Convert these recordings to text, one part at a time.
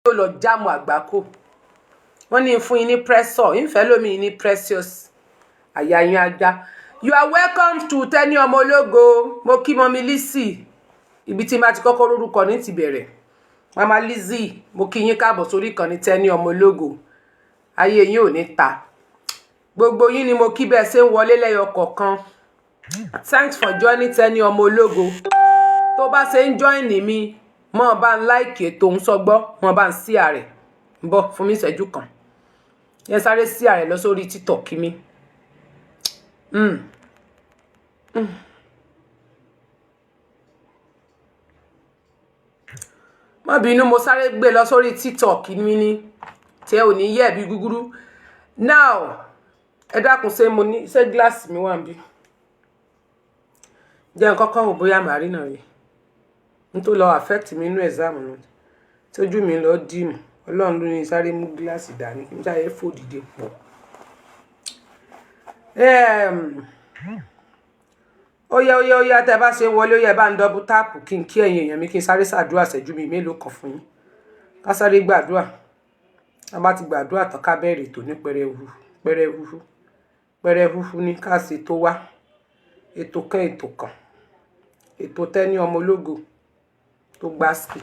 ó lọ jámù àgbákò wọ́n ní fún yín ní pressure ìfẹ́ lómi ní precious àyà yín ajá. You are welcome to Tẹ́ni ọmọ ológo. Mo kí mọ́mí Lizzy ibi tí ma ti kọ́kọ́ rórúkọ ní ti bẹ̀rẹ̀. Mama Lizzy mo kí yín káàbọ̀ sórí ìkànnì Tẹ́ni ọmọ ológo. Ayé yín ò ní ta. Gbogbo yín ni mo kí bẹ́ẹ̀ ṣe ń wọlé lẹ́yọ kọ̀ọ̀kan. Thanks for joining Tẹ́ni ọmọ ológo. Tó bá ṣe ń join mi mo bá ń like ètò ń sọgbọ́ mo bá ń share rẹ̀. Ń bọ̀ fún mi ìṣẹ́jú kan. Yẹn sáré share rẹ̀ lọ sórí TikTok mi. Má bínú mo sáré gbé lọ sórí TikTok mi ni tí ẹ ò ní yẹ̀ bí gúgúrú. Now ẹ dákun ṣé mo ní ṣé glass mi wà níbí. Jẹ́ n kọ́kọ́ wò bóyá màá rí náà rí. N tó lọ affect mi nínú exam náà. Tójú mi lọ dìmú. Ọlọ́run ló ní sáré mú glass dání. Kí n sáré fò dìde pọ̀. Oya tẹ́ bá ṣe wọlé oya bá ń double tap kí n kí ẹ̀yin èèyàn mi kí n sáré ṣàdúrà ṣẹ́jú mi mélòó kan fún yín. Ká sáré gbàdúrà. A bá ti gbàdúrà tán ká bẹ̀rẹ̀ ètò ní pẹrẹhuhu ní ká ṣe tó wá. Ètò kan. Ètò Tẹ́ni ọmọ ológo tó gbásìkì.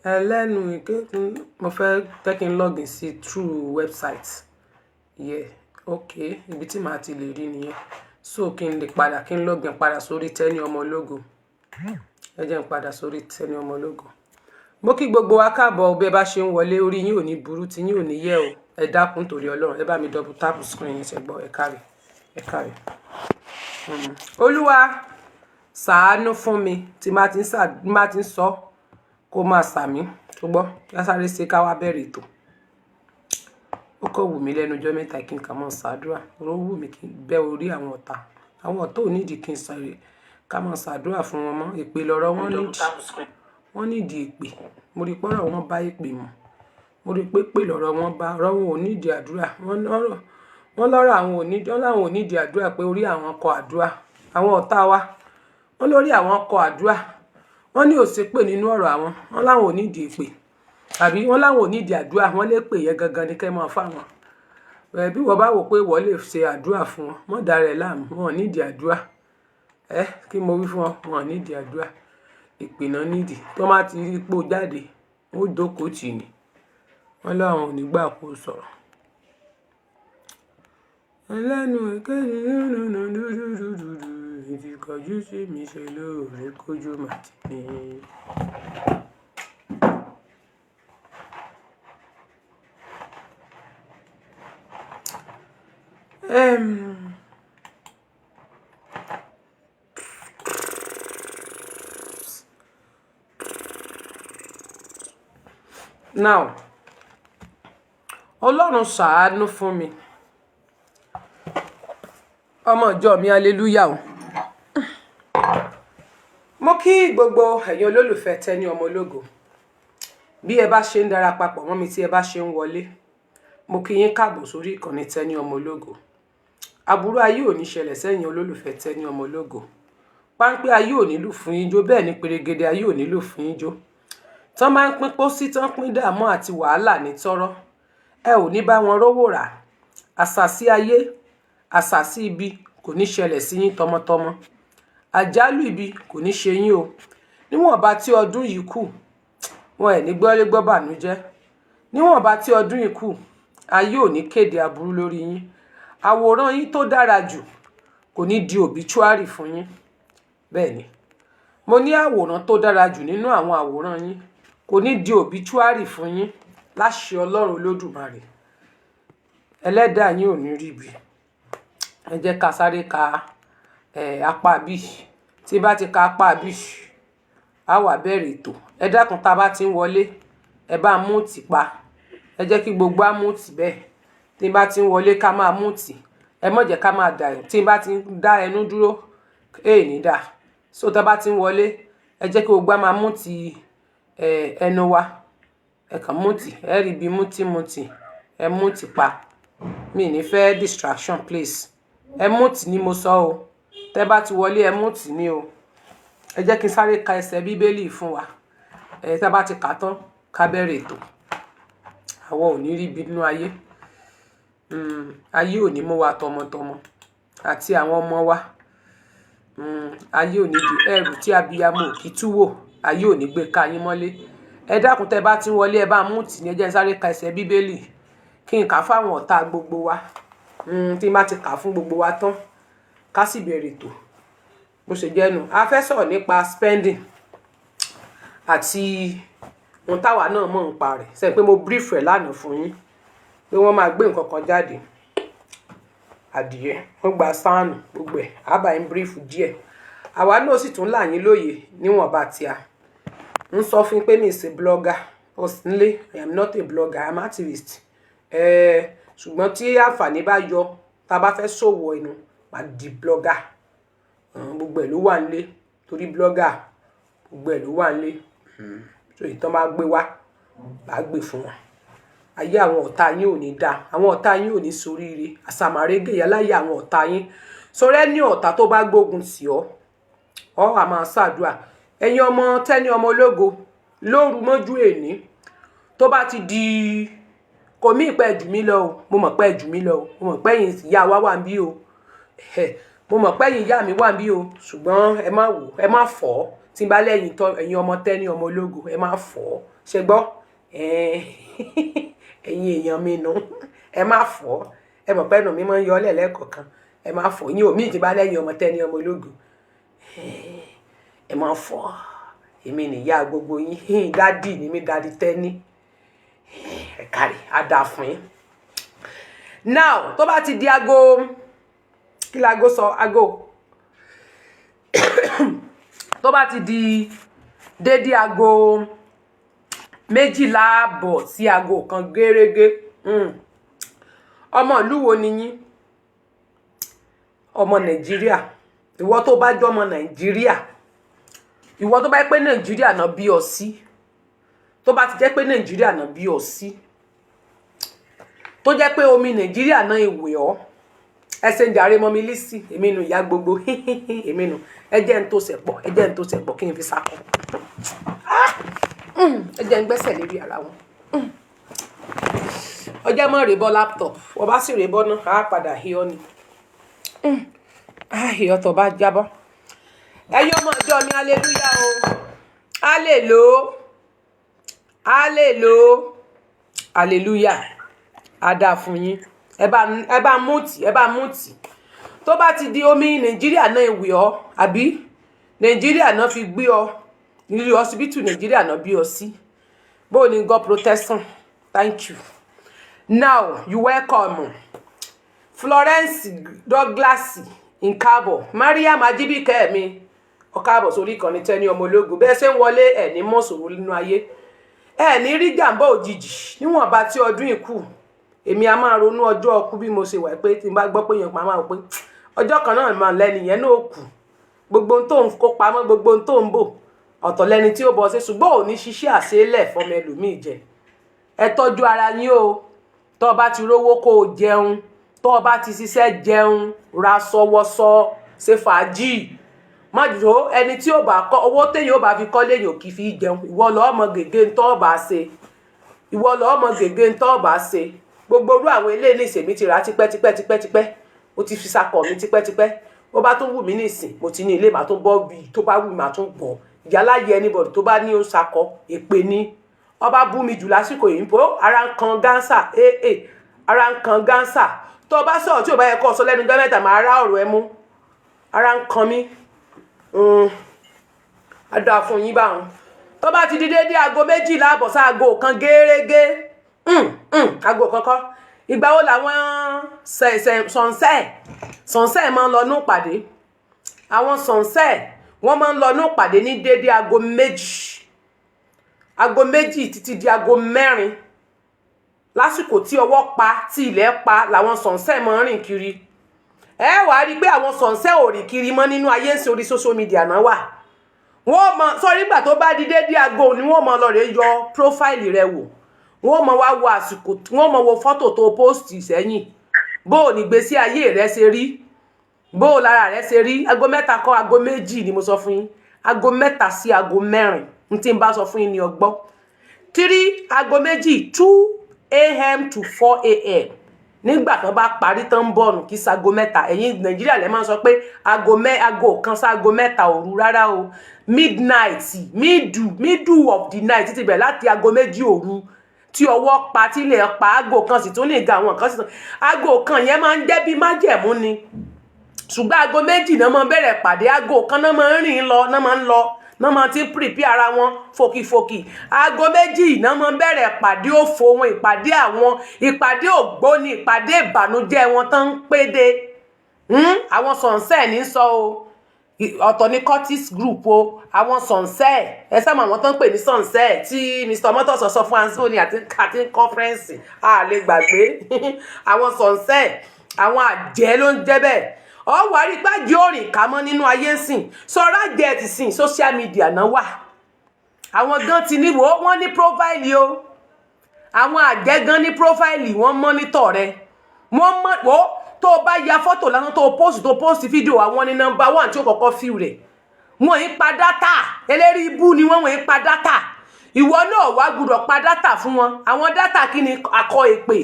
Ẹlẹ́nu ìkékun mo fẹ́ tẹ́kí n login sí through website. Yeah, okay. Ibi tí màá ti lè rí nìyẹn. So kí n lè padà kí n login padà sórí Tẹ́ni ọmọ ológo. Ẹ jẹ́ n padà sórí Tẹ́ni ọmọ ológo. Mo kí gbogbo wa káàbọ̀ bí ẹ bá ṣe ń wọlé orí yín ò ní burú tí yín ò ní yẹ̀ o. Ẹ dákun torí Ọlọ́run ẹ bá mi double tap screen yín ṣe gbọ́ ẹ káre. Olúwa ṣàánú fún mi tí má ti ń sọ kó máa sàmí tó gbọ́ yá sáré ṣe ká wá bẹ̀rẹ̀ ètò. Ó kọ́ wù mí lẹ́nu ọjọ́ mẹ́ta kí n kà mọ́ ṣàdúrà. Ó wù mí kí n bẹ́ orí àwọn ọ̀tá. Àwọn ọ̀tá ò nídìí kí n sáré ká mọ́ ṣàdúrà fún wọn mọ́. Èpè lọ́rọ̀ wọ́n nídìí èpè. Mo rí pọ́rọ̀ wọn bá èpè mu. Mo rí pé lọ́rọ̀ wọn bá ọ̀rọ̀ wọn ò nídìí àdúrà. Wọ́n lọ́rọ̀ àwọn ò nídìí àdúrà pé orí àwọn kọ àdúrà. Àwọn ọ̀tá wa wọ́n lórí àwọn kọ àdúrà. Wọ́n ní òṣèpè nínú ọ̀rọ̀ àwọn. Wọ́n láwọn ò nídìí èpè. Àbí wọ́n láwọn ò nídìí àdúrà. Wọ́n lè pè yẹn gangan ní kẹ́ mọ́ fáwọn. Bí wọ́n bá wò pé wọ́n lè ṣe àdúrà fún wọn, mọ́ dára ẹ̀ láàmú. Wọn ò nídìí àdúrà. Kí mo wí fún wọn? Wọn ò nídìí àdúrà. Ìpè náà nídìí. Tó má ti rí pò jáde, ó jókòó tì ní. Wọ́n láwọn ò ní gbà kó sọ̀rọ̀. Ẹlẹ́nu ìkọjú sí mi ṣe lóore kójú màtí ní. Now, Ọlọ́run ṣàánú fún mi. Ọmọ ìjọ mi hallelujah o. Mo kí gbogbo ẹ̀yin olólùfẹ́ Tẹ́ni ọmọ ológo. Bí ẹ bá ṣe ń darapapọ̀ mọ́ mi tí ẹ bá ṣe ń wọlé. Mo kí yín káàbọ̀ sórí ìkànnì Tẹ́ni ọmọ ológo. Aburú ayé ò ní ṣẹlẹ̀ sẹ́yìn olólùfẹ́ Tẹ́ni ọmọ ológo. Páńpẹ́ ayé ò ní lù fún yín jó bẹ́ẹ̀ ni pèrègèdè ayé ò ní lù fún yín jó. Tán máa ń pín pósí tán pín dààmú àti wàhálà ní tọ́rọ́. Ẹ ò ní bá wọn rówó rà. Àṣàsí ayé, àṣàsí ibi kò ní ṣẹlẹ̀ sí yín tọmọtọmọ. Àjálù ibi kò ní ṣe yín o. Níwọ̀nba tí ọdún yìí kù, wọn ẹ̀ ní gbọ́lé gbọ́ bànújẹ́. Níwọ̀nba tí ọdún yìí kù, ayé ò ní kéde aburú lórí yín. Àwòrán yín tó dára jù kò ní di obituary fún yín. Bẹ́ẹ̀ ni. Mo ní àwòrán tó dára jù nínú àwọn àwòrán yín kò ní di obituary fún yín láṣẹ Ọlọ́run Olódùmarè. Ẹlẹ́dàá yín ò ní rí ibi. Ẹ jẹ́ ká sáré ka apá bí. Tí bá ti ka apá bí, a wá bẹ̀rẹ̀ ètò. Ẹ dákun tá bá ti ń wọlé, ẹ bá mute pa. Ẹ jẹ́ kí gbogbo á mute bẹ́ẹ̀. Tí bá ti ń wọlé ká máa mute. Ẹ má jẹ́ ká máa dà ẹ̀. Tí bá ti ń dá ẹnu dúró, ní dà. So tá bá ti ń wọlé, ẹ jẹ́ kí gbogbo á máa mute ẹnu wa. Ẹ kàn mute. Ẹ rí bí mute. ẹ mute pa mi ní fẹ́ distraction please ẹ mute ni mo sọ o tẹ́ bá ti wọlé ẹ mute ni o ẹ jẹ́ kí n sáré ka ẹsẹ̀ bíbélì fún wa tẹ́ bá ti kà tán ká bẹ̀rẹ̀ ètò àwọn ò ní rí ibi nínú ayé ayé ò ní mú wa tọmọtọmọ àti àwọn ọmọ wa ayé ò ní di ẹrù tí abiyamọ kì í túwò ayé ò ní gbé ká yín mọ́lé ẹ dákun tẹ́ bá ti ń wọlé ẹ bá mute ní ẹ jẹ́ n sáré ka ẹsẹ̀ bíbélì kí n kà fáwọn ọ̀tá gbogbo wa tí n bá ti kà fún gbogbo wa tán ká sì bẹ̀rẹ̀ ètò bó ṣe jẹ́ nu a fẹ́ sọ̀rọ̀ nípa spending àti ohun táwa náà mọ̀ ń pa rẹ̀ ṣe pé mo brief rẹ̀ lánàá fún yín pé wọ́n máa gbé nǹkan kan jáde adìyẹ wọ́n gba sáànù gbogbo ẹ̀ àbá ń brief díẹ̀ àwa náà sì tún là yín lóye níwọ̀nba tí a ń sọ fún pé mi ì ṣe blogger ọ̀sìnlé I am not a blogger I am activist ṣùgbọ́n tí àǹfààní bá yọ tá a bá fẹ́ ṣòwò ẹnu máa di blogger gbogbo ẹ̀ ló wà nílé torí blogger gbogbo ẹ̀ ló wà nílé so ìtàn bá gbé wá bá gbé fún wọn ayé àwọn ọ̀tá yín ò ní dá àwọn ọ̀tá yín ò ní soríire àsàmàrégè yà láyé àwọn ọ̀tá yín sórí ẹni ọ̀tá tó bá gbógun tì ọ́ á máa ṣàdúrà ẹ̀yin ọmọ Tenny ọmọ ológo lóru mọ́jú èní tó bá ti di kò mí ìpẹ́ jù mí lọ o mo mọ̀ pé jù mí lọ o mo mọ̀ pé ẹ̀yin ìyá wa wà ń bí o mo mọ̀ pé ẹ̀yin ìyá mi wà ń bí o ṣùgbọ́n ẹ má wò ẹ má fọ́ tí n bá lẹ́yìn tán ẹ̀yin ọmọ Tenny ọmọ ológo ẹ má fọ́ ṣe gbọ́ ẹ̀yin èèyàn mi nù ẹ má fọ́ ẹ mọ̀ pé ẹnu mi máa ń yọ ọ́lẹ̀ lẹ́ẹ̀kọ̀ọ̀kan ẹ má fọ́ yín omi ìdìbò lẹ́yìn ọmọ Tenny ọmọ ológo ẹ má fọ́ èmi nìyá gbogbo yín dádì ni mi dádì Tenny ẹ kárí àdá fún yín now tó bá ti di aago kí láago sọ aago tó bá ti di dédé aago 12:00 sí aago 1 gẹ́rẹ́gẹ́ ọmọ ìlú wo ni yín ọmọ Nàìjíríà ìwọ tó bá jọ ọmọ Nàìjíríà ìwọ tó bá pé Nàìjíríà náà bí ọ sí tó bá ti jẹ́ pé Nàìjíríà náà bí ọ sí tó jẹ́ pé omi Nàìjíríà náà ìwé ọ ẹsẹ̀ ń jàre mọ́ mi lísì èmi nù ìyá gbogbo èmi nù ẹ jẹ́ ń tó sẹ̀pọ̀ kí n fi sákọ̀ ẹ jẹ́ ń gbẹ́sẹ̀ lérí ara wọn ọjọ́ mọ́ rèébọ́ laptop wọ́n bá sì rèébọ́ náà á padà hí ọ ni hí ọ tó bá jábọ́ ẹ̀yin ọmọ ìjọ mi aleluya o aleluya á dáa fún yín ẹ bá múùtì tó bá ti di omi Nàìjíríà náà ìwé ọ àbí Nàìjíríà náà fi gbé ọ nílùú ọsibítù Nàìjíríà náà bí ọ sí bó ní God protestant thank you now you welcome Florence Douglas nkabo Mariam Ajibike mi ọkàbọ̀ sórí ìkànnì Tenny ọmọ ológo bẹ́ẹ̀ ṣe ń wọlé ẹ̀ ní mọ́sòrò nínú ayé ẹ̀ ní rí jàǹbá òjijì níwọ̀nba tí ọdún ìkù èmi a máa ronú ọjọ́ ọkú bí mo ṣe wà pé tí n bá gbọ́ pé èèyàn pa máa wò pé ọjọ́ kan náà máa lẹ́ni yẹn náà kù gbogbo ohun tó ń kó pamọ́ gbogbo ohun tó ń bò ọ̀tọ̀ lẹ́ni tí ó bọ́ sí ṣùgbọ́n ò ní ṣiṣẹ́ àṣeélẹ̀ fọmọ ẹlòmíì jẹ ẹ tọ́jú ara yín o tó o bá ti rówó kó o jẹun tó o bá ti ṣiṣẹ́ jẹun ra sọwọ́sọ ṣe fàájì má jò ẹni tí ó bá kọ́ owó téèyàn ó bá fi kọ́ léèyàn kì í fi jẹun ìwọ lọ́ọ́ mọ gègé ń tọ́ bá ṣe gbogbo orú àwọn eléyìí ní ìsèmí ti rà tipẹ́ ó ti fi sakọ̀ mi tipẹ́ ó bá tún wù mí ní ìsìn mo ti ní ilé màá tún bọ́ bí tó bá wù mí màá tún bọ̀ ìyáláyé anybody tó bá ní ó ń sakọ̀ èpè ní ọba bú mi jù lásìkò yìí pé ara ń kan gánsà ara ń kan gánsà tó o bá sọ̀rọ̀ tí ò bá yẹ kó o sọ lẹ́nu ọjọ́ mẹ́ta màá rá ọ̀rọ̀ ẹ mú ara ń kan mí á dáa fún yín báwọn tó bá ti di dédé aago 12:00 sí aago 1 gẹ́rẹ́gẹ́ aago kankan ìgbà wo làwọn sọ̀nsẹ̀ máa ń lọ ní ìpàdé àwọn sọ̀nsẹ̀ wọ́n máa ń lọ ní ìpàdé ní dédé aago 2 títí di aago 4 lásìkò tí ọwọ́ pa tí ilẹ̀ pa làwọn sọ̀nsẹ̀ máa ń rìn kiri ẹ wàá rí i pé àwọn sọ̀nsẹ̀ ò rìn kiri mọ́ nínú ayé ń ṣe orí social media náà wà wọ́n mọ sọ́rí ìgbà tó bá di dédé aago ni wọ́n mọ lọ rè yọ prófáìlì rẹ wò wọ́n mọ wá wo àsìkò wọ́n mọ wo fọ́tò tó post sẹ́yìn bó o ní gbésí ayé rẹ ṣe rí bó o lára rẹ ṣe rí aago 3 kọ́ aago 2 ni mo sọ fún yín aago 3 sí aago 4 n tí n bá sọ fún yín ní ọgbọ́n 3 aago 2 2 a.m. to 4 a.m. nígbà tán bá parí tán bọ̀nù kí sago 3 ẹ̀yin Nàìjíríà lè máa sọ pé aago kan sáago 3 òru rárá o midnight middle of the night títí bẹ̀rẹ̀ láti aago 2 òru tí ọwọ́ pa tí lè pa aago kan sì tún lè ga àwọn kan sì tún aago kan yẹn máa ń jẹ́ bí májẹ̀mú ni ṣùgbọ́n aago 2 náà máa bẹ̀rẹ̀ pàdé aago kan náà máa ń rìn lọ náà máa ń lọ náà máa ti prepare ara wọn fòkìfòkì aago 2 náà máa bẹ̀rẹ̀ pàdé òfò wọn ìpàdé ògbóni ìpàdé ìbànújẹ́ wọn tán ń péde àwọn sọ̀nsẹ́ ní sọ o ọ̀tọ̀ ní Curtis group o àwọn sọ̀nsẹ́ ẹ sábà àwọn tán ń pè ní sọ̀nsẹ́ tí Mr. Motors sọ fún Anthony àti conference a lè gbàgbé àwọn sọ̀nsẹ́ àwọn àjẹ́ ló ń jẹ́ bẹ́ẹ̀ ọ wà rí gbájú òrìn ká mọ́ nínú ayé sìn sọ́ra jẹ́ ti sìn social media náà wà àwọn gan ti níwò wọ́n ní profile o àwọn àjẹ́ gan ní profile wọ́n monitor rẹ wọ́n mọ̀ wò tó o bá ya fọ́tò lánàá tó post fídíò àwọn ní number 1 tí ó kọ́kọ́ fíw rẹ̀ wọ́n yìí pa dátà eléri ibú ni wọ́n yìí pa dátà ìwọ náà wá gbọ́dọ̀ pa dátà fún wọn àwọn dátà kí ni akọ èpè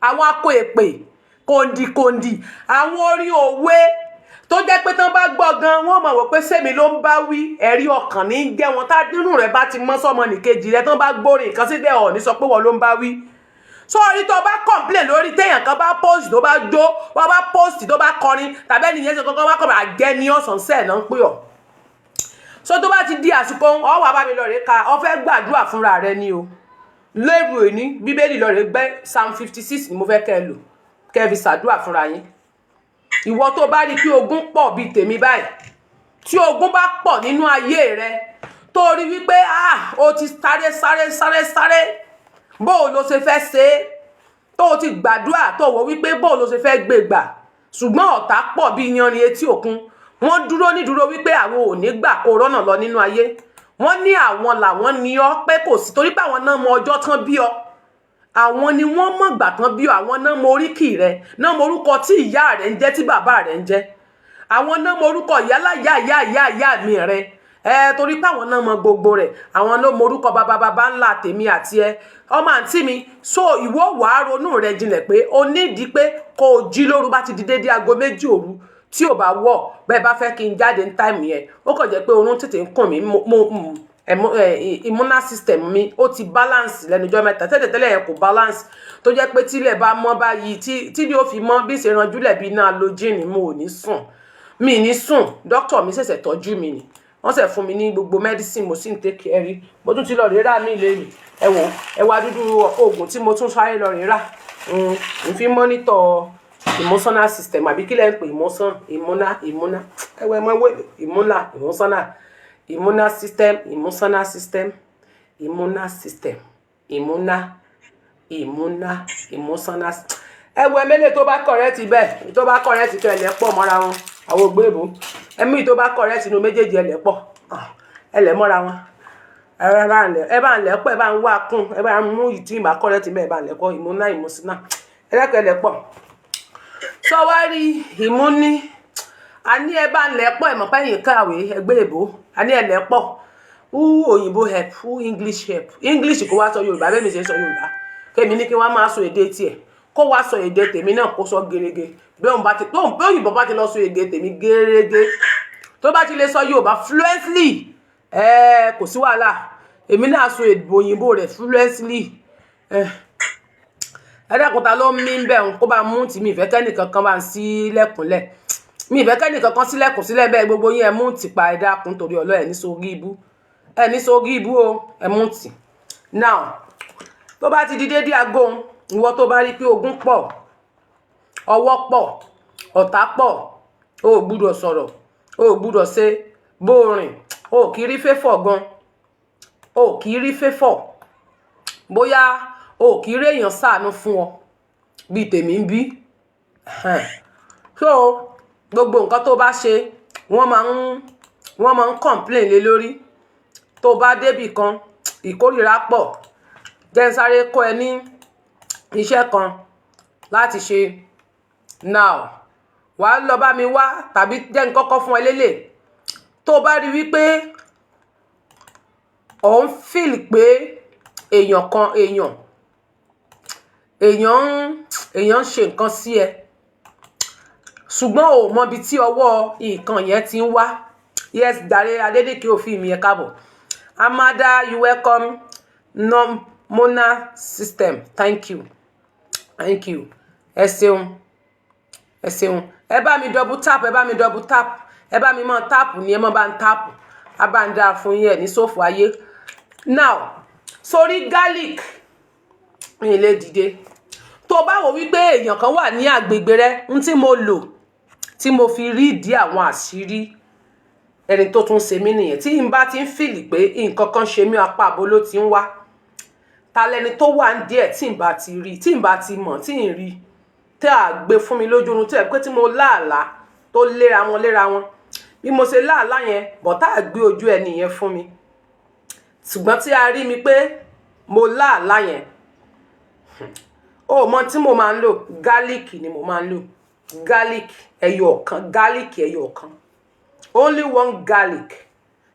àwọn akọ èpè kòndìkòndì àwọn orí òwe tó jẹ́ pé tán bá gbọ́ gan wọ́n mọ̀ wò pé sẹ́mi ló ń bá wí ẹ̀rí ọkàn ní jẹ́ wọn tá nínú rẹ̀ bá ti mọ́ sọ́mọ nìkejì rẹ̀ tán bá gbórin nǹkan síbẹ̀ ọ̀ ní sọ pé wọ́n ló ń bá wí sọ́ọ́rí tó bá complain lórí téèyàn kan bá post tó bá jó wọ́n bá post tó bá kọrin tàbí ẹnìyẹn ṣe kankan wá kọ̀ àjẹ́ ní ọ̀sán sẹ́ẹ̀ náà ń pè ọ́ so tó bá ti di àsìkò ọ wà bá mi lọ rè ka ọ fẹ́ gbàdúrà fúnra rẹ ni o lérò èní bíbélì lọ rè gbẹ́ Psalm 56 ni mo fẹ́ kẹ́ lò kẹ́ fi ṣàdúrà fúnra yín ìwọ tó bá rí pé ogun pọ̀ bíi tèmi báyìí tí ogun bá pọ̀ nínú ayé rẹ tó rí wípé o ti sáré bó o ló ṣe fẹ́ ṣe tó o ti gbàdúrà tó wò wípé bó o ló ṣe fẹ́ gbé gbà ṣùgbọ́n ọ̀tá pọ̀ bíi yanrìn etí òkun wọ́n dúró nídúró wípé àwọn ò ní gbà kó rọ́nà lọ nínú ayé wọ́n ní àwọn làwọn ní ọ pé kò sí torí pé àwọn náà mọ ọjọ́ tán bí ọ àwọn ni wọ́n mọ̀ gbà tán bí ọ àwọn náà mọ oríkì rẹ náà mọ orúkọ tí ìyá rẹ ń jẹ́ tí bàbá rẹ ń jẹ́ àwọn náà mọ orúkọ ìyá mi rẹ torí pé àwọn náà mọ gbogbo rẹ àwọn ló mọ orúkọ bàbá ńlá tèmi àti ẹ ọmọ àǹtí mi so ìwọ wàá ronú rẹ jinlẹ̀ pé o nídìí pé kó o jí lóru bá ti di dédé aago 2 òru tí ò bá wọ̀ bẹ́ẹ̀ bá fẹ́ kí n jáde ní táìmù yẹn ó kàn jẹ́ pé oorun tètè ń kùn mí immune system mi ó ti balance lẹ́nujọ́ mẹ́ta tẹ́lẹ̀tẹ́lẹ̀ yẹn kò balance tó jẹ́ pé tílẹ̀ bá mọ́ báyìí tí ni ó fi mọ́ bí ṣe ranjúlẹ̀ bí náà lójìnì mo ò ní sùn mi ní sùn dókítà mi ṣẹ̀ṣẹ̀ tọ́jú mi ni wọ́n ṣẹ̀ fún mi ní gbogbo medicine mo sì ń take care mo tún ti lọ rírà mí lẹ́nu ẹ wá dúdú oògùn tí mo tún sáré lọ rírà n fi monitor emotional system àbí kílẹ̀ ń pè emotional system emotional ẹmẹ́lẹ̀ tó bá correct bẹ́ẹ̀ tó bá correct kẹ́ ẹ̀lẹ́ pọ̀ mọ́ra wọn àwọn ògbébò ẹmí tó bá correct inú méjèèjì ẹ̀lẹ́ pọ̀ ẹ̀lẹ́ mọ́ra wọn ẹ bá ń lẹ́pọ̀ ẹ bá ń wá kún ẹ bá ń mú ìtú ìbá correct bẹ́ẹ̀ bá ń lẹ́pọ̀ emotional ẹlẹ́pẹ̀ pọ̀ sọ wá rí ìmúní a ní ẹ bá ń lẹ́pọ̀ ẹ̀mọ̀ pẹ́yìn káwé ẹgbẹ́ èbó a ní ẹ lẹ́pọ̀ òyìnbó help English help English kó wá sọ Yorùbá bẹ́ẹ̀ mi ṣe sọ Yorùbá kémi ní kí wọ́n máa sọ èdè tiẹ̀ kó wá sọ èdè tèmi náà kó sọ gẹ́rẹ́gẹ́ bí òyìnbó bá ti lọ sọ èdè tèmi gẹ́rẹ́gẹ́ tó bá ti lè sọ Yorùbá fluently kò sí wàhálà èmi náà sọ èdè òyìnbó rẹ̀ fluently ẹ̀ẹ́dẹ́kùnta ló ń mí bẹ́ẹ̀ kó bá mú tì mí ìfẹ́ kẹ́nìkan kan bá ń sílẹ̀kùnlẹ̀ mi ìfẹ́ kẹ́nìkan kan sílẹ̀kùn sílẹ̀ bẹ́ẹ̀ gbogbo yín ẹ mú tì pa ẹ̀dákun torí ọlọ́ ẹ̀ ní sórí ibú o ẹ mú tì now tó bá ti di dédé aago ìwọ tó bá rí pé ogun pọ̀ ọwọ́ pọ̀ ọ̀tá pọ̀ o ò gbúdọ̀ sọ̀rọ̀ o ò gbúdọ̀ ṣe bóorin o ò kì í rí fẹ́fọ̀ gan o ò kì í rí fẹ́fọ̀ bóyá o ò kì í rí èèyàn ṣàánú fún ọ bíi tèmi ń bí so gbogbo nǹkan tó bá ṣe wọ́n máa ń complain lé lórí tó bá débì kan ìkórìíra pọ̀ jẹ́ n sáré kọ́ ẹ ní iṣẹ́ kan láti ṣe now. Wàá lọ bá mi wá tàbí jẹ́ n kọ́kọ́ fún ẹ lélẹ̀. Tó bá rí wípé ò ń feel pé èèyàn ń ṣe nǹkan sí ẹ, ṣùgbọ́n ò mọ ibi tí ọwọ́ nǹkan yẹn ti ń wá. Yes, Dare Adédèké òfin mi ẹ káàbọ̀. Amada, you welcome. Mona system, thank you. Ẹ ṣeun. Ẹ bá mi double tap, ẹ bá mi mọ tap ni ẹ mọ bá ń tap. A bá ń dá fún yín ní sófò ayé. Now, sórí garlic mi lè dìde. Tó bá wò wípé èèyàn kan wà ní agbègbè rẹ, tí mo lò tí mo fi rí ìdí àwọn àṣírí ẹni tó tún ṣe mí nìyẹn. Tí n bá ti ń fìlì pé nǹkan kan ṣe mí, apá àbò ló ti ń wá. Ta lẹni tó wà ń díẹ̀ tí n bá ti rí, tí n bá ti mọ̀, tí n rí, tí a gbé fún mi lójú oorun, tí ẹ pé tí mo láàlá tó léra wọn. Bí mo ṣe láàlá yẹn, bọ̀ tá a gbé ojú ẹni yẹn fún mi. Ṣùgbọ́n tí a rí mi pé mo láàlá yẹn, ó mọ tí mo máa ń lò, garlic ni mo máa ń lò. Garlic ẹyọ ọ̀kan. Only one garlic.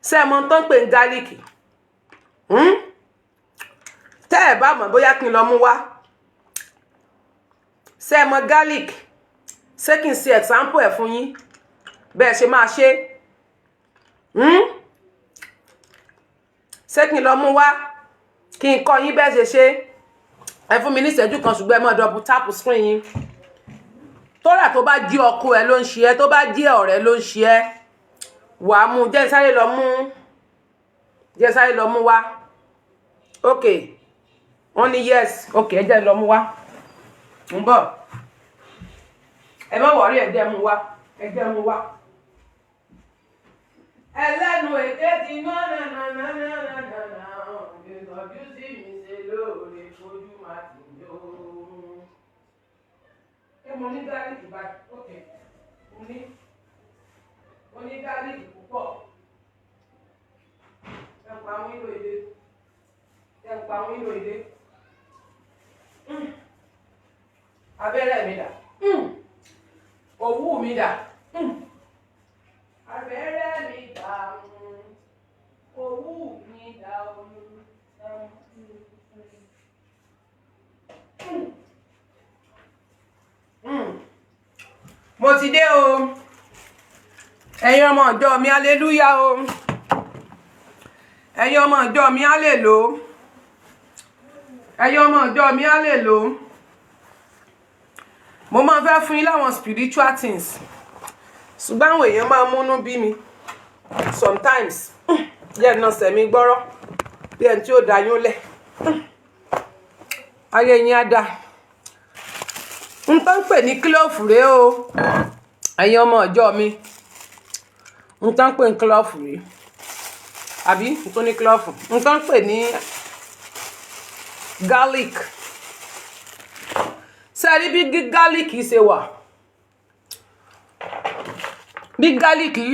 Ṣé ẹ mọ̀ tán pé garlic? Tẹ́ ẹ bá mọ̀ bóyá kí n lọ mú wá. Ṣé ẹ mọ̀ garlic? Ṣé kí n ṣe example ẹ̀ fún yín? Bẹ́ẹ̀ ṣe máa ṣe. Ṣé kí n lọ mú wá? Kí n kọ́ yín bẹ́ẹ̀ ṣe ṣe. Ẹ fún mi ní ìṣẹ́jú kan ṣùgbọ́n ẹ mọ̀ double tap screen yín. Tóra tó bá jí ọkọ ẹ ló ń ṣe ẹ́, tó bá jí ọ̀rẹ́ ló ń ṣe ẹ́, wàá mú. Jẹ́ sáré lọ mú wá. Okay. Wọ́n ní yes. Okay, ẹ jẹ́ lọ mú wá. Ń bọ̀. Ẹ má worry, ẹ jẹ́ mú wá. Ẹlẹ́nu èké ti mọ́ nànànànànànà. Ìtọ́jú sí mi ṣe lóore fojú máa ti yó. Mo ní garlic báyìí. Okay. Mo ní garlic púpọ̀. Ẹ pa wíńdò ilé. Abẹ́rẹ́ mi dà. Òwú mi dà. Abẹ́rẹ́ mi dà. Òwú mi dà. Mo ti dé o. Ẹ̀yin ọmọ ìjọ mi, hallelujah o. Ẹ̀yin ọmọ ìjọ mi, hallelujah. Mo máa fẹ́ fún yín láwọn spiritual things. Ṣùgbọ́n àwọn èèyàn máa múnú bí mi. Sometimes. Yẹ́ náà sẹ̀mí gbọ́rọ̀. Bí ẹni tí ó dá yín lẹ̀. Ayé yín á dá. N tán pè ní clove rèé o. Ẹ̀yin ọmọ ìjọ mi. N tán pè ní clove rèé. Àbí n tó ní clove. N tán pè ní garlic. Ṣé rí bí garlic yìí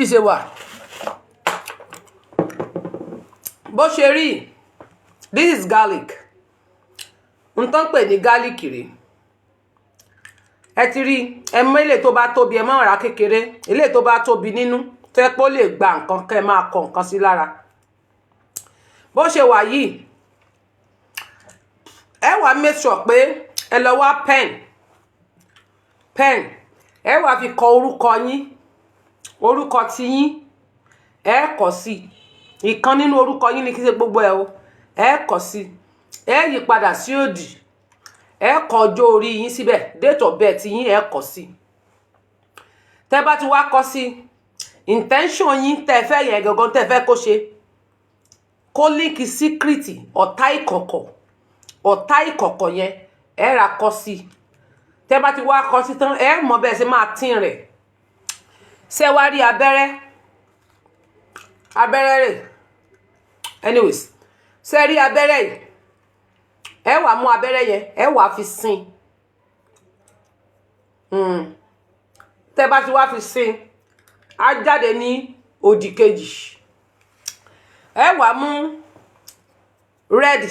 ṣe wà? Bó ṣe rí, this is garlic. N tán pè ní garlic rèé. Ẹ ti rí, ẹ mọ ilé tó bá tóbi, ẹ má ra kékeré. Ilé tó bá tóbi nínú, tẹ́ pé ó lè gba nǹkan kẹ́ máa kọ nǹkan sí lára. Bó ṣe wà yìí, ẹ wá make sure pé ẹ lọ wá pen. Ẹ wá fi kọ orúkọ ti yín. Ẹ kọ sí. Ìkan nínú orúkọ yín ni kí ṣe gbogbo ẹ o. Ẹ kọ sí. Ẹ yí padà sí òdì. Ẹ kọ ọjọ́ orí yín síbẹ̀, date of birth yín ẹ kọ sí. Tẹ́ bá ti wá kọ sí, intention yín tẹ́ fẹ́ yẹn gangan tẹ́ fẹ́ kó ṣe. Kó link secret, ọ̀tá ìkọ̀kọ̀ yẹn ẹ ra kọ sí. Tẹ́ bá ti wá kọ sí tán, ẹ mọ̀ bẹ́ẹ̀ ṣe máa tin rẹ̀. Ṣé wá rí abẹ́rẹ́ rẹ̀. Anyways, ṣé rí abẹ́rẹ́ yìí. Ẹ wá mú abẹ́rẹ́ yẹn, ẹ wá fi sin. Tẹ́ bá ti wá fi sin, á jáde ní òdì kejì. Ẹ wá mú red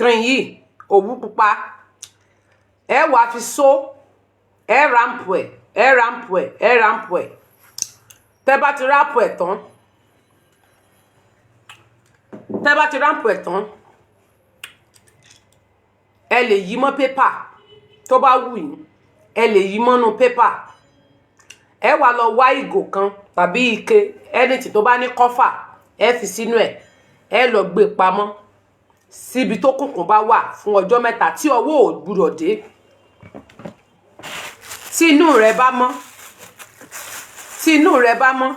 çr6ing yìí òwú pupa ẹ wá fi so ẹ rampu ẹ ẹ rampu ẹ ẹ rampu ẹ tẹ́ bá ti rampu ẹ tán ẹ lè yí mọ́ paper tó bá wù yín ẹ lè yí mọ́nú paper ẹ wá lọ wá ìgò kan tàbí ike anything tó bá ní kọ́fà ẹ fi sínú ẹ lọ gbé pamọ́ síbi tó kùnkùn bá wà fún ọjọ́ mẹ́ta tí ọwọ́ ò gbúdọ̀ dé tí inú rẹ bá mọ́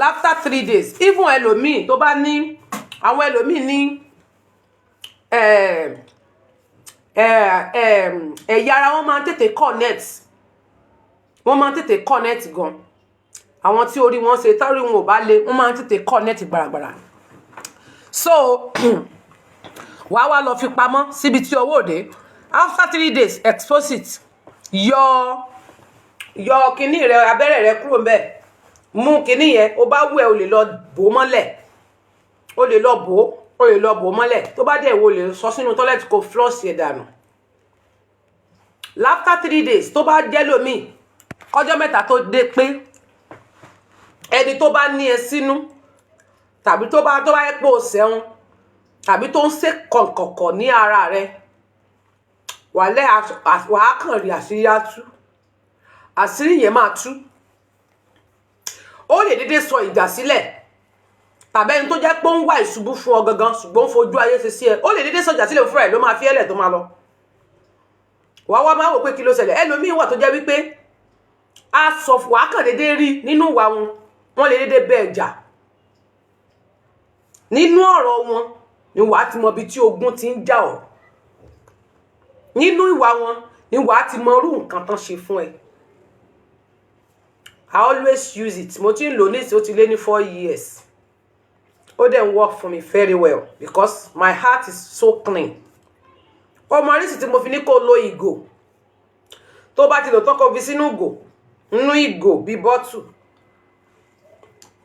after 3 days even ẹlòmíì tó bá ní àwọn ẹlòmíì ní ẹ̀yà ara wọn máa ń tètè connect gan àwọn tí orí wọn ṣe tárí wọn ò bá le wọn máa ń tètè connect gbàràgbàrà so wàá wá lọ fi pamọ́ síbi tí ọwọ́ òde after 3 days expose it yọ kíní rẹ abẹ́rẹ́ rẹ kúrò ńbẹ̀ mú kíní yẹn ó bá wù ẹ́ o lè lọ bò mọ́lẹ̀ o lè lọ bò mọ́lẹ̀ tó bá dẹ̀ wo lè sọ sínú toilet kó flush ẹ̀ dànù after 3 days tó bá jẹ́ lómi ọjọ́ mẹ́ta tó dé pé ẹni tó bá ní ẹ sínú tàbí tó bá yẹ pé o sẹ́wọ̀n tàbí tó ń ṣe kọ̀ǹkọ̀kọ̀ ní ara rẹ wàá kàn rí àṣírí á tú àṣírí yẹn máa tú ó lè dédé sọ ìjà sílẹ̀ tàbí ẹni tó jẹ́ pé ó ń wá ìṣubú fún ọ gangan ṣùgbọ́n fojú ayé ṣe sí ẹ ó lè dédé sọ ìjà sílẹ̀ fúnra ẹ̀ ló máa fi ẹlẹ̀ tó máa lọ wàá máa wò pé kí ló ṣẹlẹ̀ ẹlòmíì wà tó jẹ́ wípé a sọ wàá kàn dédé rí nínú ìwà wọn lè dédé bẹ́ẹ̀ jà nínú ọ̀rọ̀ wọn ni wàá ti mọ ibi tí ogun ti ń jà ọ́ nínú ìwà wọn ni wàá ti mọ irú nǹkan tán ṣe fún ẹ I always use it mo ti ń lò ní ìsìn ó ti lé ní 4 years ó dẹ̀ ń work for me very well because my heart is so clean ọmọ oríṣi tí mo fi ní kó lo ìgò tó bá ti lò tán kó fi sínú ìgò bí bottle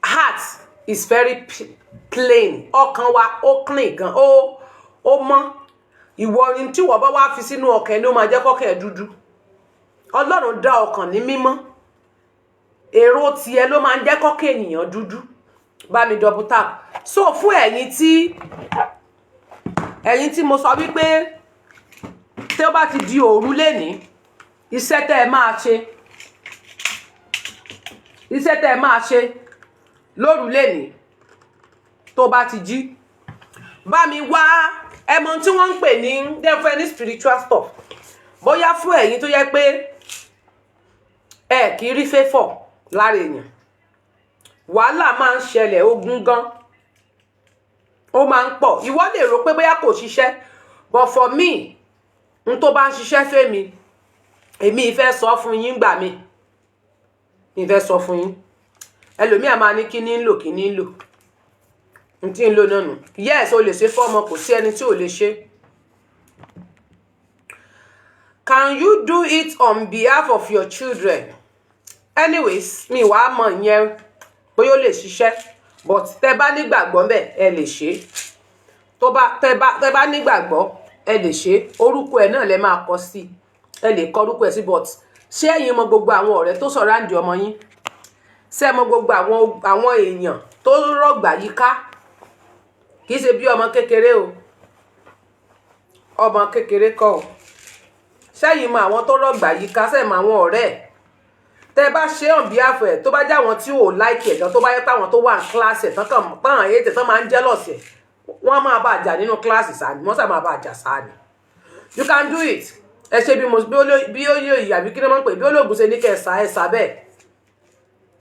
heart is very plain ọkàn wa ó clean gan ó mọ́ ìwọ ni tí wọ́n bá wá fi sínú ọkàn ni ó máa jẹ́ kọ́kàn ẹ̀ dúdú Ọlọ́run dá ọkàn ní mímọ́ èrò tiẹ̀ ló máa ń jẹ́ kọ́kàn ènìyàn dúdú bá mi double tap so fún ẹ̀yin tí mo sọ wípé tí ó bá ti di òru lénìí iṣẹ́ tẹ́ ẹ máa ṣe lóru lénìí tó bá ti jí bá mi wá ẹmọ tí wọ́n ń pè ní different spiritual stuff bóyá fún ẹ̀yin tó yẹ pé ẹ kì í rí fẹ́fọ̀ lára èèyàn wàhálà máa ń ṣẹlẹ̀ ogun gan ó máa ń pọ̀ ìwọ lè rò pé bóyá kò ṣiṣẹ́ but for me n tó bá ń ṣiṣẹ́ fẹ́mi èmi ìfẹ́ sọ fún yín gbà mí ìfẹ́ sọ fún yín ẹlòmíà máa ní kíní ń lò n tí ń lò náà nù yes o lè ṣe fọ́mọ kò sí ẹni tí ò lè ṣe can you do it on behalf of your children anyways mi wàá mọ̀ yẹn bóyá ó lè ṣiṣẹ́ but tẹ́ bá nígbàgbọ́ ńbẹ̀ ẹ lè ṣe tẹ́ bá nígbàgbọ́ ẹ lè ṣe orúkọ ẹ náà lẹ máa kọ sí ẹ lè kọ orúkọ ẹ sí but ṣé ẹ̀yin mọ̀ gbogbo àwọn ọ̀rẹ́ tó sọ̀ráǹdì ọmọ yín ṣé ẹ mọ̀ gbogbo àwọn èèyàn tó rọ̀gbà yíká kì í ṣe bí ọmọ kékeré o ọmọ kékeré kọ́ o ṣẹ́yìn mọ̀ àwọn tó rọ̀gbà yíká ṣé ẹ mọ̀ àwọn ọ̀rẹ́ ẹ̀ tẹ́ bá ṣe on behalf ẹ̀ tó bá jẹ́ àwọn tí ò like ẹ̀ gan tó bá yẹ pé àwọn tó wà ní kíláàsì ẹ̀ tán àyè tẹ̀ tán máa ń jealous ẹ̀ wọ́n máa bá jà nínú kíláàsì sáà ni wọ́n sá máa bá jà sáà ni you can do it ẹ ṣe bí ó yẹ ìyàbí kí ni wọ́n ń pè bí olóògùn ṣe ní kẹ́ ẹ sá bẹ́ẹ̀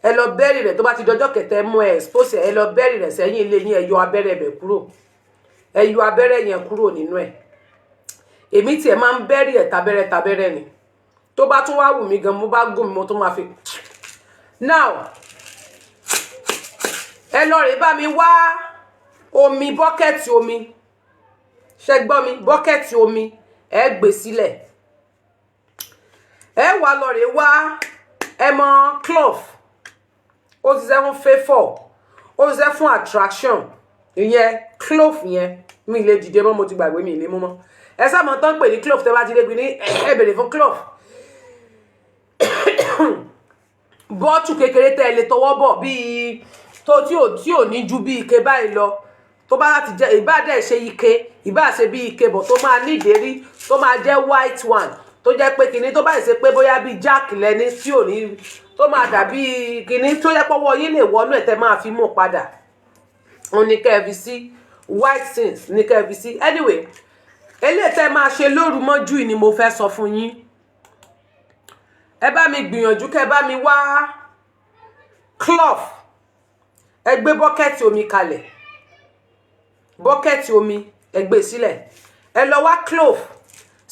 ẹ lọ bẹ́rì rẹ̀ tó bá ti dọjọ́ kẹtẹ mú ẹ expose ẹ lọ bẹ́rì rẹ̀ sẹ́yìn ilé yín ẹ yọ abẹ́rẹ́ bẹ̀ kúrò ẹ yọ abẹ́rẹ́ yẹn kúrò nínú ẹ̀ èmi tiẹ̀ máa ń bẹ́rì ẹ̀ tabẹ́rẹ́ ni tó bá tún wá wù mí gan mo bá gùn mi mo tún máa fi now ẹ lọ rè bá mi wá omi bọ́kẹ́ẹ̀tì omi ṣẹ gbọ́ mi bọ́kẹ́ẹ̀tì omi ẹ gbé sílẹ̀ ẹ wá lọ rè wá ẹ mọ clove ó ti ṣe fún favour ó ti ṣe fún attraction ìyẹn clove yẹn mi lè dìde mọ́ mo ti gbàgbé mi lè mú mọ́ ẹ sá mọ̀ tán pè ní clove tẹ́ bá ti débi ní ẹ bèrè fún clove bọ́ọ̀tù kékeré tẹ́ ẹ lè tọwọ́ bọ̀ bíi tó tí ò ní ju bí ike báyìí lọ tó bá láti jẹ ìbá dẹ̀ ṣe ike ìbá ṣe bí ike bọ̀ tó máa ní ìdérí tó máa jẹ́ white one tó jẹ́ pé kinní tó bá ṣe pé bóyá bíi jack lẹ́ni tí ò ní tó máa dàbí kinní tó yẹ pọ́wọ́ yín lè wọnú ẹ̀ tẹ́ máa fi mú padà òun ní kẹ́ ẹ fi sí white things ní kẹ́ ẹ fi sí anyway eléyìí tẹ́ máa ṣe lóru mọ́jú yìí ni mo fẹ́ sọ fún yín ẹ bá mi gbìyànjú kẹ́ bá mi wá cloth ẹ gbé bọ́kẹ́tì omi kalẹ̀ bọ́kẹ́tì omi ẹ gbé sílẹ̀ ẹ lọ wá cloth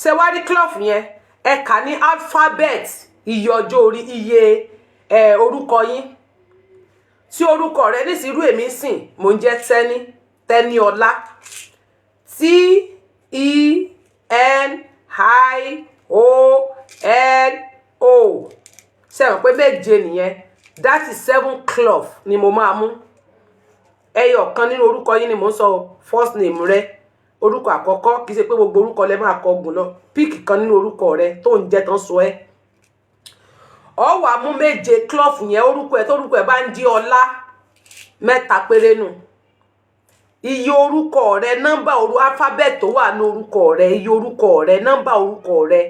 ṣe wá rí cloth yẹn ẹ kà ní alphabet iye ọjọ́ orí iye orúkọ yín tí orúkọ rẹ nísìrú èmi sìn mò ń jẹ́ Tẹ́níọlá TENIOLO ṣe mọ̀ pé méje nìyẹn that is 7 cloth ni mo máa mú ẹyọ kan nínú orúkọ yín ni mo ń sọ first name rẹ orúkọ àkọ́kọ́ kì í ṣe pé gbogbo orúkọ lẹ máa kọ gùn lọ pick kan nínú orúkọ rẹ tó ń jẹ́ tán sọ ẹ́ ọ wá mú méje cloth yẹn orúkọ ẹ tó orúkọ ẹ bá ń di ọlá mẹ́ta péré nù iye orúkọ rẹ nọ́mbà alphabet tó wà ní orúkọ rẹ iye orúkọ rẹ nọ́mbà orúkọ rẹ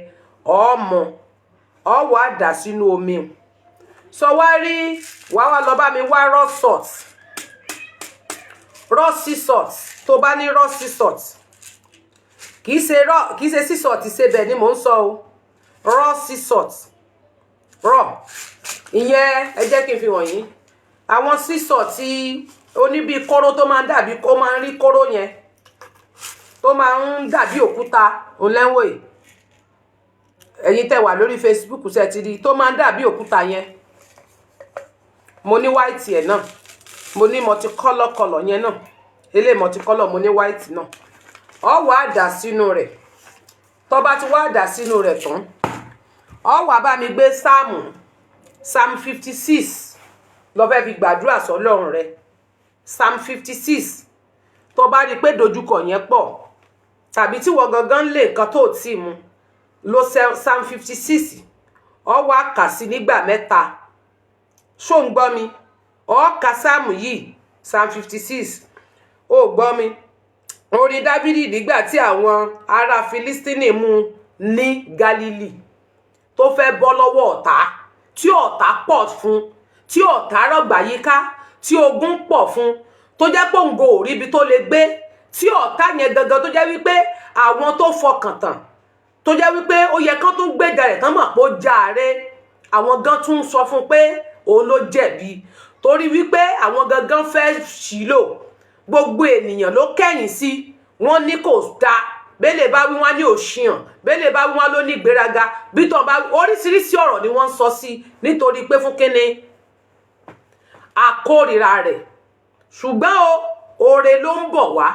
ọmọ ọ wá dà sínú omi sọ wá rí wá lọ bá mi wá raw salt raw sea salt tó bá ní raw sea salt kì í ṣe sea salt ṣe bẹ́ẹ̀ ni mò ń sọ o raw sea salt raw ìyẹn ẹ jẹ́ kí n fi wọ̀nyí àwọn sea salt tí oníbi kóró tó máa ń dàbí kó máa ń rí kóró yẹn tó máa ń dàbí òkúta òlẹ́wọ̀ yìí ẹ̀yin tẹ́ wà lórí Facebook ṣe ti rí tó máa ń dàbí òkúta yẹn mo ní white yẹn náà mo ní multicolor color yẹn náà eléyìí multicolor mo ní white náà ọ wá dà sínú rẹ̀ tó bá ti wá dà sínú rẹ̀ tán ọ wá bá mi gbé Psalm 56 lọ fẹ́ fi gbàdúrà sọ́lọ́run rẹ̀ Psalm 56 tó bá rí pé dojúkọ yẹn pọ̀ tàbí tí wọ́n gangan lè nǹkan tó tì mú lo Psalm 56 ọ wá kà sí nígbà mẹ́ta ṣó ń gbọ́ mi ọ ka sáàmù yìí Psalm 56 ó gbọ́ mi orin Dáfídì nígbà tí àwọn ará Filistini mú ní Gálílì tó fẹ́ bọ́ lọ́wọ́ ọ̀tá tí ọ̀tá pọ̀ fún tí ọ̀tá rọ̀gbà yíká tí ogun pọ̀ fún tó jẹ́ pé òǹgò ò ríbi tó lè gbé tí ọ̀tá yẹn gangan tó jẹ́ wípé àwọn tó fọkàn tán tó jẹ́ wípé ó yẹ kán tún gbéga rẹ̀ tán mọ̀ pé ó jàre àwọn gan tún sọ fún pé òun ló jẹ̀bi torí wípé àwọn gangan fẹ́ ṣìlò gbogbo ènìyàn ló kẹ́yìn sí wọ́n ní kò dáa bẹ́lẹ̀ bá wí wọ́n ní òṣìyàn bẹ́lẹ̀ bá wí wọ́n ló ní ìgbéraga bí tán bá oríṣiríṣi ọ̀rọ̀ ni wọ́n ń sọ sí nítorí pé fún kíni àkórìíra rẹ̀ ṣùgbọ́n oore ló ń bọ̀ wá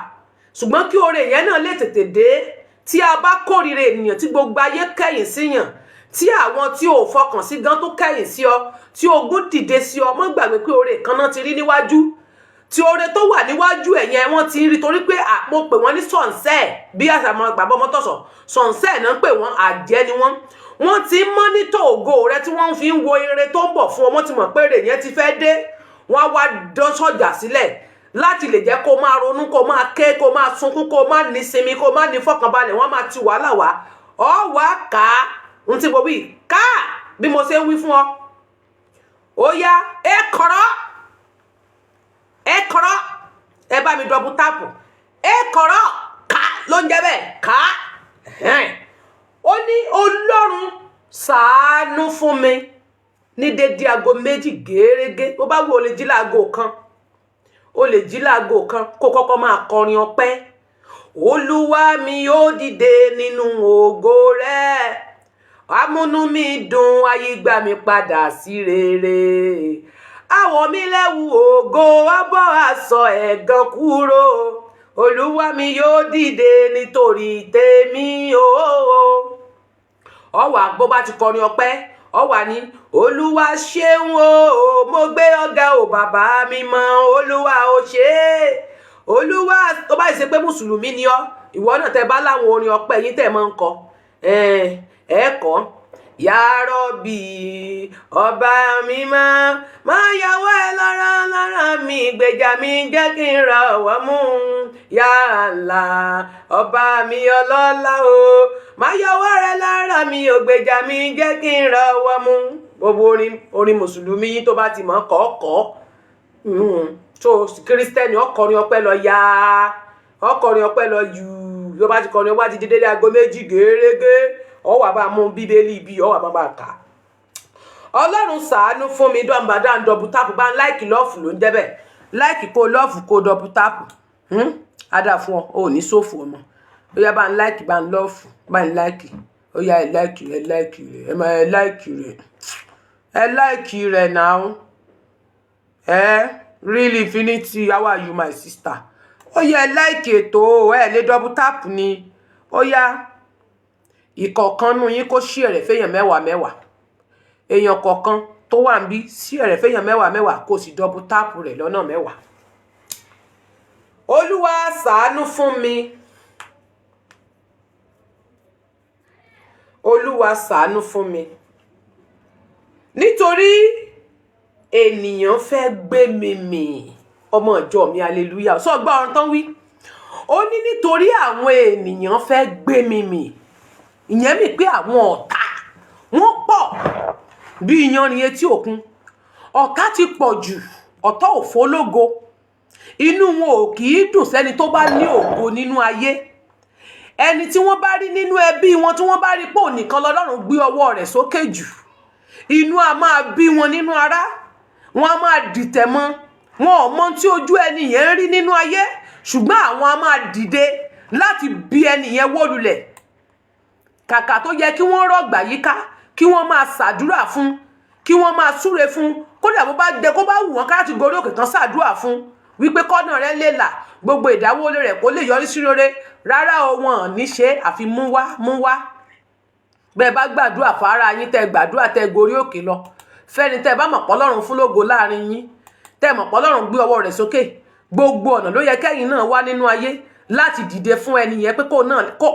ṣùgbọ́n kí oore yẹn náà lè tètè dé tí a bá kórìíra ènìyàn tí gbogbo ayé kẹ́yìn síyàn tí àwọn tí ò fọkàn sí gan tó kẹ́yìn sí ọ tí ogun dìde sí ọ mọ́ gbàgbé pé oore kan náà ti rí níwájú tí oore tó wà níwájú ẹ̀yẹn wọ́n ti rí torí pé mo pè wọ́n ní sọ̀nsẹ́ bí àṣàmọ́ bàbá ọmọ tọ̀sọ̀ sọ̀nsẹ́ náà pè wọ́n àjẹ́ ni wọ́n ti mọ́nítọ̀ ògo rẹ tí wọ́n fi ń wo ire tó ń bọ̀ fún ọ wọ́n ti mọ̀ pé èrè yẹn ti fẹ́ dé wọ́n wá dán sọ́jà sílẹ̀ láti lè jẹ́ kó máa ronú kó máa ké kó máa sunkún kó máa ní sinmi kó máa ní fọkànbalẹ̀ wọ́n máa ti wàhálà wá ọ wá ká n tí mo wí ká bí mo ṣe ń wí fún ọ ó yá ẹ kọ̀rọ̀ ẹ bá mi dọ̀bù táàpù ẹ kọ̀rọ̀ ká ló ń jẹ́ bẹ́ẹ̀ ká ó ní Ọlọ́run ṣàánú fún mi ní dédé aago méjì gẹ́rẹ́gẹ́ bó bá wù ó lè jí láago kan ó lè jí láago kan kó kọ́kọ́ máa kọrin ọpẹ́ Olúwa mi yóò dìde nínú ògo rẹ̀ amúnú mi dùn ayé gbà mí padà sí rere àwọ̀ mi lẹ́wù ògo abọ́ aṣọ ẹ̀gàn kúrò Olúwa mi yóò dìde nítorí tèmi ó wá bó bá ti kọrin ọpẹ́ ó wá ní Olúwa ṣeun o mo gbé ọ̀gá o bàbá mi mọ́ Olúwa o ṣe olúwa tó bá ṣe pé mùsùlùmí ni ọ́ ìwọ náà tẹ́ bá láwọn orin ọpẹ́ yín tẹ́ máa ń kọ ẹ kọ ya Rabbi ọba mímọ́ máa yàwọ́ ẹ lára mi gbèjà mi jẹ́ kí n ra ọwọ́ mú ya Allah ọba mi ọlọ́lá o máa yàwọ́ rẹ lára mi ò gbèjà mi jẹ́ kí n ra ọwọ́ mú. Gbogbo orin mùsùlùmí yín tó bá ti mọ̀ kọ́ọ̀kọ́ tó kírísítẹ́nì ọkọrin ọpẹ́ lọ ya ọkọrin ọpẹ́ lọ yù ló bá ti kọrin wá ti dédé aago 2 gẹ́rẹ́gẹ́ ọ wá bá mú bíbélì bí ọ wá bá kà. Ọlọ́run ṣàánú fún mi dọ́mbàdá ń dọ̀bù tápù bá ń láìkì lọ́ọ̀fù ló ń jẹ́bẹ̀ láìkì kó lọ́ọ̀fù kó dọ̀bù tápù adá fún ọ ò ní sófù ọmọ ó yá bá ń láìkì bá ń lọ́ọ̀fù bá ń láìkì ó yá ẹ láìkì rẹ ẹ máa ẹ láìkì rẹ náà Real Infinity how are you my sister ó yá ẹ láìkì ètò ẹ lè dọ̀bù tápù ni ó yá ìkọ̀ọ̀kan nú yín kó ṣí ẹ̀rẹ̀ fẹ́yàn mẹ́wàá èèyàn kọ̀ọ̀kan tó wà ń bí sí ẹ̀rẹ̀ fẹ́yàn mẹ́wàá kó sì dọ̀bù tápù rẹ̀ lọ́nà 10. Olúwa ṣàánú fún mi Olúwa ṣàánú fún mi nítorí ènìyàn fẹ́ gbé mi mì ọmọ ìjọ mi hallelujah sọ gbọ́ ọ̀run tán wí ó ní nítorí àwọn ènìyàn fẹ́ gbé mi mì ìyẹn mi pé àwọn ọ̀tá wọ́n pọ̀ bí iyanrìn etí òkun ọ̀tá ti pọ̀ jù ọ̀tá òfólógo inú wọn ò kì í dùn sẹ́ni tó bá ní ògo nínú ayé ẹni tí wọ́n bá rí nínú ẹbí wọn tí wọ́n bá rí pò nìkan lọ́lọ́run gbé ọwọ́ rẹ̀ sókè jù inú a máa bí wọn nínú ara wọn a máa dìtẹ̀ mọ́ wọn ò mọ tí ojú ẹni yẹn ń rí nínú ayé ṣùgbọ́n àwọn a máa dìde láti bí ẹni yẹn wó lulẹ̀ kàkà tó yẹ kí wọ́n rọ̀gbà yíká kí wọ́n máa ṣàdúrà fún kí wọ́n máa súre fún kódà bó bá dé kó bá wù wọ́n ká láti gorí òkè kan ṣàdúrà fún wípé kọ́nà rẹ̀ lè là gbogbo ìdáwọ́lé rẹ̀ kó lè yọrí sí rere rárá o wọn ò ní ṣe àfi mú wá bẹ́ẹ̀ bá gbàdúrà fara yín tẹ́ gbàdúrà tẹ́ gorí òkè lọ fẹ́ni tẹ́ bá mọ̀ pọ́lọ́run fún lógo láàrin yín tẹ́ mọ̀ pọ́lọ́run gbé ọwọ́ rẹ̀ sókè gbogbo ọ̀nà ló yẹ kẹ́yìn náà wá nínú ayé láti dìde fún ẹni yẹn pé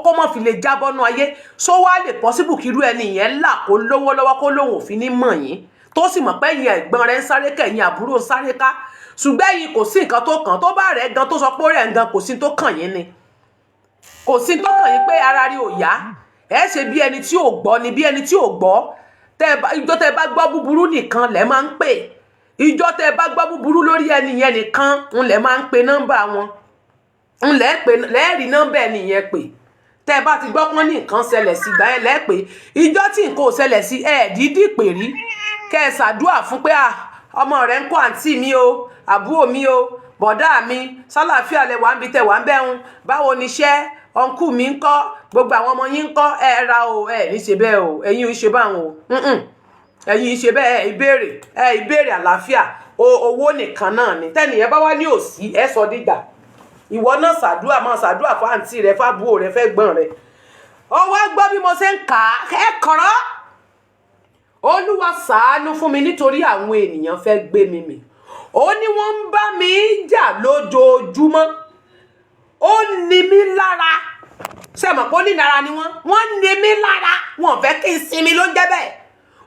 kó mọ̀ fi lè jábọ́nú ayé só wá lè pọ́síbù kírú ẹni yẹn là kó lówó lọ́wọ́ kó lóun ò fi ní mọ̀ yín tó sì mọ̀ pé ẹ̀yin ẹ̀gbọ́n rẹ̀ ń sáré kẹ̀yìn àbúrò ń sáré ká ṣùgbọ́n ẹ̀yin kò sí nǹkan tó kàn tó bá rẹ̀ gan tó sọ pé ó rẹ̀ gan kò sí tó kàn yín ni kò sí tó kàn yín pé ara rí ò yá ẹ ṣe bí ẹni tí ò gbọ́ ni bí ẹni tí ò gbọ́ ìjọ tẹ́ bá gbọ́ búburú nìkan lẹ máa ń pè ìjọ tẹ́ bá gbọ́ búburú lórí ẹni yẹn nìkan ń lẹ máa ń pe nọ́mbà wọn ń lẹ́ẹ̀rí nọ́mbà ẹni yẹn pè tẹ́ bá ti gbọ́ pọ́n ní nǹkan ṣẹlẹ̀ sí ìgbà yẹn lẹ́ẹ̀ pé ìjọ tí nǹkan ò ṣẹlẹ̀ sí dídí pè rí kẹ́ ẹ ṣàdúrà fún pé ọmọ rẹ̀ ń kọ́ àǹtí mi o àbúrò mi o bọ̀dá mi sálàáfíà lẹ wà ń bi tẹ wà ń bẹ́hùn báwo níṣẹ́ ọ̀nkù mi ń kọ́ gbogbo àwọn ọmọ yín ń kọ́ ẹ ra o ẹ ní ṣe bẹ́ẹ̀ o ẹ̀yin ò ṣe báwọn o ẹ̀yin ṣe bẹ́ẹ̀ ìbéèrè àlàáfíà owó nìkan náà ni tẹ́nìyẹn bá wá ní òsì ẹ sọ dígbà ìwọ náà ṣàdúrà máa ṣàdúrà fún àǹtí rẹ fábúrò rẹ fẹ́ gbọ́n rẹ ọwọ́ gbọ́ bí mo ṣe ń kà á ẹ kọ̀rọ̀ Olúwa ṣàánú fún mi nítorí àwọn ènìyàn fẹ́ gbé mi mì ó ní wọ́n ń bá mi jà lójoojúmọ́ ó ní mi lára ṣe mọ̀ pé ó ní lára ni wọ́n ní mi lára wọn fẹ́ kí n sinmi ló jẹ́ bẹ́ẹ̀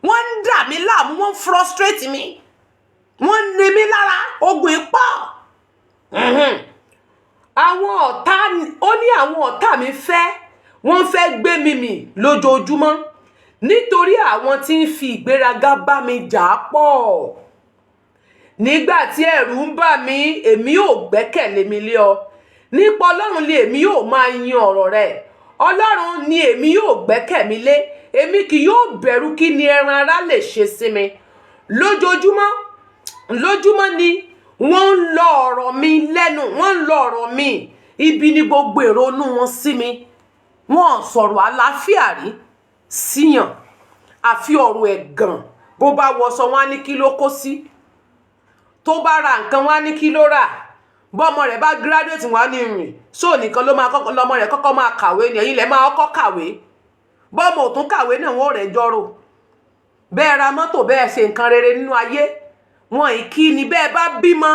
wọ́n ń dà mí láàmú wọ́n ń frustrate mi wọ́n ní mi lára ogun ipá àwọn ọ̀tá ó ní àwọn ọ̀tá mi wọ́n fẹ́ gbé mi mì lójoojúmọ́ nítorí àwọn tí ń fi ìgbéraga bá mi jà pọ̀ nígbà tí ẹ̀rù ń bà mí èmi ò gbẹ́kẹ̀lé mi lé ọ nípa Ọlọ́run lé èmi yóò máa yin ọ̀rọ̀ rẹ̀ Ọlọ́run ni èmi yóò gbẹ́kẹ̀ mi lé èmi kì yóò bẹ̀rù kí ni ẹran ara lè ṣe sí mi lójúmọ́ ni wọ́n ń lọ ọ̀rọ̀ mi lẹ́nu wọ́n ń lọ ọ̀rọ̀ mi ibi ni gbogbo èrò inú wọn sí mi wọ́n sọ̀rọ̀ àlàáfíà rí síyàn àfi ọ̀rọ̀ ẹ̀gàn bó bá wọṣọ wọn á ní kí ló kó sí tó bá ra nǹkan wọn á ní kí ló rà bọ́mọ rẹ̀ bá graduate wọn á ní rìn só nìkan ló máa kọ́kọ́ lọ́mọ rẹ̀ kọ́kọ́ máa kàwé ni ẹ̀yin lẹ̀ máa kọ́kọ́ kàwé bọ́mọ ò tún kàwé náà wọ́n rẹ̀ jọrò bẹ́ẹ̀ ra mọ́tò bẹ́ẹ̀ ṣe nǹkan rere nínú ayé wọn ìkí ni bẹ́ẹ̀ bá bímọ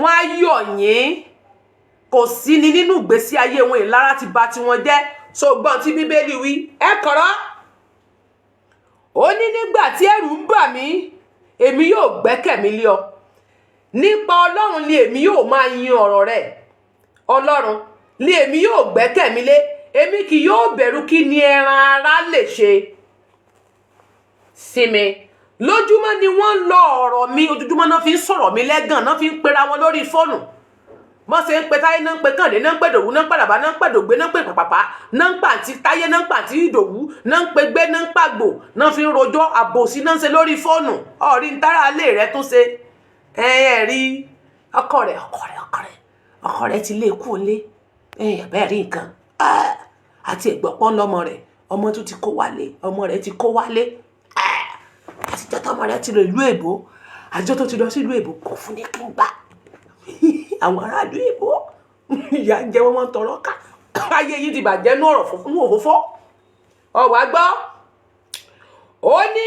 wọn á yọ̀ yín kò sí ni nínú ìgbésí ayé wọn ìlara ti bà tí wọn jẹ́. So gbọ́n tí Bíbélì wí ẹ kọ̀rọ̀ ó ní nígbà tí ẹ̀rù ń bà mí èmi yóò gbẹ́kẹ̀mí lé ọ nípa Ọlọ́run ni èmi yóò máa yin ọ̀rọ̀ rẹ̀ Ọlọ́run ni èmi yóò gbẹ́kẹ̀mí lé èmi kì yóò bẹ̀rù kí ni ẹran ara lè ṣe sí mi. Lójúmọ́ ni wọ́n ń lọ ọ̀rọ̀ mi ojoojúmọ́ náà fi ń sọ̀rọ̀ mi lẹ́gàn náà fi ń pera wọn lórí fóònù bọ́n ṣe ń pe Táyé náà ń pe Kàndé náà ń pe Dòwú náà ń pàdàbà náà ń pè Dògbé náà ń pè Pàpàpá náà ń pàǹtí Táyé náà ń pàǹtí Ìdòwú náà ń pe Gbé náà ń pàgbò náà fi ń rojọ́ àbòsí náà ń ṣe lórí fóònù ọ̀rí ń tára alé rẹ tó ṣe rí ọkọ rẹ ti lé kú lé bẹ́ẹ̀ rí nǹkan àti ẹ̀gbọ́pọ́n lọ́mọ rẹ̀ ọmọ tó ti kó wálé ọmọ rẹ̀ ti kó wálé àtijọ́ tọmọ rẹ̀ ti lọ ìlú èbó àjọ tó ti lọ sí ìlú èbó kò fún ní kí n gbà àwọn aráàlú èbó ìyá ń jẹ wọn tọrọ ká ayé yìí ti bàjẹ́ ní ọ̀rọ̀ fún òfófó ọ̀wá gbọ́ ó ní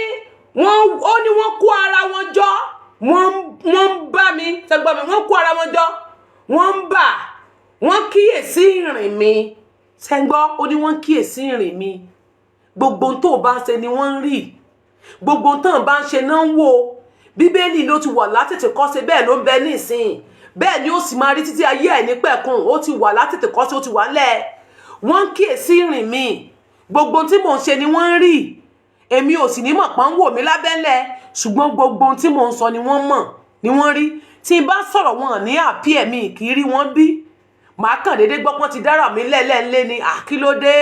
wọ́n kó ara wọn jọ wọ́n ń bá mi tẹ́gbọ́n mi wọ́n kó ara wọn jọ wọ́n ń bà wọ́n kíyèsí ìrìn mi sẹ́ngbọ́ ó ní wọ́n kíyèsí ìrìn mi gbogbo tó bá ń ṣe ni wọ́n ń rí gbogbo tán bá ń ṣe náà ń wò Bíbélì ló ti wà látètè kọ́ṣe bẹ́ẹ̀ ló ń bẹ nísìn bẹ́ẹ̀ ni ó sì máa rí títí ayé ẹ̀ ní pẹ̀kun ó ti wà látètè kọ́ṣe ó ti wà ńlẹ̀ wọ́n ń kíyèsí ìrìn mi gbogbo tí mò ń ṣe ni wọ́n ń rí èmi ò sì ní mọ̀ pọ́n wò mí lábẹ́lẹ̀ ṣùgbọ́n gbogbo tí mò ń sọ ni wọ́n mọ̀ ni wọ́n rí tí n bá sọ̀rọ̀ wọn ní àpí ẹ̀mí kì í rí wọn bí màá kàn déédé gbọ́ pọ́n ti dára mi lẹ́lẹ́ńlé ni àkílódé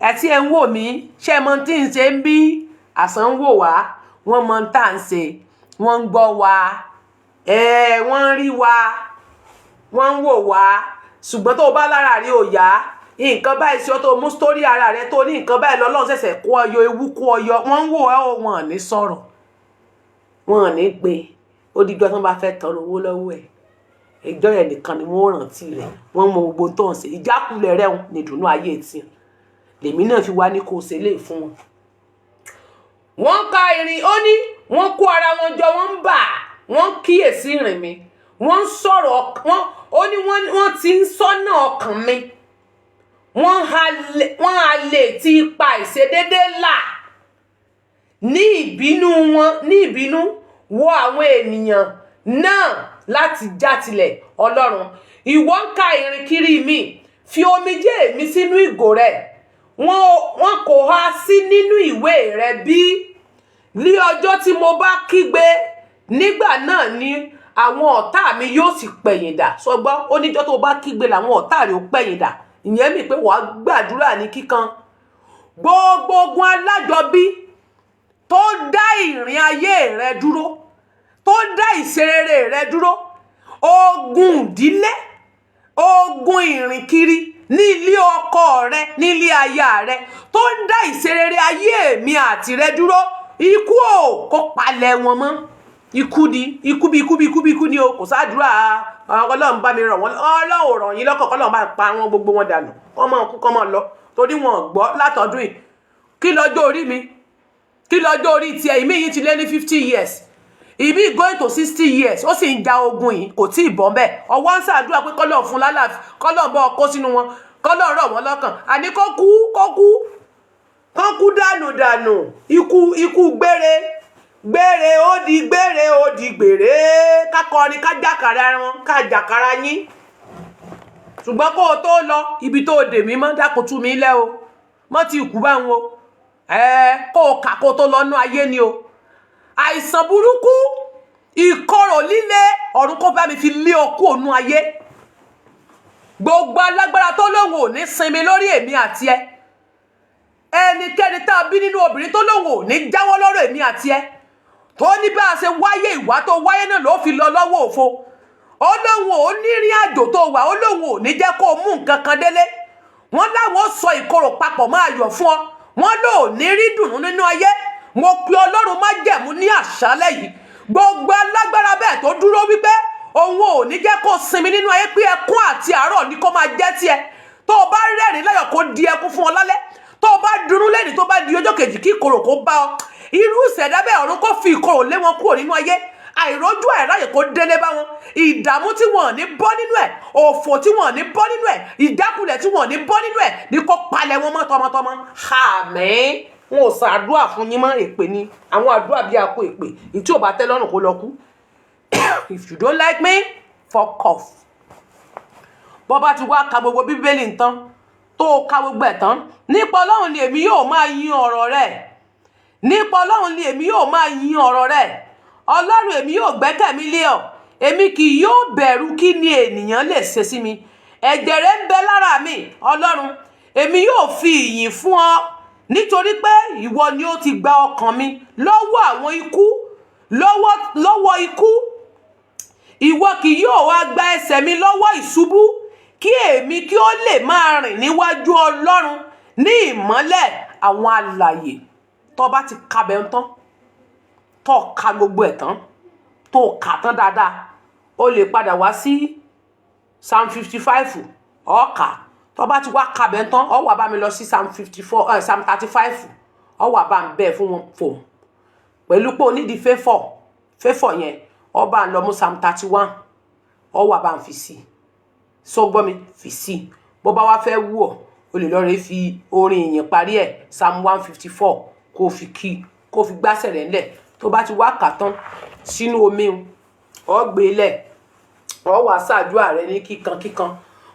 ẹ̀ tí ẹ ń wò mí ṣé mọ tí ń ṣe ń bí àsán ń wò wá wọ́n mọ tá à ń ṣe wọ́n ń gbọ́ wa wọ́n ń rí wa wọ́n ń wò wá ṣùgbọ́n tó bá lára rí ò yá nǹkan báyìí sí ọ tó mú sítórí ara rẹ tó ní nǹkan báyìí lọ́lọ́run ṣẹ̀ṣẹ̀ kó ọyọ ewu kó ọyọ wọ́n ń wò ẹ́ o wọn ò ní sọ̀rọ̀ wọn ò ní gbé ó dìgbà tí wọ́n bá fẹ́ tọrọ owó lọ́wọ́ ẹ̀ ìjọ yẹn nìkan ni wọ́n rántí rẹ̀ wọ́n mọ gbogbo tó ń ṣe ìjákulẹ̀ rẹ̀ ní ìdùnnú ayé tiẹ̀ lèmi náà fi wá ní kó ṣe lè fún wọn. wọ́n ka ìrìn ó ní wọ́n kó ara wọn jọ wọ́n ń bà wọ́n kíyèsí ìrìn mi wọ́n ń sọ̀rọ̀ ó ní wọ́n ti ń sọ́nà ọkàn mi wọ́n á lè ti ipa ìṣedédé là ní ìbínú wọ àwọn ènìyàn náà láti játilẹ̀ Ọlọ́run ìwọ ń ka ìrìn kiri mi fi omijé mi sínú ìgò rẹ̀ wọ́n kò há sí nínú ìwé rẹ̀ bí ní ọjọ́ tí mo bá kígbe nígbà náà ni àwọn ọ̀tá mi yóò sì pẹ̀yìn dà sọgbọ́n ó níjọ́ tó bá kígbe làwọn ọ̀tá rẹ̀ ó pẹ̀yìn dà ìyẹn mi pé wàá gbàdúrà ní kíkan gbogbo ogun alájọbí tó dá ìrìn ayé rẹ dúró tó dá ìṣerere rẹ dúró ogun ìdílé ogun ìrìn kiri ní ilé ọkọ rẹ nílé aya rẹ tó ń dá ìṣerere ayé mi àti rẹ dúró ikú ò kó palẹ̀ wọn mọ́ ikú ni o kò sádùúrà Ọlọ́run bá mi ràn wọ́n Ọlọ́run ràn yín lọ́kàn kọ́lọ́run bá pa wọn gbogbo wọn dànù kọ́ mọ́ kú kọ́ mọ́ lọ torí wọn gbọ́ látọdún yìí kí lọ́jọ́ orí mi kí lọ́jọ́ orí tiẹ̀ ìmí yìí ti lé ní 50 years ìbí going to 60 years ó sì ń ja ogun yìí kò tí ì bọ́ mbẹ́ ọwọ́ ń ṣàdúrà pé kọ́lọ́run fún lálàáfíà kọ́lọ́run bọ́ ọkọ́ sínú wọn kọ́lọ́run rọ̀ wọ́n lọ́kàn àní kó kú dànù ikú gbére ó di gbére kákọrin kájàkàrà wọn kájàkàrà yín ṣùgbọ́n kó o tó lọ ibi tó dè mí mọ́ dákò tú mi lẹ́ o mọ́ ti kú bá wọn o kó o kà kó tó lọ́nú ayé ni o àìsàn burúkú ìkorò líle ọ̀run kó bá mi fi lé ọkú ònú ayé gbogbo alágbára tó lóun ò ní sinmi lórí èmi àti ẹ ẹnikẹ́ni tá a bí nínú obìnrin tó lóun ò ní jáwọ́ lọ́rọ̀ èmi àti ẹ tó ní bá a ṣe wáyé ìwà tó wáyé náà ló fi lọ lọ́wọ́ òfo ó lóun ò ní rí àjò tó wà ó lóun ò ní jẹ́ kó o mú nǹkan kan délé wọ́n láwọn sọ ìkorò papọ̀ máa yọ̀ fún ọ wọ́n lò ní rí dùnú nínú ayé mo pe Ọlọ́run má jẹ̀mú ní àṣálẹ́ yìí gbogbo alágbára bẹ́ẹ̀ tó dúró wípé òun ò ní jẹ́ kó sinmi nínú ayé pé ẹkún àti àárọ̀ ni kó máa jẹ́ tiẹ̀ tó o bá rẹ́rìn láyọ̀ kó di ẹkún fún ọ lálẹ́ tó o bá dunnú lẹ́ni tó bá di ọjọ́ kejì kí ìkorò kó bá ọ irú ìṣẹ̀dá bẹ́ẹ̀ ọ̀run kó fi ìkorò lé wọn kúrò nínú ayé àìrójú àìráyè kó délé bá wọn, ìdààmú tí wọn ò ní bọ́ nínú ẹ̀, òfò tí wọn ò ní bọ́ nínú ẹ̀, ìjákulẹ̀ tí wọn ò ní bọ́ nínú ẹ̀ ní kó palẹ̀ wọn mọ́ tọmọtọmọ. Àmín. Wọn ò ṣàdúrà fún yín mọ́, èpè ni àwọn àdúrà bí àpò èpè, ìtí ò bá tẹ́ lọ́rùn kó lọ kú. If you don't like me, fuck off. Bó bá ti wá ka gbogbo bíbélì nǹkan tó ka gbogbo ẹ̀ tán, nípa Ọlọ́run ni èmi yóò máa yin ọ̀rọ̀ rẹ̀, nípa Ọlọ́run ni èmi yóò máa yin ọ̀rọ̀ rẹ̀. Ọlọ́run, èmi yóò gbẹ́kẹ̀mí lé ọ, èmi kì yóò bẹ̀rù kí ni ènìyàn lè ṣe sí mi. Ẹ̀jẹ̀ rẹ̀ ń bẹ lára mi. Ọlọ́run, èmi yóò fi ìyìn fún ọ, nítorí pé ìwọ ni ó ti gba ọkàn mi lọ́wọ́ àwọn ikú, lọ́wọ́ ikú. Ìwọ kì yóò wá gba ẹsẹ̀ mi lọ́wọ́ ìṣubú, kí èmi kí ó lè máa rìn níwájú Ọlọ́run ní ìmọ́lẹ̀ àwọn alààyè. Tó bá ti kabẹ̀ ń tán, tó ka gbogbo ẹ̀ tán, tó kà tán dáadáa, ó lè padà wá sí Psalm 55 ọ̀ọ́kà. Tó bá ti wá kabẹ̀ ń tán, ó wá bá mi lọ sí Psalm 35, ó wá bá ń bẹ̀ fún wọn fò. Pẹ̀lú pé ó nídìí fẹ́fọ̀ yẹn, ó bá ń lọ mú Psalm 31, ó wá bá ń fi sí. So gbọ́ mi, fi sí. Bó bá wá fẹ́ wú ọ, o lè lọ rẹ̀ fi orin ìyìn parí ẹ̀, Psalm 154, kó fi kí, kó fi gbásẹ̀ rẹ̀ ńlẹ̀. Tó bá ti wá kà tán sínú omi, ó gbé lẹ̀, ó wá ṣàdúrà rẹ̀ ní kíkankíkan.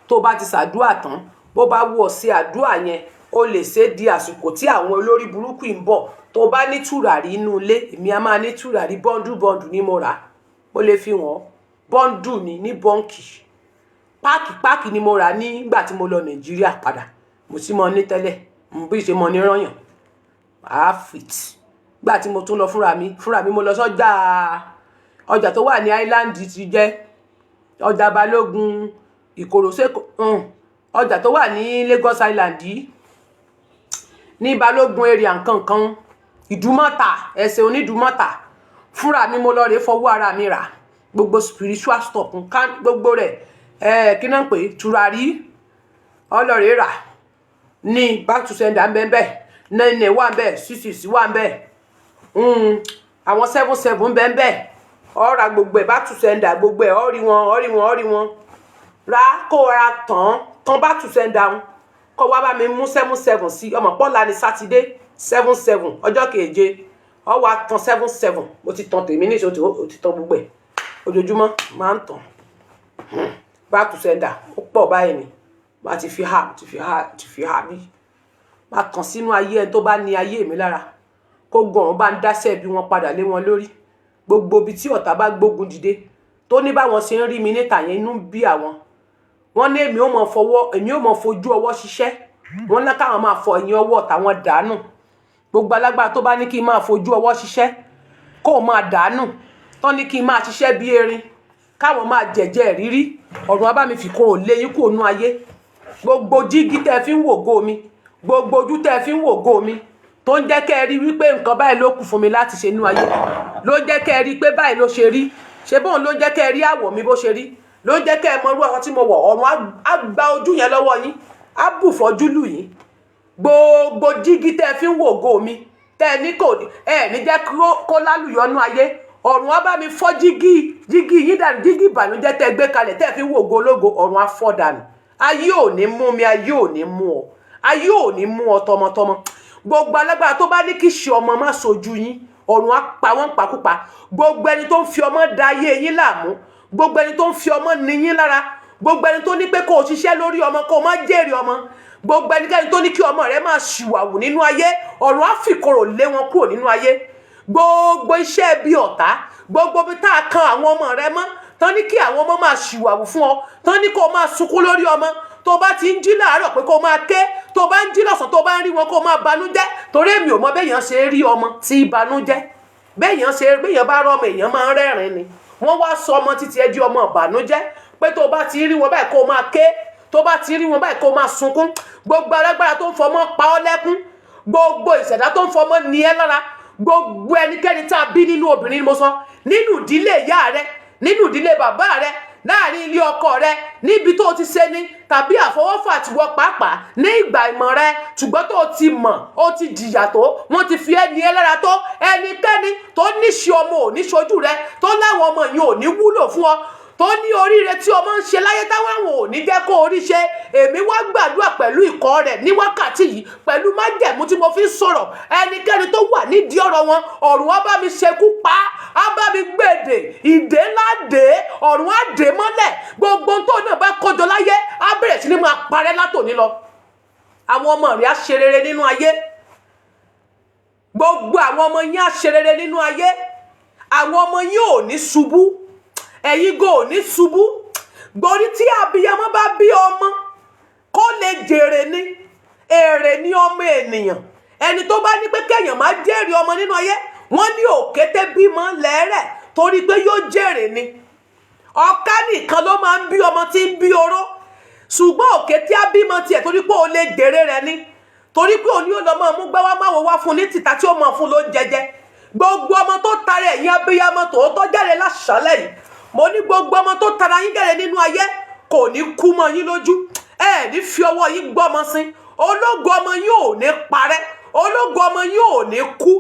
Tó bá ti ṣàdúrà tán, bó bá wù ọ sí àdúrà yẹn, ó lè ṣe di àsìkò tí àwọn olórí burúkú ń bọ̀. Tó bá ní tùràrí inú ilé, èmi a máa ní tùràrí bọ́ndù ní mo rà. Ó lè fi wọ́n bọ́ndù ní bọ́ǹkì. Páàkì ni mo rà nígbà tí mo lọ Nàìjíríà padà. Mo sì mọ ní tẹ́lẹ̀, bí ṣe mọ ní rányàn. Fit. Gbà tí mo tún lọ fúnra mi mo lọ ọjà tó wà ní Island ti jẹ́ ọjà Balógun Ìkòròsèkò, ọjà tó wà ní Lagos Island yìí, ní Balógun area nǹkan Ìdúmọ̀tà, ẹsẹ̀ Onídùmọ̀tà. Fúnra mi mo lọ rè fọwọ́ ara mi rà gbogbo spiritual stuff nǹkan gbogbo rẹ̀, kí náà pé tùràrí ọlọ́rẹ̀ rà ní back to sender bẹ́ẹ̀, 9 wà bẹ́ẹ̀, 6 wà bẹ́ẹ̀, àwọn 7 bẹ́ẹ̀, ó ra gbogbo ẹ̀ back to sender gbogbo ẹ̀, ó rí wọn ra kó ra tán back to sender kó wá bá mi mú 7 sí. Ọmọ pọ́nla ní Sátidé 7 ọjọ́ keje, ó wá tán 7. Mo ti tán tèmi ní ìṣòtò, ó ti tán gbogbo ẹ̀ ojoojúmọ́ máa ń tàn back to sender. Ó pọ̀ báyìí ni máa ti fi ha bí máa kàn sínú ayé ẹ tó bá ní ayé mi lára, kó gan bá ń dáṣẹ́ bí wọ́n padà lé wọn lórí. Gbogbo ibi tí ọ̀tá bá gbógun dìde tó ní báwọn ṣe ń rí mi níta yẹn, inú bí àwọn. Wọ́n ní èmi ò mọ̀ fojú ọwọ́ ṣiṣẹ́, wọ́n ní káwọn máa fọ ẹ̀yìn ọwọ́ táwọn dànù. Gbogbo alágbára tó bá ní kí n máa fojú ọwọ́ ṣiṣẹ́ kó máa dànù, tó ní kí n máa ṣiṣẹ́ bí erin, káwọn máa jẹ̀jẹ̀ rírí, ọ̀run abá mi fi kó lé yín kó nú ayé. Gbogbo jígí tẹ́ fi ń wògo mi, gbogbo ojú tẹ́ fi ń wògo mi, tó ń jẹ́ kẹ́ ẹ rí wípé nǹkan báyìí ló kù fún mi láti ṣe nú ayé, ló jẹ́ kẹ́ ẹ rí pé báyìí ló ṣe rí, ṣe bóun ló jẹ́ kẹ́ ẹ rí àwọ̀ mi bó ṣe rí, ló jẹ́ kẹ́ ẹ mọ irú aṣọ tí mo wọ̀. Ọ̀run á gba ojú yẹn lọ́wọ́ yín, á bù fọ́jú lù yín. Gbogbo jígí tẹ́ fi ń wògo mi, tẹ́ ní kò ní jẹ́ kó lálùyọ́nú ayé, ọ̀run á bá mi fọ́ jígí yín dànù, jígí ìbànújẹ́ tẹ́ gbé kalẹ̀ tẹ́ fi ń wògo ológo, ọ̀run á fọ́ dànù. Ayé ò ní mú mi, ayé ò ní mú ọ, ayé ò ní mú ọ tọmọtọmọ. Gbogbo alágbára tó bá ní kí ṣe ọmọ má sojú yín, ọ̀run á pa wọ́n pàkúpa. Gbogbo ẹni tó ń fi ọmọ da ayé yín láàmú, gbogbo ẹni tó ń fi ọmọ ní yín lára, gbogbo ẹni tó ní pé kó o ṣiṣẹ́ lórí ọmọ kó o má jèrè ọmọ, gbogbo ẹnikẹ́ni tó ní kí ọmọ rẹ máa ṣìwàwù nínú ayé, ọ̀run á fìkorò lé wọn kúrò nínú ayé. Gbogbo iṣẹ́ bí ọ̀tá, gbogbo bí tá a kan àwọn ọmọ rẹ mọ́, tán ní kí àwọn ọmọ máa ṣìwàwù fún ọ, tán ní kó o máa sunkún lórí ọmọ, tó bá ti ń jí láàárọ̀ pé kó o máa ké, tó bá ń jí lọ́sàn tó bá ń rí wọn kó o máa banújẹ́, torí èmi ò mọ béèyàn ṣe rí ọmọ tí ìbànújẹ́, béèyàn bá rọ ọmọ èèyàn máa ń rẹ́rìn ni. Wọ́n wá sọ ọmọ títí ẹ di ọmọ ìbànújẹ́, pé tó bá ti rí wọn báyìí kó o máa ké, tó bá ti rí wọn báyìí kó o máa sunkún. Gbogbo alágbára tó ń fọmọ pa ọ́ lẹ́kún, gbogbo ìṣẹ̀dá tó ń fọmọ ní ẹ lára, gbogbo ẹnikẹ́ni tá a bí nínú obìnrin ni mo sọ, nínú ìdílé ìyá rẹ, nínú ìdílé bàbá rẹ, láàrin ilé ọkọ rẹ, níbi tó ti ṣe ni tàbí àfọwọ́fà tí wọ́n pàápàá ní ìgbà ìmọ̀ rẹ, ṣùgbọ́n tó ti mọ̀ ó ti jìyà tó, wọ́n ti fi ẹni ẹ lára tó, ẹnikẹ́ni tó níṣe ọmọ ò ní ṣojú rẹ, tó láwọn ọmọ yìí ò ní wúlò fún ọ, tó ní oríire tí ọmọ ń ṣe láyé táwọn àwọn ò ní jẹ́ kó orí ṣe. Èmi wá gbàdúrà pẹ̀lú ikọ̀ rẹ̀ ní wákàtí yìí, pẹ̀lú májẹ̀mú tí mo fi ń sọ̀rọ̀. Ẹnikẹ́ni tó wà nídìí ọ̀rọ̀ wọn, ọ̀run á bá mi ṣekú pa, á bá mi gbèdè, ìdè ńlá dè, ọ̀run á dè mọ́lẹ̀. Gbogbo tó náà bá kójọ láyé á bẹ̀rẹ̀ sí ní máa parẹ́ látòní lọ. Àwọn ọmọ rẹ̀ á ṣe rere nínú ayé. Gbogbo àwọn ọmọ yín á ṣe rere nínú ayé. Àwọn ọmọ yín ò ní ṣubú, ẹ̀yin go ò ní ṣubú. Gbórí tí abiyamọ bá bí ọmọ kó lè jèrè ni, èrè ni ọmọ ènìyàn. Ẹni tó bá ní pé kéèyàn má jèrè ọmọ nínú ayé, wọ́n ní òkété bímọ lẹ́rẹ̀ torí pé yóò jèrè ni. Ọ̀ká nìkan ló máa ń bí ọmọ tí ń bí oró, ṣùgbọ́n òkété á bímọ tiẹ̀ torí pé ó lè jèrè rẹ̀ ni, torí pé òní ò lọ máa mú gbẹ́wá máa wò wá fún ní tìta tí ó máa fún ló ń jẹjẹ. Gbogbo ọmọ tó tara ẹ̀yin abiyamọ tòótọ́ jáde láṣálẹ̀ yìí, mo ní gbogbo ọmọ tó tara yín jáde nínú ayé kò ní kú mọ́ yín lójú. Ẹ ní fi ọwọ́ yín gbọ́mọ sí. Ológo ọmọ yín ò ní parẹ́, ológo ọmọ yín ò ní kú,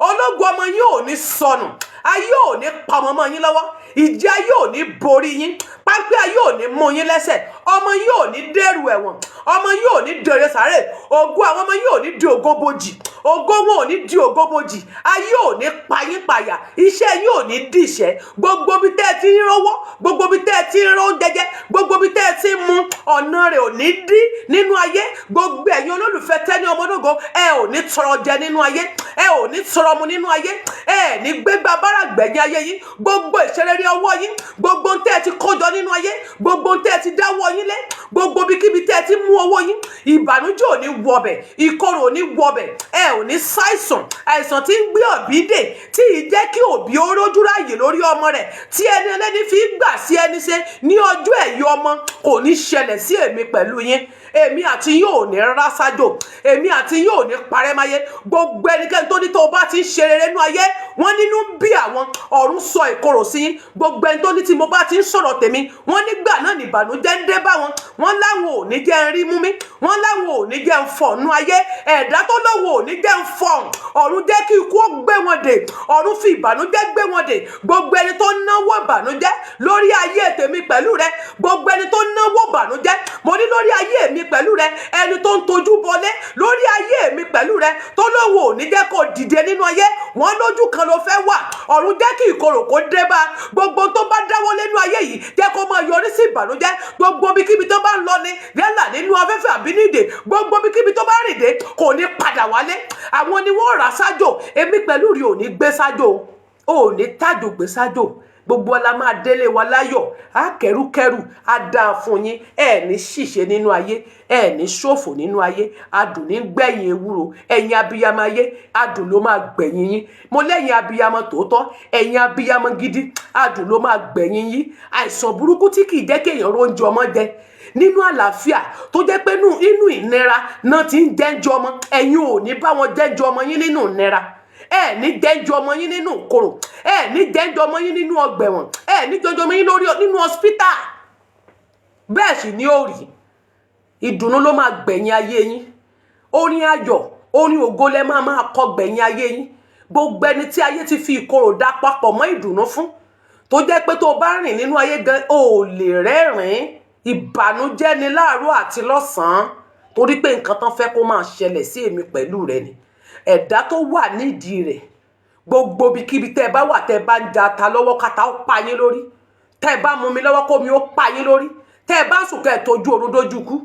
ológo ọmọ yín ò ní sọnù. Ayé ò ní pa ọmọ mọ́ yín lọ́wọ́, ìjì ayé ò ní borí yín, pápẹ́ ayé ò ní mú yín lẹ́sẹ̀, ọmọ yín ò ní dẹ́rù ẹ̀wọ̀n, ọmọ yín ò ní dèrè sáré, ògo àwọn ọmọ yín ò ní di ògo bojì, ògo wọn ò ní di ògo bojì, ayé ò ní pa yín pàyà, iṣẹ́ yín ò ní dìṣẹ́. Gbogbo bí tẹ́ ẹ ti ń rówó, gbogbo bí tẹ́ ẹ ti ń ró jẹjẹ, gbogbo bí tẹ́ ẹ ti ń mu, ọ̀nà rẹ̀ ò ní dí nínú ayé. Gbogbo ẹ̀yin olólùfẹ́ Tenny ọmọ ológo, ẹ ò ní tọrọ jẹ nínú ayé, ẹ ò ní tọrọ mu nínú ayé, ẹ ní gbégbá bára gbẹ̀yìn ayé yín. Gbogbo ìṣerere ọwọ́ yín, gbogbo tẹ́ ẹ ti kójọ nínú ayé, gbogbo tẹ́ ẹ ti dáwọ́ yín lé, gbogbo bíkíbi tẹ́ ẹ ti mú owó yín, ìbànújẹ́ ò ní wọbẹ̀, ìkorò ò ní wọbẹ̀, ẹ ò ní ṣàìsàn. Àìsàn tí ń gbé òbí dè, tí ì jẹ́ kí òbí ó rójú ráyè lórí ọmọ rẹ̀, tí ẹni ẹlẹ́ni fi gbà sí ẹni ṣe ní ọjọ́ ẹ̀yọ ọmọ, kò ní ṣẹlẹ̀ sí èmi pẹ̀lú yín. Èmi àti yín ò ní rásájò, èmi àti yín ò ní parẹ́máyé. Gbogbo ẹnikẹ́ni tó ní tó bá ti ń ṣe rere nínú ayé, wọ́n nínú bí àwọn, ọ̀run sọ ìkorò sí yín. Gbogbo ẹni tó ní tí mo bá ti ń sọ̀rọ̀ tèmi, wọ́n nígbà náà ní ìbànújẹ́ ń dé bá wọn. Wọ́n láwọn ò ní jẹ́ ń rí mú mi, wọ́n láwọn ò ní jẹ́ ń fọ̀nú ayé. Ẹ̀dá tó lọ́wọ́ ò ní jẹ́ ń fọ̀n, ọ̀run jẹ́ kí ikú ó gbé wọn dè, ọ̀run fi ìbànújẹ́ gbé wọn dè. Gbogbo ẹni tó náwó ìbànújẹ́ lórí ayé tèmi pẹ̀lú rẹ, gbogbo ẹni tó náwó ìbànújẹ́ mo ní lórí ayé mi pẹ̀lú rẹ, ẹni tó ń tojú bọlé lórí ayé mi pẹ̀lú rẹ, tó lọ́wọ́ ò ní jẹ́ kó dìde nínú ayé, wọ́n lójú kan ló fẹ́ wà. Ọ̀run jẹ́ kí ìkorò kó dé bá gbogbo tó bá dáwọ́ lẹ́nu ayé yìí, jẹ́ kó máa yọrí sí ìbànújẹ́. Gbogbo bíkíbi tó bá ń lọ ni yálà nínú afẹ́fẹ́ àbí nídè, gbogbo bíkíbi tó bá rìn dé kò ní padà wálé. Àwọn ni wọ́n rà sájò, èmi pẹ̀lú rí ò ní gbé sájò, ò ní tájò gbé sájò. Gbogbo ọlá máa délé wa láyọ̀, á kẹrùkẹrù, á dáa fún yín. Ẹ ní ṣìṣe nínú ayé, ẹ ní ṣòfò nínú ayé. Adùn ní gbẹ̀yìn ewúro, ẹ̀yin abiyamọ ayé, adùn ló máa gbẹ̀yìn yín. Mo lẹ́yìn abiyamọ tòótọ́, ẹ̀yin abiyamọ gidi, adùn ló máa gbẹ̀yìn yín. Àìsàn burúkú tí kì í jẹ́ kéèyàn róúnjẹ ọmọ jẹ, nínú àlàáfíà tó jẹ́ pé nínú ìnira náà ti ń jẹ́njọ ọmọ, ẹ̀yin ò ní bá wọn jẹ́njọ ọmọ yín nínú ìnira. Ẹ ní jẹ́njọ ọmọ yín nínú ìkorò, ẹ ní jẹ́njọ ọmọ yín nínú ọgbà ẹ̀wọ̀n, ẹ ní jẹ́njọ ọmọ yín nínú hospital. Bẹ́ẹ̀ sì ni ó rí. Ìdùnnú ló máa gbẹ̀yìn ayé yín. Orin ayọ̀, orin ògo lẹ máa kọ gbẹ̀yìn ayé yín. Gbogbo ẹni tí ayé ti fi ìkorò dá papọ̀ mọ́ ìdùnnú fún, tó jẹ́ pé tó bá rìn nínú ayé gan ò lè rẹ́rìn-ín. Ìbànújẹ́ ni láàárọ̀ àti lọ́sàn-án, torí pé nǹkan tán fẹ́ kó máa ṣẹlẹ̀ sí èmi pẹ̀lú rẹ ni. Ẹ̀dá tó wà nídìí rẹ̀, gbogbo bíkíbi tẹ́ ẹ bá wà, tẹ́ ẹ bá ń ja ata lọ́wọ́ kátà ó pa yín lórí, tẹ́ ẹ bá mú mi lọ́wọ́ kómi ó pa yín lórí, tẹ́ ẹ bá sùn kẹ́ ẹ tójú oorun dójú kú,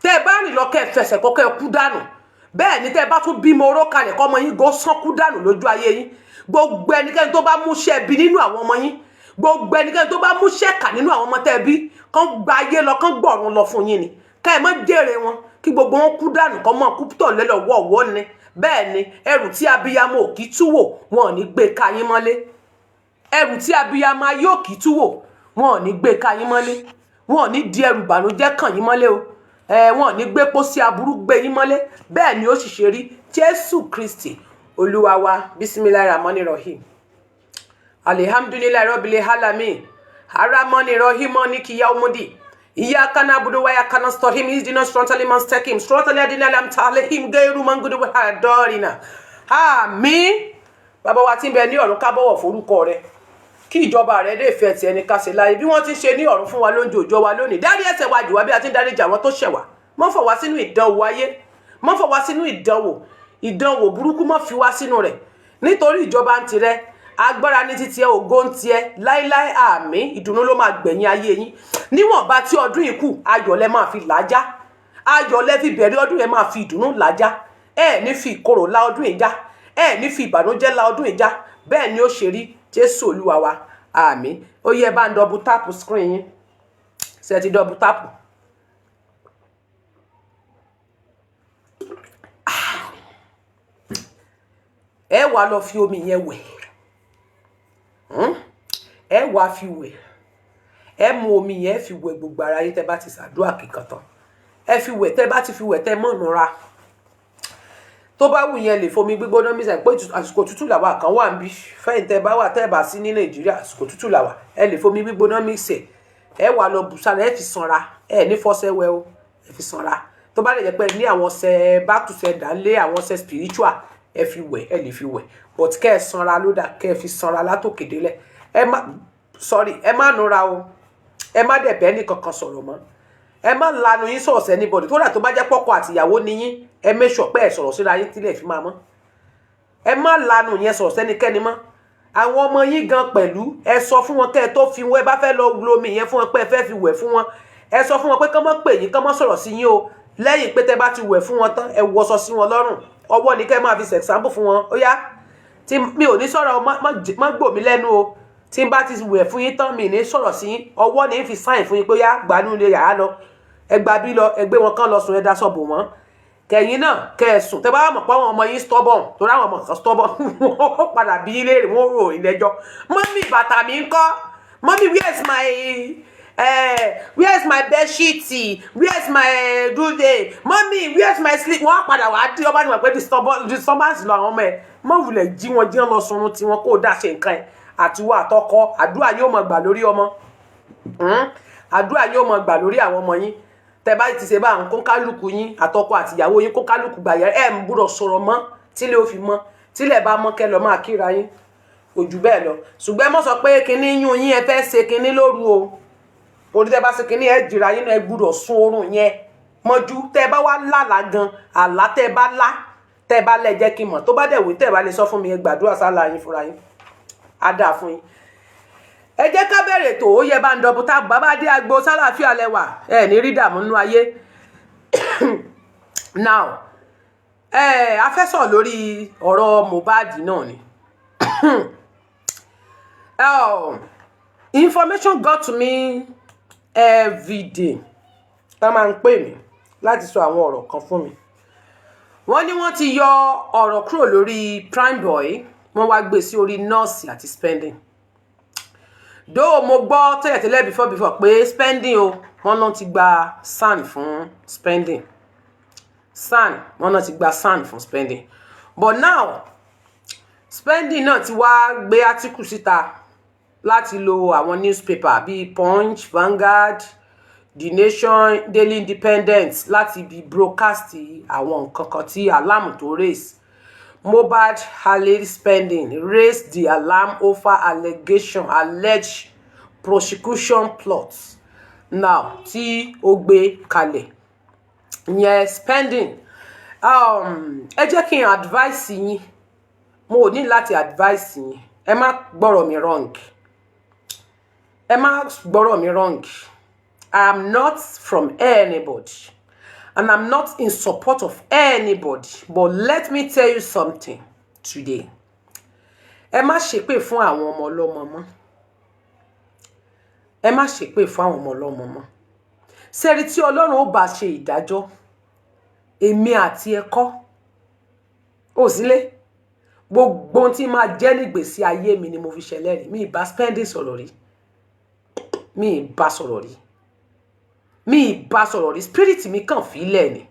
tẹ́ ẹ bá rìn lọ kẹ́ ẹ fẹsẹ̀ kọ́ kẹ́ ẹ kú dànù. Bẹ́ẹ̀ ni tẹ́ ẹ bá tún bímọ oró kalẹ̀ kọ́mọ yín gò sán kú dànù lójú ayé yín. Gbogbo ẹnikẹ́ni tó bá múṣẹ́ bí nínú àwọn ọmọ yín, gbogbo ẹnikẹ́ni tó bá múṣẹ́ kà nínú àwọn ọmọ tẹ́ ẹ bí, kán gba ayé lọ, kán gbọ̀run lọ fún yín ni. Ká ẹ má jèrè wọn, kí gbogbo wọn kú dànù, kán mọ́ kú tọ̀ lẹ́lọ̀ wọ̀ọ̀wọ́ ni. Bẹ́ẹ̀ ni ẹrù tí abiyamọ ò kì túwò, wọn ò ní gbé ka yín mọ́lé. Ẹrù tí abiyamọ ayé ò kì túwò, wọn ò ní gbé ka yín mọ́lé. Wọn ò ní di ẹrù ìbànújẹ́ kàn yín mọ́lé o. Wọn ò ní gbé pósí aburú gbé yín mọ́lé. Bẹ́ẹ̀ ni ó sì ṣe rí. Jésù Kristi Olúwa wa. Bismillahirrahmanirrahim. Alhamdulillahi rabbil alamin. Arrahmanirrahim maliki yawmiddin. Iyyaka na'budu wa iyyaka nasta'in. Ihdinas siratal mustaqim. Siratal ladzina an'amta 'alaihim ghayril maghdubi 'alaihim. Àmín. bàbá wa tí ń bẹ ní ọ̀run ká bọ̀wọ̀ forúkọ rẹ kí ìjọba rẹ lè fẹ́ ti ẹni ká ṣe láyé bí wọ́n ti ń ṣe ní ọ̀run fún wa lóúnjẹ òòjọ́ wa lónìí. Dárí ẹ̀ṣẹ̀ wa jì wá bí a ti ń dáríjì àwọn tó ṣẹ̀ wá. Má fà wá sínú ìdánwò ayé, má fà wá sínú ìdánwò burúkú, má fi wá sínú rẹ̀, nítorí ìjọba ń tirẹ̀, agbára ní títí ẹ, ògo ń tiẹ̀ láíláí, àmín. Ìdùnnú ló máa gbẹ̀yìn ayé yín. Níwọ̀nba tí ọdún yìí kù, ayọ̀ lẹ máa fi làájá, ayọ̀ lẹ fi bẹ̀rẹ̀ ọdún yẹn, máa fi ìdùnnú làájá. Ẹ ní fi ìkorò la ọdún yìí já, ẹ ní fi ìbànújẹ́ la ọdún yìí já. Bẹ́ẹ̀ ni ó ṣe rí, Jésù Olúwa wa, àmín. Ó yẹ bá ń double tap screen yín, ṣé ti double tap. Ẹ wá lọ fi omi yẹn wẹ̀, ẹ wá fi wẹ̀, ẹ mu omi yẹn fi wẹ̀ gbogbo ara yín tẹ́ bá ti ṣàdúrà kíkan tán. Ẹ fi wẹ̀, tẹ́ bá ti fi wẹ̀ tẹ́ mọ́ nura. Tó bá wù yẹn lè fomi gbígbóná mi sẹ́ pé àsìkò tútù làwa kan wà níbí. Fẹ́yìn tẹ́ bá wà tẹ́ bá sí ní Nàìjíríà, àsìkò tútù làwa. Ẹ lè fomi gbígbóná mi sẹ́, ẹ wá lọ bù sára, ẹ fi sanra, ẹ ní fọṣẹ wẹ̀ o, ẹ fi sanra. Tó bá lè jẹ́ pé ní àwọn ọṣẹ back to sender lé àwọn ọṣẹ spiritual, ẹ fi wẹ̀, ẹ lè fi wẹ̀. But kẹ́ ẹ sanra ló dà, kẹ́ ẹ fi sanra látòkè délẹ̀. Ẹ má nura o, ẹ má dẹ̀ bẹ́ẹ̀ ní kankan sọ̀rọ̀ mọ́. Ẹ má lanu yín sọ̀rọ̀ anybody. Tó dà tó bá jẹ́ pọ́kọ àtìyàwó ni yín, ẹ make sure pé ẹ sọ̀rọ̀ síra yín tílẹ̀ fi máa mọ́. Ẹ má lanu yẹn sọ̀rọ̀ sẹ́nikẹ́ni mọ́. Àwọn ọmọ yín gan pẹ̀lú, ẹ sọ fún wọn kẹ́ ẹ tó fi wẹ̀, bá fẹ́ lọ lomi yẹn fún wọn pé ẹ fẹ́ fi wẹ̀ fún wọn. Ẹ sọ fún wọn pé kán má pè yín, kán má sọ̀rọ̀ sí yín o. Lẹ́yìn pé tẹ́ bá ti wẹ̀ fún wọn tán, ẹ wọṣọ sí wọn lọ́rùn. Ọwọ́ ni kẹ́ máa fi ṣe example fún wọn. Ó yá, tí mi ò ní sọ̀rọ̀, má gbò mí lẹ́nu o. Tí n bá ti wẹ̀ fún yín tán, mi ní sọ̀rọ̀ sí yín. Ọwọ́ ni fi sign fún yín pé ó yá, gbanú ilé yàrá lọ. Ẹ gba bí lọ, ẹ gbé wọn kán lọ sùn, ẹ dá sọ bò wọ́n. Kẹ̀yin náà kẹ́ ẹ sùn. Tẹ́ bá mọ̀ pé àwọn ọmọ yín stubborn, torí àwọn ọmọ kan stubborn, wọ́n padà bí léèrè, wọ́n rò ìlẹ́jọ́. Mọ́mí bàtà mi ń kọ́. Mọ́mí, where is my bed sheet? Where is my duvet? Mọ́mí, where is my sleep? Wọ́n padà wá dé ọba ní wọ́n pé disturbance lọ àwọn ọmọ ẹ̀. Mọ́ wulẹ̀ jí wọn lọ sunrun tí wọn kó dá ṣe nǹkan ẹ̀. Àtiwọ́ àtọkọ, àdúrà yóò máa gbà lórí ọmọ. Àdúrà yóò máa gbà lórí àwọn ọmọ yín. Tẹ́ bá ti ṣe bá àwọn kónkálùkù yín, àtọkọ àtìyàwó yín, kónkálùkù gbà yẹn, ẹ ń gbúdọ̀ sọ̀rọ̀ mọ́ tílé ó fi mọ́. Tílẹ̀ bá mọ́ kẹ́ lọ máa kíra yín. Ojú bẹ́ẹ̀ lọ. Ṣùgbọ́n mọ́ sọ pé kinní yún yín, ẹ fẹ́ ṣe kinní lóru o. Orí tẹ́ bá ṣe kinní, ẹ jìra yín, ẹ gbúdọ̀ sùn oorun yẹn mọ́jú. Tẹ́ bá wá lálàá gan, àlá tẹ́ bá lá, tẹ́ bá lẹ jẹ́ kí n mọ̀. Tó bá dẹ̀ wí tẹ́ bá lè sọ fún mi, ẹ gbàdúrà sálà yín fúnra yín. Á dà fún yín. Ẹ jẹ́ ká bẹ̀rẹ̀ tó. Ó yẹ bá ń double tap. Bàbá dé agbo sálàáfíà lẹ́wà, ẹ ní rí dààmú nínú ayé. Now, a fẹ́ sọ̀rọ̀ lórí ọ̀rọ̀ mohbad náà ni. Information got to me every day. Tá máa ń pè mí láti sọ àwọn ọ̀rọ̀ kan fún mi. Wọ́n ní wọ́n ti yọ ọ̀rọ̀ kúrò lórí prime boy, wọ́n wá gbé sí orí nọ́ọ̀sì àti spending. Though mo gbọ́ tẹ́lẹ̀tẹ́lẹ̀ before pé spending o, wọ́n náà ti gba SAN fún spending. Wọ́n náà ti gba SAN fún spending. But now, spending náà ti wá gbé article síta láti lo àwọn newspaper bíi Punch, Vanguard, The Nation, Daily Independent láti bí broadcast àwọn nǹkan kan tí alarm tó raise. Mohbad alleged spending raised the alarm over alleged prosecution plots. Now, tí ó gbé kalẹ̀. Ìyẹn spending. Ẹ jẹ́ kí n advice yín. Mo ò ní láti advice yín. Ẹ má gbọ́rọ̀ mi wrong. Ẹ má gbọ́rọ̀ mi wrong. I am not from anybody. And I'm not in support of anybody. But let me tell you something today. Ẹ má ṣépè fún àwọn ọmọ ọlọ́mọ mọ́. Ẹ má ṣépè fún àwọn ọmọ ọlọ́mọ mọ́. Ṣẹ́rí tí Ọlọ́run ó bá ṣe ìdájọ́, èmi àti ẹ kọ́. Ó sílé. Gbogbo ohun tí máa jẹ́ nígbèsí ayé mi ni mo fi ṣẹlẹ́rìí. Mi ìbá spending sọ̀rọ̀ rí. Mi ìbá sọ̀rọ̀ rí. Mi ìbá sọ̀rọ̀ rí. Spirit mi kàn fílẹ̀ ni.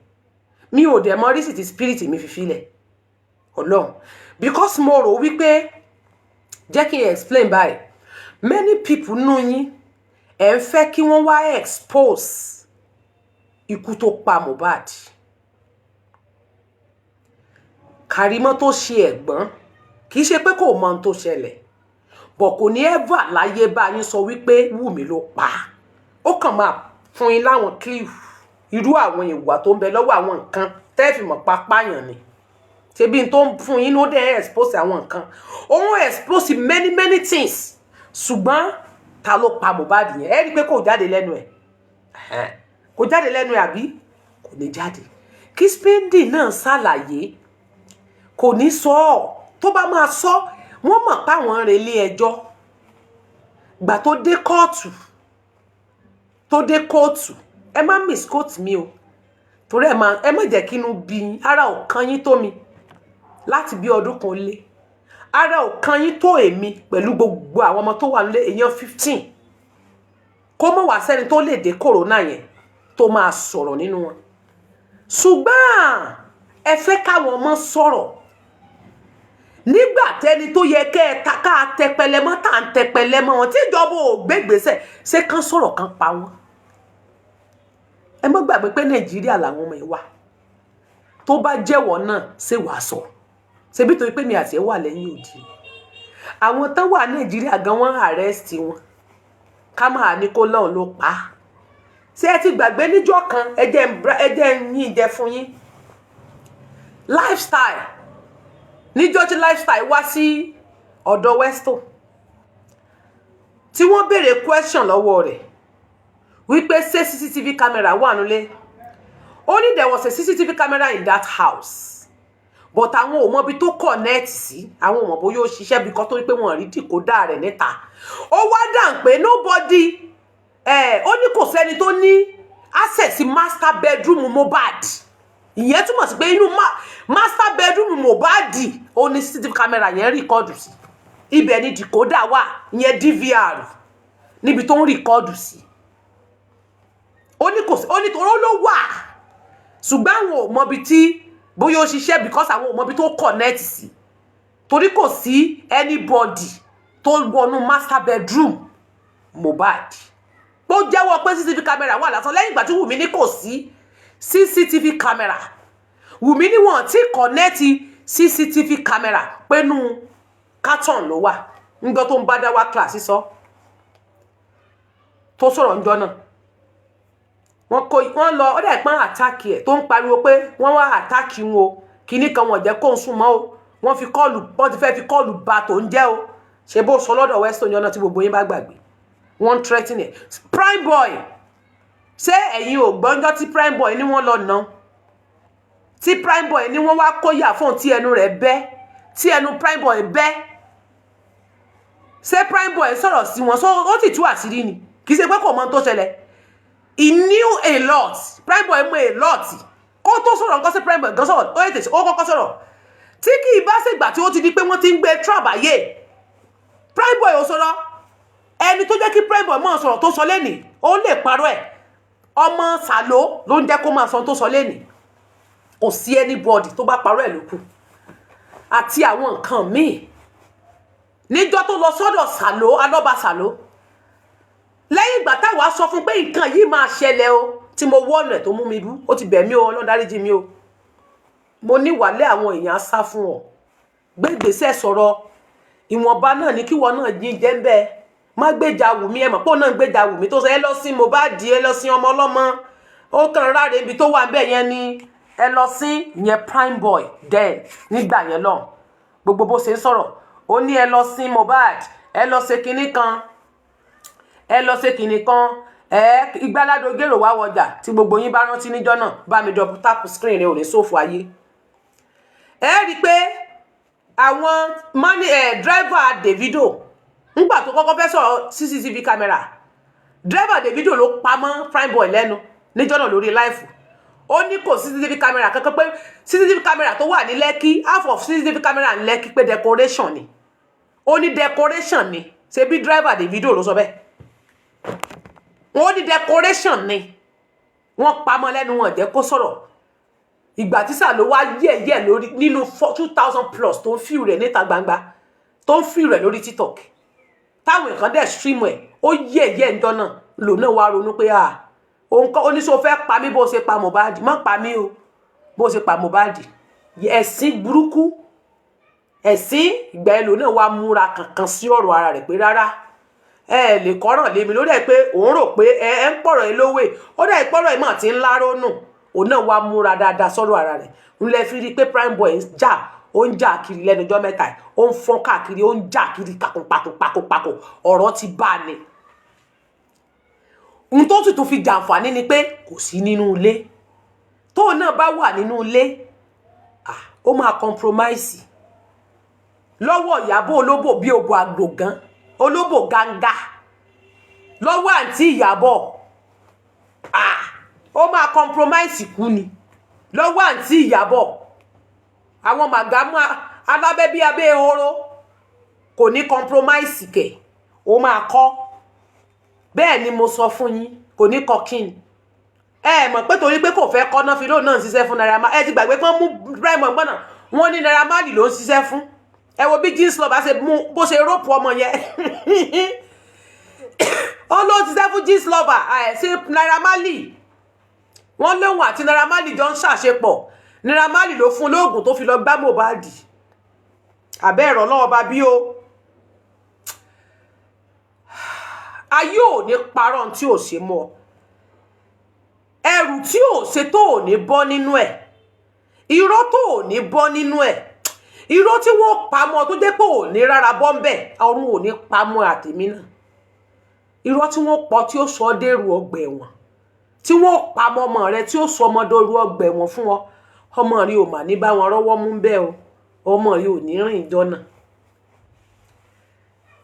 Mi ò dẹ̀ mọ̀ rí sí ti spirit mi fi fílẹ̀. Ọlọ́run. Because mo rò wípé, jẹ́ kí n explain báyìí. Many people nú yín, ẹ ń fẹ́ kí wọ́n wá expose ikú tó pa Mohbad. Kàrímọ́ tó ṣe ẹ̀gbọ́n, kì í ṣe pé kò mọ ohun tó ṣẹlẹ̀ bọ̀ kò ní ever láyé bá yín sọ wípé Wùmí ló pa á. Ó kàn máa fún yín láwọn clip irú àwọn ìwà tó ń bẹ lọ́wọ́ àwọn nǹkan tẹ́ fi mọ̀ pa pààyàn ni ṣebí n tó ń fún yín ló dẹ̀ expose àwọn nǹkan òun expose many things ṣùgbọ́n ta ló pa Mohbad yẹn ẹ rí i pé kò jáde lẹ́nu ẹ̀ kò jáde lẹ́nu ẹ̀ àbí kò ní jáde kí Speedy náà ṣàlàyé kò ní sọ ọ́ tó bá máa sọ wọ́n mọ̀ páwọn relé ẹjọ́ gbà tó dé kóòtù ẹ má misquote mi o torí ẹ má jẹ́ kí inú bí ara ò kan yín tó mi láti bí ọdún kan lé ara ò kan yín tó èmi pẹ̀lú gbogbo àwọn ọmọ tó wà nílé èèyàn 15 kó mọ̀ wá sẹ́ni tó lè dé kòrónà yẹn tó máa sọ̀rọ̀ nínú wọn ṣùgbọ́n ẹ fẹ́ káwọn ọmọ sọ̀rọ̀ nígbà tẹni tó yẹ kẹ́ ẹ ta ká tẹpẹlẹ mọ́ tá à ń tẹpẹlẹ mọ́ wọn tí ìjọba ò gbégbèsè ṣé kán sọ̀rọ̀ kan pa wọ́n ẹ má gbàgbé pé Nàìjíríà làwọn ọmọ ẹ wà tó bá jẹ́wọ́ náà ṣé wàá sọ ṣebí torí pé mi àti ẹ wà lẹ́yìn òdì àwọn tán wà Nàìjíríà gan wọ́n arrest wọn ká máa ní kó lọ́hùn ló pa á ṣé ẹ ti gbàgbé níjọ́ kan ẹ jẹ́ yín jẹ fún yín lifestyle níjọ́ tí lifestyle wá sí ọ̀dọ̀ Westo tí wọ́n béèrè question lọ́wọ́ rẹ̀ wípé ṣé CCTV camera wà nílé ó ní there was a CCTV camera in that house but àwọn ò mọ bí tó connect sí àwọn ò mọ bóyá ó ṣiṣẹ́ bí kan tó rí pé wọ́n rí decoder rẹ̀ níta ó wá dàn pé nobody ó ní kò sẹ́ni tó ní access sí master bedroom Mohbad ìyẹn túmọ̀ sí pé inú master bedroom Mohbad ó ní CCTV camera yẹn rìkọ́dù sí ibẹ̀ ni decoder wà ìyẹn DVR níbi tó ń rìkọ́dù sí ó ní tó ló wà ṣùgbọ́n àwọn ò mọbi tí bóyá ó ṣiṣẹ́ because àwọn ò mọbi tó connect sí torí kò sí anybody tó wọnú master bedroom Mohbad ó jẹ́wọ́ pé CCTV camera wà lásán lẹ́yìn ìgbà tí Wùmí ní kò sí CCTV camera Wùmí ní wọ́n ti connect CCTV camera pẹ̀lú carton ló wà nígbà tó ń bá dá wá class sọ tó sọ̀rọ̀ ńjọ́ náà wọ́n lọ ọdẹ ìpọn àtàkì ẹ̀ tó ń pariwo pé wọ́n wá àtàkì wọn o kìíní kan wọ́n jẹ́ kó ń sún mọ́ o wọ́n ti fẹ́ fi kọ́ọ̀lù ba tó ń jẹ́ o ṣe bó sọ lọ́dọ̀ Weston yọ̀nà tí gbogbo yín bá gbàgbé wọ́n threaten ẹ̀ Prime Boy ṣé ẹ̀yin ò gbọ́njọ́ tí Prime Boy ní wọ́n lọ ná tí Prime Boy ní wọ́n wá kóyà fún tí ẹnu rẹ̀ bẹ́ tí ẹnu Prime Boy bẹ́ ṣé Prime Boy sọ̀rọ̀ sí wọn ó sì tú àṣírí ni kì í ṣe pé kò mọ tó ṣẹlẹ̀. He knew a lot. Prime Boy mọ̀ a lot. Kó tó sọ̀rọ̀ nǹkan sí Prime Boy gan sọ̀rọ̀ ó yẹ ó kọ́kọ́ sọ̀rọ̀ tí kì í bá ṣègbà tí ó ti di pé wọ́n ti ń gbé trap ayé Prime Boy ò sọ̀rọ̀ ẹni tó jẹ́ kí Prime Boy máa sọ̀rọ̀ tó sọ lẹ́nìí ó lè parọ́ ẹ̀ ọmọ Sàló ló ń jẹ́ kó máa sọ tó sọ lẹ́nìí kò sí anybody tó bá parọ́ ẹ̀ lókù àti àwọn nǹkan míì níjọ́ tó lọ sọ́dọ̀ Sàló alọ́ba Sàló lẹ́yìn ìgbà táwa sọ fún pé nǹkan yìí máa ṣẹlẹ̀ o tí mo wọ́ọ̀nù ẹ̀ tó mú mi bú ó ti bẹ̀ mí o Ọlọ́run dáríjì mi o mo ní wàlẹ́ àwọn èèyàn sá fún ọ gbé ìgbésẹ̀ sọ̀rọ̀ ìwọ̀nba náà ní kíwọ náà yín jẹ́ ń bẹ́ẹ̀ má gbèjà Wùmí ẹ̀ mọ̀ pé òun náà gbèjà Wùmí tó sọ ẹ lọ sí Mohbad ẹ lọ sí ọmọ ọlọ́mọ ó kàn ráre ibi tó wà ń bẹ̀ yẹn ni ẹ lọ sí ìyẹn Prime Boy then nígbà yẹn lọ gbogbo bó ṣe ń sọ̀rọ̀ ó ní ẹ lọ sí Mohbad ẹ lọ ṣe kinní kan ẹ lọ ṣe kinní kan ìgbàládò gèrò wá wọjà tí gbogbo yín bá rántí níjọ́ náà bá mi double tap screen rẹ ò ní ṣòfò ayé ẹ rí i pé àwọn driver Davido nígbà tó kọ́kọ́ fẹ́ sọ̀rọ̀ CCTV camera driver Davido ló pamọ́ Prime Boy lẹ́nu níjọ́ náà lórí láìfù ó ní kò CCTV camera kankan pé CCTV camera tó wà ní Lẹ́kí half of CCTV camera ní Lẹ́kí pé decoration ni ó ní decoration ni ṣe bí driver Davido ló sọ bẹ́ẹ̀ wọ́n ní decoration ni wọ́n pamọ́ lẹ́nu wọn jẹ́ kó sọ̀rọ̀ ìgbà tí Sàló wá yẹ̀yẹ̀ lórí nínú 2000 plus tó ń fíw rẹ̀ níta gbangba tó ń fíw rẹ̀ lórí TikTok táwọn èèyàn dẹ̀ stream ẹ̀ ó yẹ̀yẹ̀ ńjọ́ náà lò náà wá ronú pé òun kọ́ oníṣòwò fẹ́ pa mí bó ṣe pa Mohbad má pa mí o bó ṣe pa Mohbad ẹ̀sìn burúkú ẹ̀sìn ìgbà ẹlò náà wá múra kankan sí ọ̀rọ̀ ara rẹ̀ pé rárá ẹ lè kọ́ràn lé mi lórí ẹ̀ pé òun rò pé ẹ ń pọ̀rọ̀ ẹ lówè ó dẹ̀ pọ̀rọ̀ ẹ mà ti ń láró nù òun náà wá múra dáadáa sọ́rọ̀ ara rẹ̀ ń lẹ fi rí i pé prime boy ó ń jà kiri lẹ́nu ọjọ́ mẹ́ta ó ń fọ́n káàkiri ó ń jà kiri pakopako ọ̀rọ̀ ti bá a ní. ohun tó tún fi jàǹfààní ni pé kò sí nínú ilé tóun náà bá wà nínú ilé ó máa compromise lọ́wọ́ Ìyábọ̀ olóbò bí obo àgbògán olóbò ganga lọ́wọ́ àǹtí Ìyábọ̀ ó máa compromise kú ni lọ́wọ́ àǹtí Ìyábọ̀ àwọn màgámù alábẹ́ bí abẹ́ ehoro kò ní compromise kẹ̀ ó máa kọ́ bẹ́ẹ̀ ni mo sọ fún yín kò ní kọkín ẹ mọ̀ pé torí pé kò fẹ́ kọ́ náà fi lóun náà ń ṣiṣẹ́ fún Naira Marley ẹ ti gbàgbé pé wọ́n mú Prime gbọ́nà wọ́n ní Naira Marley ló ń ṣiṣẹ́ fún ẹ wo bí jeans lọ bá ṣe mú bó ṣe rọ́pù ọmọ yẹn ó ló ń ṣiṣẹ́ fún jeans lover ṣe Naira Marley wọ́n lóhun àti Naira Marley jọ ń ṣàṣepọ̀ Naira Marley ló fún lóògùn tó fi lọ gbá mohbad àbẹ́ ẹ̀rọ lọ́wọ́ bá bí o ayé ò ní parọ́ tí ò ṣe mọ́ ẹrù tí ò ṣe tó ò ní bọ́ nínú ẹ̀ irọ́ tó ò ní bọ́ nínú ẹ̀ irọ́ tí wọ́n pamọ́ tó jẹ́ pé ò ní rárá bọ́ ń bẹ̀ ọ̀run ò ní pamọ́ àtèmi náà irọ́ tí wọ́n pọ̀ tí ó sọ dèrò ọgbà ẹ̀wọ̀n tí wọ́n pamọ́ ọmọ rẹ tí ó sọ ọmọdé orú ọgbà ẹ̀wọ̀n fún ọ ọmọ rí ò mà ní bá wọn rọ́wọ́ mú bẹ́ẹ̀ o ọmọ rí ò ní rìn ìjọ náà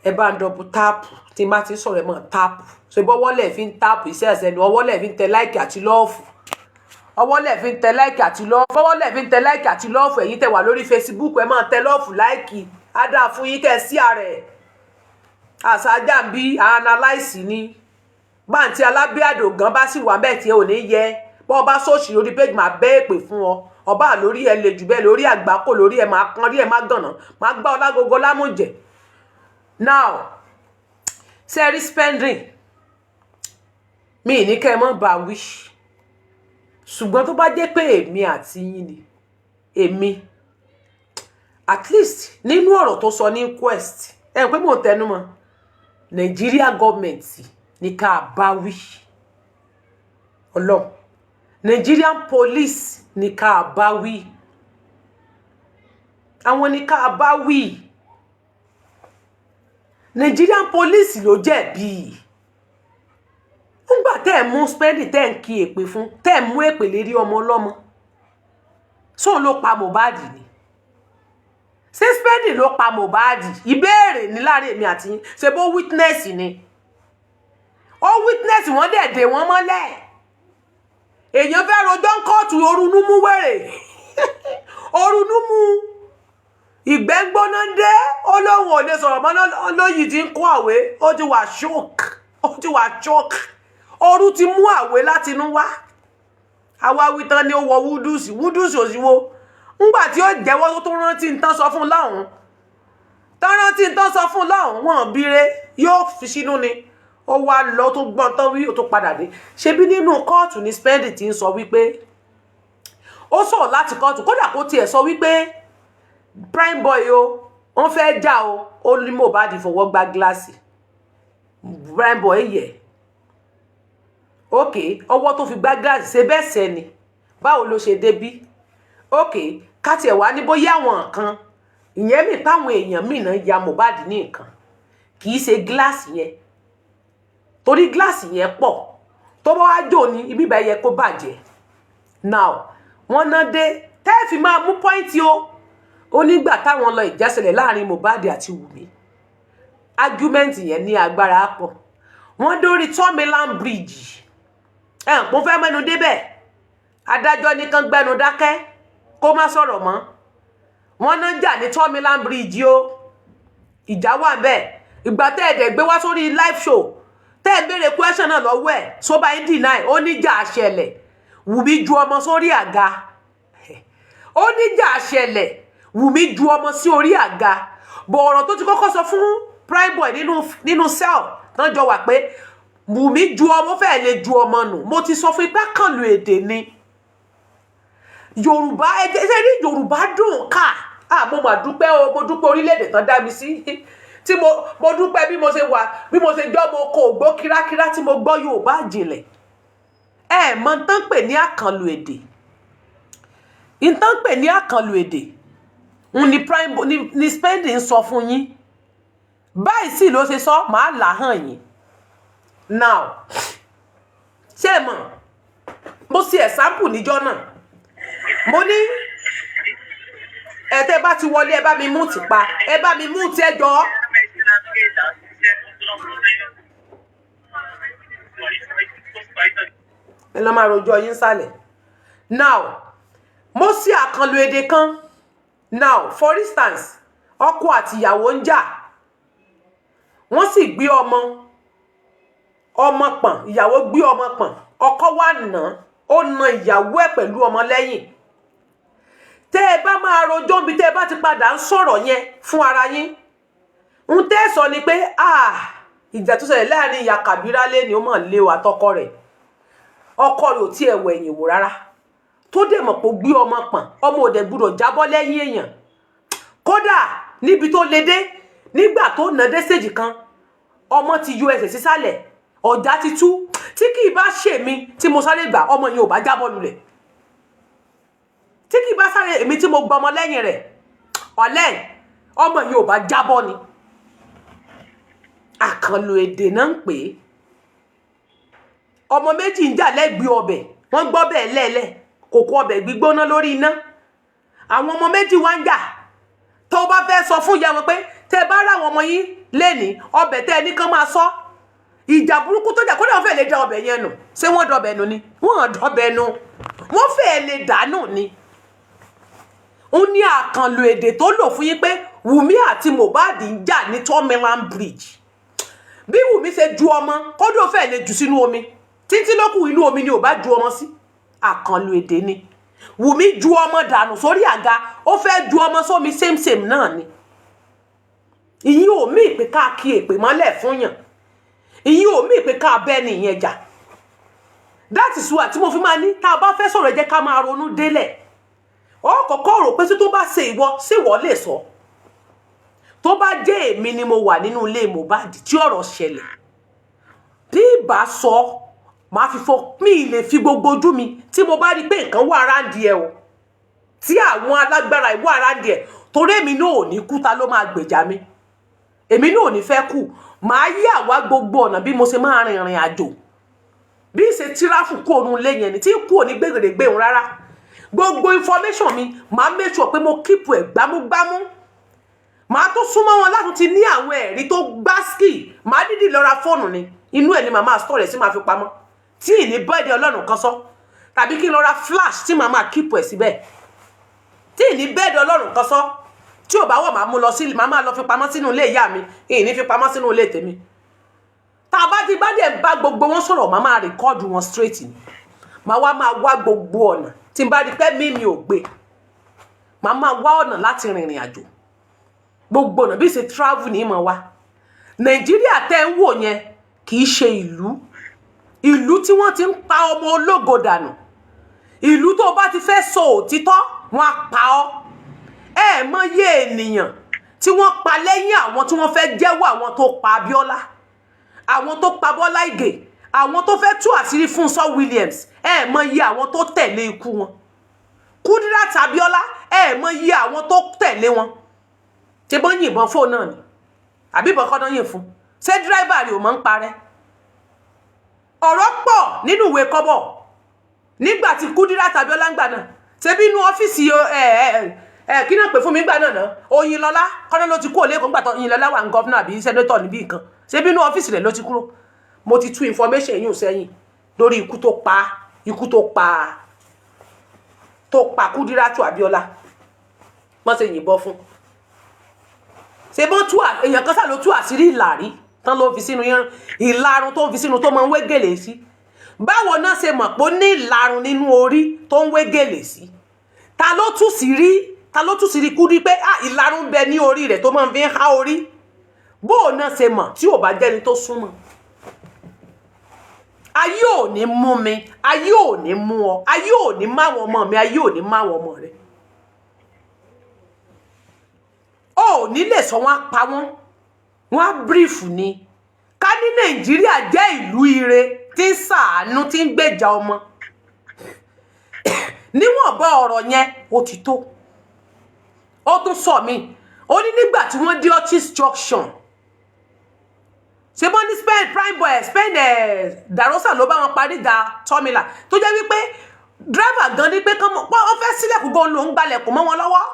ẹ bá ń dọ̀bù táàpù tí má ti sọ̀rọ̀ ẹ mọ̀ táàpù ṣe bọ́ wọ́lẹ̀ fi ń táàpù iṣẹ́ ẹ̀sẹ̀ ni ọwọ́lẹ̀ fi ń tẹ láìkì àti lọ́ọ̀fù ọwọ́lẹ̀ fi ń tẹ láìkì àti lọ́ọ̀fù ọwọ́lẹ̀ fi ń tẹ láìkì àti lọ́ọ̀fù ẹ̀yin tẹ wà lórí Facebook ẹ máa tẹ lọ́ọ̀fù láìkì á dáa fún yín kẹ́ ẹ sí ààrẹ àṣàjà ń bí analyse ni báǹtí alábíàdò gan bá sì wà bẹ́ẹ̀ tí ò ní yẹ bọ́ ọba sóòṣì lórí péjì máa bẹ́ èpè fún ọ ọba lórí ẹ lè jù bẹ́ẹ̀ lórí àgbákò lórí ẹ máa kan rí ẹ máa gànà máa gbá ọlágogo lámùjẹ. Now sẹ́rí spending mi ní kẹ́ ẹ mọ́ bá wí ṣùgbọ́n tó bá jẹ́ pé èmi àti yín ni èmi at least nínú ọ̀rọ̀ tó sọ ní inquest ẹ pé mo tẹnu mọ́ Nigeria government ní ká bá wí ọlọ́run Nigerian police ní ká bá wí àwọn ní ká bá wí Nigerian police ló jẹ̀bi ńgbà tẹ́ ẹ̀ mú spending tẹ́ ẹ̀ ń kí èpè fún tẹ́ ẹ̀ mú èpè lérí ọmọ ọlọ́mọ sóun ló pa mohbad ni ṣé spending ló pa mohbad ìbéèrè ní láàrin èmi àti yín ṣe bó witness ni ó witness wọ́n dẹ̀ dè wọ́n mọ́lẹ̀ èèyàn fẹ́ rojọ́ ń kóòtù orunú mú wèrè orunú mú ìgbẹ́ gbóná dé olóhùn ò lè sọ̀rọ̀ mọ́ lóyìí ti ń kó àwé ó ti wà shock ooru ti mú àwé láti inú wá àwa wí tán ni ó wọ wúdùsì òsìwò ńgbà tí ó jẹ́wọ́ tó rántí ń tán sọ fún láhùn wọn bíire yóò fi sínú ni ó wá lọ tó gbọ́n tán wí ó tó padà dé ṣebí nínú kóòtù ní spending ti ń sọ wípé ó sọ̀rọ̀ láti kóòtù kódà kó tiẹ̀ sọ wípé prime boy o wọ́n fẹ́ jà o ó ní mohbad fọwọ́ gbá gíláàsì prime boy yẹ ok ọwọ́ tó fi gbá gíláàsì ṣe bẹ́ẹ̀ sẹ́ni báwo ló ṣe débí ok káti ẹ̀ wá ní bóyá àwọn nǹkan ìyẹn mi táwọn èèyàn míì náà ya mohbad ní nǹkan kì í ṣe gíláàsì yẹn torí gíláàsì yẹn pọ̀ tó bá wá jò ní ibi ìbá yẹ kó bàjẹ́ now wọ́n ná dé tẹ́ẹ̀ fi máa mú pọ́ìntì o ó nígbà táwọn lọ ìjásẹ̀lẹ̀ láàrin mohbad àti wùmí argument yẹn ní agbára pọ̀ wọ́n dórí tọ́milan bridge mo fẹ́ mẹ́nu débẹ̀ adájọ́ nìkan gbẹ́nu dákẹ́ kó má sọ̀rọ̀ mọ́ wọ́n náà jà ní tọ́milan bridge o ìjà wà bẹ́ẹ̀ ìgbà tẹ́ ẹ̀dẹ̀ gbé wá sórí live show tẹ́ ẹ̀ béèrè question náà lọ́wọ́ ẹ̀ sóbá yín deny ó níjà àṣẹlẹ̀ wùmí ju ọmọ sórí àga ó níjà àṣẹlẹ̀ wùmí ju ọmọ sí orí àga bọ̀ ọ̀rọ̀ tó ti kọ́kọ́ sọ fún prime boy nínú cell tán jọ wà pé wùmí ju ọmọ fẹ́ẹ̀ lè ju ọmọ nù mo ti sọ fún ipá kànlù èdè ni yorùbá ẹgbẹ́ ní yorùbá dùn ká mo mà dúpẹ́ o, mo dúpẹ́ orílẹ̀-èdè tán dá mi sí tí mo dúpẹ́ bí mo ṣe wà bí mo ṣe jọ́ mo kò gbọ́ kírákírá tí mo gbọ́ Yorùbá àjìnlẹ̀. Mọ̀ tán pè ní àkànlò èdè. Ìtàn pè ní àkànlò èdè ni spending sọ fún yín. Báyìí sì ló ṣe sọ màá là hàn yín. Now ṣé mọ̀ mo ṣe example níjọ́ náà mo ní tẹ́ bá ti wọlé ẹ bá mi mú ti pa ẹ bá mi mú ti ẹjọ́. ẹ lọ máa rojọ́ yín sálẹ̀. Now mo ṣe àkànlò èdè kan. Now for instance ọkọ àti ìyàwó ń jà wọ́n sì gbé ọmọ pọ̀n ìyàwó gbé ọmọ pọ̀n ọkọ wá nà ó na ìyàwó ẹ̀ pẹ̀lú ọmọ lẹ́yìn. Tẹ́ ẹ bá máa rojọ́ bí tẹ́ ẹ bá ti padà ń sọ̀rọ̀ yẹn fún ara yín ń tẹ́ sọ ni pé ìjà tó ṣẹlẹ̀ láàrin ìyá Kàbírá lé ni ó mọ̀ lé wa tọkọ rẹ̀ ọkọ rẹ̀ ò tí ẹ̀ wẹ̀ ẹ̀yìn wò rárá tó dẹ̀ mọ̀ pé ó gbé ọmọ pọ̀n ọmọ òdẹ̀ gbúdọ̀ jábọ́ lẹ́yìn èèyàn. Kódà níbi tó le dé nígbà tó nà dé stage kan ọmọ ti yọ ẹsẹ̀ sísàlẹ̀ ọ̀já ti tú tí kì í bá ṣèmi tí mo sáré gbà ọmọ yẹn ò bá jábọ́ lulẹ̀ tí kì í bá sáré èmi tí mo gbọ́ ọmọ lẹ́yìn rẹ̀ ọ̀lẹ́ ọmọ yẹn ò bá jábọ́ ni. Àkànlò èdè náà ń pè é. Ọmọ méjì ń jà lẹ́gbẹ̀ẹ́ ọbẹ̀ wọ́n gbọ́ bẹ́ẹ̀ lẹ́ẹ̀lẹ́ kòkó ọbẹ̀ gbígbóná lórí iná àwọn ọmọ méjì wá ń jà tó bá fẹ́ sọ fún ìyá wọn pé tẹ́ bá rà àwọn ọmọ yín lẹ́ni ọbẹ̀ tẹ́ ẹni kan máa sọ ìjà burúkú tó jà kódà wọ́n fẹ́ lè da ọbẹ̀ yẹn nù ṣé wọ́n dọbẹ̀ nù ni wọ́n dọbẹ̀ nù wọ́n fẹ́ lè dànù ni. Ó ní àkànlò èdè tó lò fún yín pé Wùmí àti Mohbad ń jà ní Third Bridge bí Wùmí ṣe ju ọmọ kódà ó fẹ́ lè jù sínú omi títí lókù inú omi ni ò bá ju ọmọ sí. Àkànlò èdè ni. Wùmí ju ọmọ dànù sórí àga ó fẹ́ ju ọmọ sómi same náà ni. Ìyín ò mí pé ká kí èpè mọ́lẹ̀ fún yàn ìyín ò mí pé ká bẹ́ ni ìyẹn jà. That is why tí mo fi máa ní tá a bá fẹ́ sọ̀rọ̀ jẹ́ ká máa ronú délẹ̀ ó kọ́kọ́ rò pé tí tó bá ṣe ìwọ lè sọ tó bá jẹ́ èmi ni mo wà nínú ilé Mohbad tí ọ̀rọ̀ ṣẹlẹ̀ bí ìbá sọ máa fi fọ mí lè fi gbogbo ojú mi tí mo bá rí pé nǹkan wà ráńdì ẹ o tí àwọn alágbára ìwà ráńdì ẹ torí èmi náà ò ní kú ta ló máa gbèjà mi èmi náà ò ní fẹ́ kú màá yí àwa gbogbo ọ̀nà bí mo ṣe máa rin ìrìn àjò bí ṣe tíráfù kú òun lé yẹn ni tí kú òní gbègbè òun rárá gbogbo information mi màá make sure pé mo keep ẹ̀ gbámúgbámú màá tó súnmọ́ wọn láti ti ní àwọn ẹ̀rí tó gbásíkì màá dídì lọ ra fóònù ni inú ẹ̀ ni màá máa store sí máa fi pamọ́ tí ì ní bẹ́ẹ̀dì Ọlọ́run kan sọ tàbí kí n lọ ra flash tí màá máa keep ẹ̀ síbẹ̀ tí ì ní bẹ́ẹ̀dì Ọlọ́run kan sọ tí ò bá wọ̀ máa mú lọ sí màá máa lọ fi pamọ́ sínú ilé ìyá mi ì ní fi pamọ́ sínú ilé tèmi tá a bá ti bá dẹ̀ bá gbogbo wọn sọ̀rọ̀ màá máa record wọn straight ni màá wá gbogbo ọ̀nà tí n bá rí pé mi ò gbé màá máa wá ọ̀nà láti rìnrìn àjò gbogbo ọ̀nà bí ṣe travel ní ìmọ̀ wa Nàìjíríà tẹ́ ń wò yẹn kì í ṣe ìlú tí wọ́n ti ń pa ọmọ ológo dànù ìlú tó bá ti fẹ́ sọ òtítọ́ wọn á pa ọ́ mọyé ènìyàn tí wọ́n pa lẹ́yìn àwọn tí wọ́n fẹ́ jẹ́wọ́ àwọn tó pa Abíọ́lá àwọn tó pa Bọ́lá Ìgè àwọn tó fẹ́ tú àṣírí Fúnsọ́ Williams mọyé àwọn tó tẹ̀lé ikú wọn Kúdírát Abíọ́lá mọyé àwọn tó tẹ̀lé wọn ṣe bọ́n yìnbọn fóònù náà ni àbí ìbọn kọ́nà yìn fún ṣé dírẹ́bà rẹ̀ ò mọ̀ ń parẹ́ ọ̀rọ̀ pọ̀ nínú ìwé kọ́bọ̀ nígbà tí Kúdírát Abíọ́lá ń gbà náà ṣe bí inú ọ́fíìsì kí náà pè fún mi gbà náà Oyinlọ́lá kọ́nà ló ti kú òlé kan gbà tó Oyinlọ́lá wà ń gọ́fúnà àbí sẹ́nétọ̀ níbí nǹkan ṣe bí inú ọ́fíìsì rẹ̀ ló ti kúrò mo ti tú information yìí sẹ́yìn lórí ikú tó pa Kúdírát Abíọ́lá wọ́n ṣe yìnbọn fún ṣe bọ́n tú èèyàn kan sá ló tú àṣírí ìlàrí tán ló fi sínú ìlarun tó fi sínú tó máa ń wé gèlè sí báwo náà ṣe mọ̀ pé ó ní ìlarun nínú orí tó ń wé gèlè sí ta ló tú sí rí kú rí pé ìlarun bẹ ní orí rẹ̀ tó máa ń fi há orí bóò náà ṣe mọ̀ tí ò bá jẹ́ni tó súnmọ́ ayé ò ní mú mi ayé ò ní mú ọ ayé ò ní máwọn ọmọ mi ayé ò ní máwọn ọmọ rẹ ò ní lè sọ wọ́n pa wọ́n brief ni ká ní Nàìjíríà jẹ́ ìlú ire tí ń ṣàánú tí ń gbèjà ọmọ níwọ̀nba ọ̀rọ̀ yẹn ó ti tó. Ó tún sọ mí ó ní nígbà tí wọ́n dé çr6ing ṣe bọ́ ní prime boy Darosa ló bá wọn parí ìjà tọ́mìlà tó jẹ́ wípé driver gan ní pé ó fẹ́ sílẹ̀kùn gan ló ń gbalẹ̀kùn mọ́ wọn lọ́wọ́.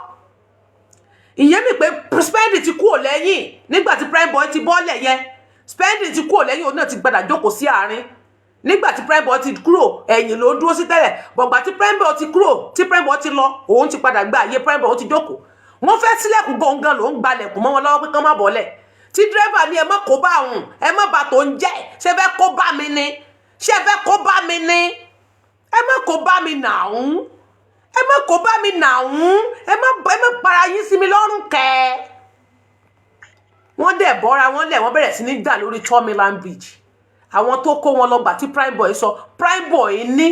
Ìyẹn mi pé spending ti kúrò lẹ́yìn nígbà tí prime boy ti bọ́lẹ̀ yẹn spending ti kúrò lẹ́yìn òun náà ti gbadà jókòó sí àárín nígbà tí prime boy ti kúrò ẹ̀yìn ló dúró sí tẹ́lẹ̀ bọ̀gbà tí prime boy ti kúrò tí prime boy ti lọ òun ti padà gba àyè prime boy ó ti jókòó. Wọ́n fẹ́ sílẹ̀kùn gangan ló ń gbalẹ̀kùn mọ́ wọn lọ́wọ́ pé kán má bọ́lẹ̀ tí driver ní ẹ má kó bá òun ẹ má bà tó ń jẹ́ ṣe fẹ́ kó bá mi ni ṣe fẹ́ kó bá mi ni ẹ má kó bá mi nàún ẹ má kó bá mi nàún ẹ má para yín sí mi lọ́rùn kẹ́. Wọ́n dẹ̀ bọ́ra wọn lẹ̀ wọ́n bẹ̀rẹ̀ sí ní jà lórí Third Bridge. Àwọn tó kó wọn lọ gbà tí prime boy sọ prime boy ní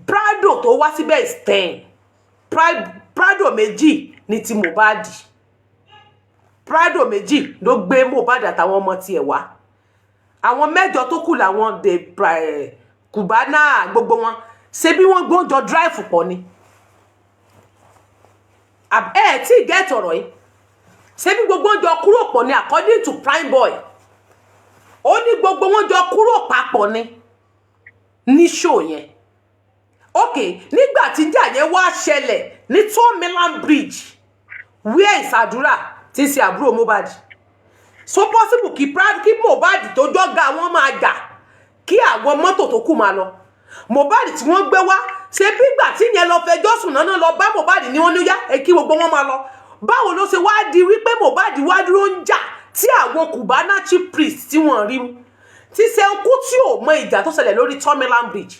Prado tó wá síbẹ̀ is 10 Prado méjì ní ti Mohbad Prado méjì ló gbé Mohbad àtàwọn ọmọ tiẹ̀ wá. Àwọn mẹ́jọ tó kù làwọn de Cubana gbogbo wọn ṣe bí wọ́n gbọ́njọ drive pọ̀ ni. Tí get ọ̀rọ̀ yìí ṣe bí gbogbo wọn jọ kúrò pọ̀ ni according to prime boy. Ó ní gbogbo wọn jọ kúrò papọ̀ ni ní show yẹn. Okay, nígbà tí ìjà yẹn wá ṣẹlẹ̀ ní Third Bridge where Ìsàdúrà tí ń ṣe àbúrò Mohbad. So possible kí Mohbad tó jọ́gà wọn máa jà kí àwọn mọ́tò tó kù máa lọ. Mohbad tí wọ́n gbé wá ṣe bí ìgbà tí yẹn lọ fẹjọ́ sùn náà lọ bá Mohbad ní wọ́n ní yá kí gbogbo wọn máa lọ. Báwo ló ṣe wá di wípé Mohbad wá dúró ń jà tí àwọn Cubana chief priest tí wọ́n rí tí ṣe ń kú tí ò mọ ìjà tó ṣẹlẹ̀ lórí Third Bridge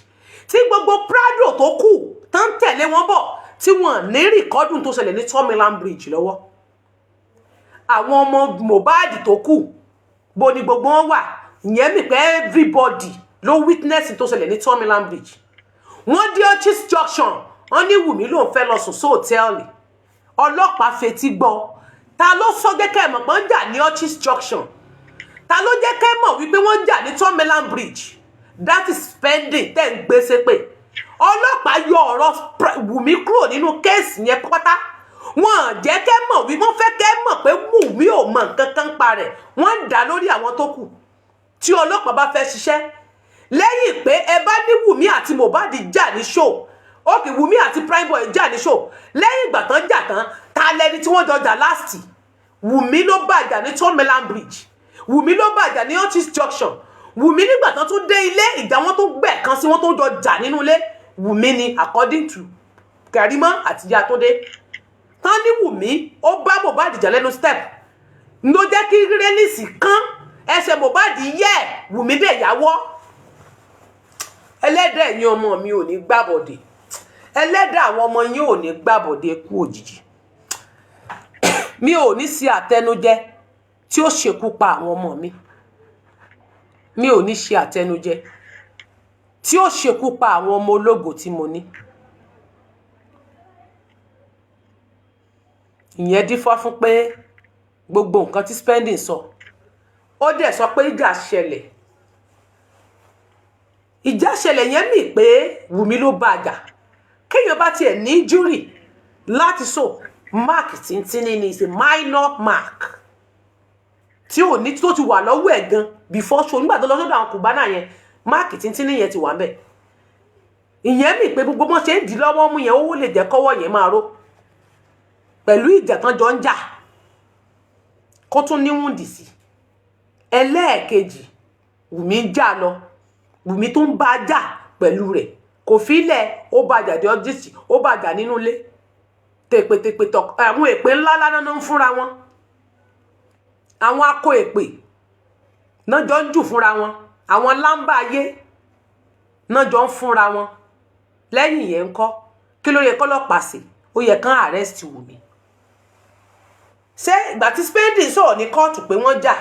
tí gbogbo Prado tó kù tán tẹ̀lé wọn bọ̀ tí wọ́n ní rìkọ́dùn tó ṣẹlẹ̀ ní Third Bridge lọ́wọ́. Àwọn ọmọ Mohbad tó kù bo ni gbogbo wọn wà ìyẹn mi pé everybody ló witness tó ṣẹlẹ̀ ní Third Bridge. Wọ́n dé çr6ing wọ́n ní Wùmí ló ń fẹ́ lọ sùn sí hòtẹ́ẹ̀lì ọlọ́pàá fetí gbọ́. Ta ló sọ jẹ́ kẹ́ mọ̀ pé wọ́n jà ní çr6ing ta ló jẹ́ kẹ́ mọ̀ wípé wọ́n jà ní Third Bridge that is spending tẹ́ ń gbé ṣépè. Ọlọ́pàá yọ ọ̀rọ̀ Wùmí kúrò nínú kéèsì yẹn pátá wọ́n jẹ́ kẹ́ mọ̀ wí wọ́n fẹ́ kẹ́ mọ̀ pé Wùmí ò mọ̀ nǹkan kan pa rẹ̀ wọ́n ń dá lórí àwọn tó kù tí ọlọ́pàá bá fẹ́ ṣiṣẹ́ lẹ́yìn pé ẹ bá ní Wùmí àti Mohbad jà ní show ókè Wùmí àti prime boy jà ní show lẹ́yìn ìgbà tán jà tán ta lẹni tí wọ́n jọ jà last Wùmí ló bàjà ní Third Bridge Wùmí ló bàjà ní çr6ing Wùmí nígbà tán tún dé ilé ìjà wọn tó gbẹ̀ kan sí wọn tó jọ jà nínú ilé Wùmí ni according to Karimo àti ìyá tó dé tán ní Wùmí ó bá Mohbad jà lẹ́nu step ló jẹ́ kí rélìsì kán ẹsẹ̀ Mohbad yẹ Wùmí dẹ̀ yáwọ́. Ẹlẹ́dàá ẹ̀yin ọmọ mi ò ní gbàbọ̀dé ẹlẹ́dàá àwọn ọmọ yín ò ní gbàbọ̀dé kú òjijì. Mi ò ní ṣe àtẹnujẹ tí ó ṣekú pa àwọn ọmọ mi. Mi ò ní ṣe àtẹnujẹ tí ó ṣekú pa àwọn ọmọ ológo tí mo ní. Ìyẹn dífá fún pé gbogbo nǹkan tí spending sọ ó dẹ̀ sọ pé ìjà ṣẹlẹ̀ yẹn mì pé Wùmí ló bá jà kéèyàn bá tiẹ̀ ní júrì láti so mark tíntínní ni is a minor mark tí ò ní tó ti wà lọ́wọ́ ẹ̀ gan before show nígbà tó lọ sọ́dọ̀ àwọn Cubana yẹn mark tíntínní yẹn ti wà ńbẹ̀. Ìyẹn mì pé gbogbo wọn ṣe ń dì lọ́wọ́ mú yẹn owó lè jẹ́ kọ́wọ́ yẹn máa ró pẹ̀lú ìjà tán jọ ń jà kó tún níwùndì sí. Ẹlẹ́ẹ̀kejì Wùmí ń jà lọ Wùmí tó ń bá jà pẹ̀lú rẹ̀ kò fílẹ̀ ó bá jà dé ọ́fíìsì ó bá jà nínú ilé tèpètèpè tọ̀ àwọn èpè ńlá lánàá ń fúnra wọn àwọn akọ èpè náà jọ ń jù fúnra wọn àwọn lámbà ayé náà jọ ń fúnra wọn. Lẹ́yìn yẹn ńkọ́ kí ló yẹ kọ́lọ́pàá sí ó yẹ kán arrest Wùmí. Ṣé ìgbà tí spending sọ̀rọ̀ ní kóòtù pé wọ́n jà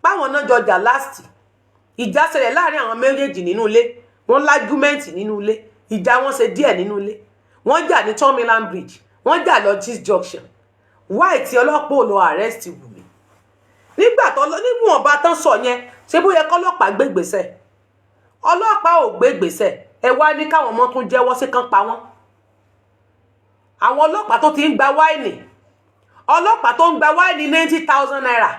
páwọn náà jọ jà last ìjà ṣẹlẹ̀ láàrin àwọn méjèèjì nínú ilé wọ́n lágúmẹ́ǹtì nínú ilé ìjà wọn ṣe díẹ̀ nínú ilé wọ́n jà ní Third Bridge wọ́n jà lọ çr6ing why tí ọlọ́pàá ò lọ arrest Wùmí nígbà tó níwọ̀n bá tán sọ yẹn ṣé bó yẹ kọ́lọ́pàá gbé ìgbésẹ̀ ọlọ́pàá ò gbé ìgbésẹ̀ ẹ wá ní káwọn ọmọ tún jẹ́wọ́ sí kán pa wọ́n àwọn ọlọ́pàá tó ti ń gba wáìnì ọlọ́pàá tó ń gba wáìnì 90,000 naira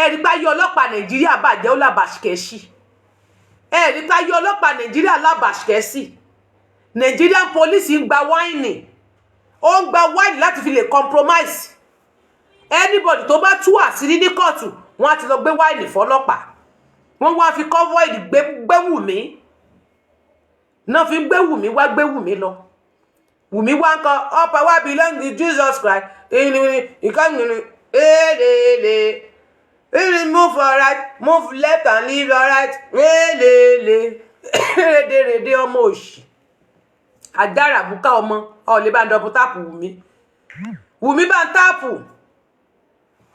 ẹ̀rí páyé ọlọ́pàá Nàìjíríà bàjẹ́ ó làbàṣkẹ́sì ẹ̀rí páyé ọlọ́pàá Nàìjíríà làbàṣkẹ́sì Nigerian police ń gba wáìnì ó ń gba wáìnì láti fi lè compromise anybody tó bá tú àṣírí ní kóòtù wọ́n á ti lọ gbé wáìnì fọ́lọ́pàá wọ́n wá fi convoy gbé Wùmí náà fi gbé Wùmí wá gbé Wùmí lọ Wùmí wá ń kọ all power belong to Jesus Christ move for right move left and leave your right rédèrèdè ọmọ òṣì àdára bùká ọmọ ọ̀lẹ́ bá ń dọ́bù táàpù Wùmí bá ń táàpù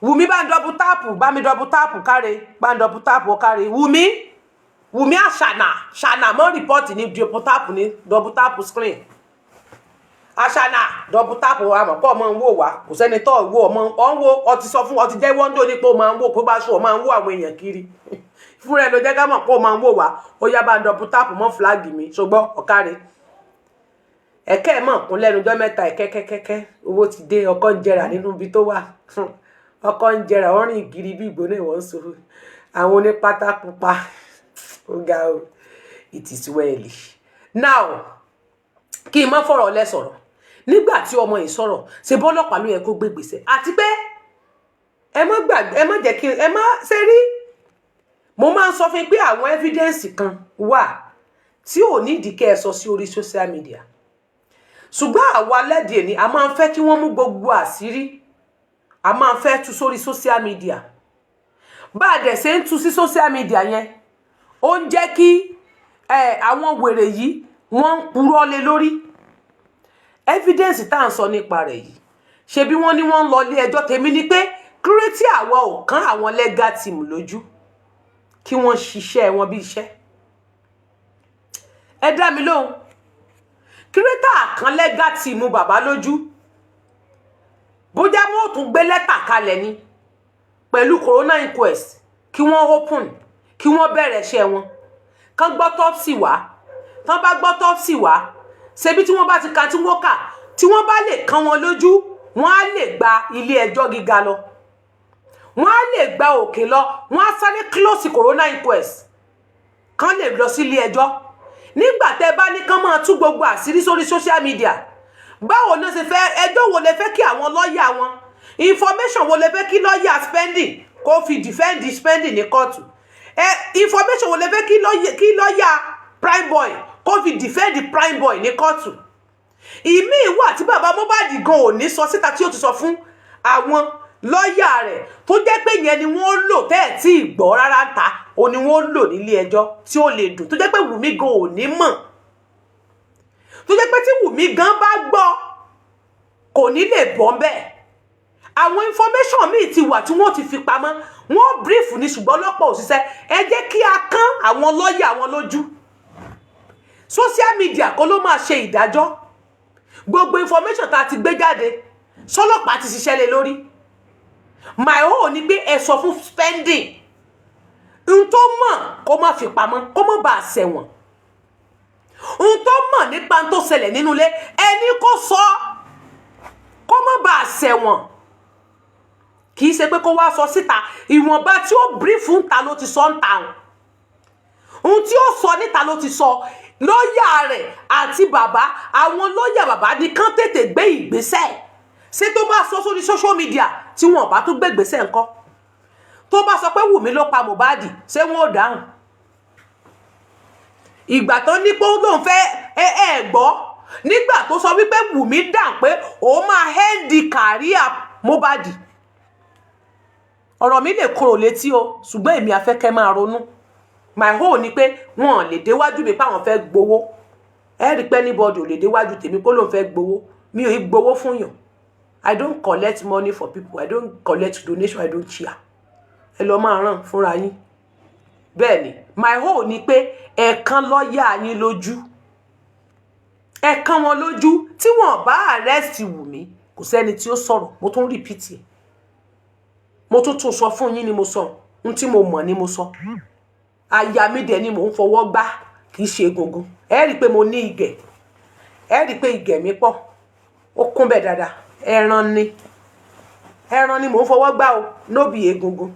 Wùmí bá ń dọ́bù táàpù bá mi dọ́bù táàpù káre bá ń dọ́bù táàpù káre Wùmí àṣànà mọ́ rìpọ́ọ̀tì ní dọ́bù táàpù screen àṣànà dọ́bù táàpù àmọ́ pọ̀ mọ́ ń wò wá kò sẹ́ni tọ́ ìwò ọmọ ọ̀ ń wo ọtí sọ fún ọtí jẹ́ wọ́ndó ní pé ó máa ń wò pé bá ṣù ọ máa ń wò àwọn èèyàn kiri fúnra ẹ̀ ló jẹ́ ká mọ̀ pé ó máa ń wò wá ó yá bá ń dọ́bù táàpù mọ́ fúláàgì mi ṣùgbọ́n ọ̀káre ẹ̀kẹ́ mọ̀ kún lẹ́nu ọjọ́ mẹ́ta ẹ̀kẹ́kẹ́kẹ́kẹ́ owó ti dé ọkọ̀ ń jẹrà nínú ibi tó wà ọkọ̀ ń jẹrà wọ́n rìn gírí bí ìgbóná ìwọ̀n so àwọn onípátá pupa ó ga o it is well now kí n má fọ̀rọ̀ lẹ́ sọ̀rọ̀ nígbà tí ọmọ yìí sọ̀rọ̀ ṣe bọ́lọ́pàá ló yẹ kó gbé gbèsè àti pé ẹ má gbàgbé ẹ má jẹ́ kí ẹ má ṣe rí mo máa ń sọ fún yín pé àwọn evidence kan wà tí ò ní ìdí kẹ́ ẹ sọ sí orí social media ṣùgbọ́n àwa lẹ́dìẹ̀ ni a máa ń fẹ́ kí wọ́n mú gbogbo àṣírí a máa ń fẹ́ tú sórí social media bá a dẹ̀ ṣe ń tú sí social media yẹn ó ń jẹ́ kí àwọn wèrè yìí wọ́n ń purọ́ lé lórí evidence tá à ń sọ nípa rẹ̀ yìí ṣe bí wọ́n ní wọ́n ń lọ ilé ẹjọ́ tèmi ni pé kírètì àwa ò kán àwọn legal team lójú kí wọ́n ṣiṣẹ́ wọn bí iṣẹ́ ẹ dá mi lóhùn kírètà kan legal team bàbá lójú bójá wọn ò tún gbé lẹ́tà kalẹ̀ ni pẹ̀lú corona inquest kí wọ́n open kí wọ́n bẹ̀rẹ̀ iṣẹ́ wọn kán gbọ́ tọ́psì wá tán bá gbọ́ tọ́psì wá ṣebí tí wọ́n bá ti ka tí wọ́n kà tí wọ́n bá lè kán wọn lójú wọ́n á lè gba ilé ẹjọ́ gíga lọ wọ́n á lè gba òkè lọ wọ́n á sáré close corona inquest kán lè lọ sí ilé ẹjọ́ nígbà tẹ́ bá ní kán máa tú gbogbo àṣírí sórí social media báwo ló ṣe fẹ́ ẹjọ́ wo lẹ fẹ́ kí àwọn lọ́ọ̀yà wọn information wo lẹ fẹ́ kí lọ́ọ̀yà spending kó fi defend spending ní kóòtù information wo lẹ fẹ́ kí lọ́ọ̀yà prime boy kó fi defend prime boy ní kóòtù ìmí ìwà tí bàbá Mohbad gan ò ní sọ síta tí ó ti sọ fún àwọn lọ́ọ̀yà rẹ̀ tó jẹ́ pé yẹn ni wọ́n lò tẹ́ẹ̀ tí ì gbọ́ rárá ń ta ó ní wọ́n lò nílé ẹjọ́ tí ó lè dùn tó jẹ́ pé Wùmí gan ò ní mọ̀ tó jẹ́ pé tí Wùmí gan bá gbọ́ kò ní lè bọ́ bẹ́ẹ̀ àwọn information míì ti wà tí wọ́n ti fi pamọ́ wọ́n brief ní ṣùgbọ́n lọ́pọ̀ òṣìṣẹ́ ẹ jẹ́ kí a kán àwọn lọ́ọ̀yà wọn lójú social media kó ló máa ṣe ìdájọ́ gbogbo information tá a ti gbé jáde sọ́lọ́pàá ti ṣiṣẹ́ lé lórí my own ni pé ẹ sọ fún spending n tó mọ̀ kó má fi pamọ́ kó má bàa ṣẹ̀wọ̀n n tó mọ̀ nípa n tó ṣẹlẹ̀ nínú ilé ẹni kó sọ kó má bàa ṣẹ̀wọ̀n kì í ṣe pé kó wá sọ síta ìwọ̀nba tí ó brief ń ta ló ti sọ ń ta ohun tí ó sọ níta ló ti sọ lọ́ọ̀yà rẹ̀ àti bàbá àwọn lọ́ọ̀yà bàbá ní kán tètè gbé ìgbésẹ̀ ṣé tó bá sọ sórí social media tí wọn bá tún gbé ìgbésẹ̀ ńkọ́ tó bá sọ pé Wùmí ló pa Mohbad ṣé wọn ò dáhùn ìgbà tó ní pé ó lóun fẹ́ gbọ́ nígbà tó sọ wípé Wùmí dàn pé òun máa end career Mohbad ọ̀rọ̀ mi lè korò létí o ṣùgbọ́n èmi afẹ́kẹ́ máa ronú my whole ni pé wọn lè déwájú mi páwọn fẹ́ gbowó ẹ rí pé anybody ò lè déwájú tèmi kó lóun fẹ́ gbowó mi ò gbowó fún yàn I don't collect money for people I don't collect donation I don't cheer ẹ lọ máa ràn fúnra yín bẹ́ẹ̀ ni my whole ni pé ẹ̀kan lọ́ọ̀yà yín lójú ẹ̀kan wọn lójú tí wọ́n bá arrest Wùmí kò sẹ́ni tí ó sọ̀rọ̀ mo tún repeat ẹ̀ mo tún sọ fún yín ni mo sọ ohun tí mo mọ̀ ni mo sọ àyà mi dẹ̀ ni mò ń fọwọ́ gbá kì í ṣe egungun ẹ rí i pé mo ní ìgẹ̀ ẹ rí i pé ìgẹ̀ mi pọ̀ ó kún bẹ́ẹ̀ dáadáa ẹran ni mò ń fọwọ́ gbá o nóbì egungun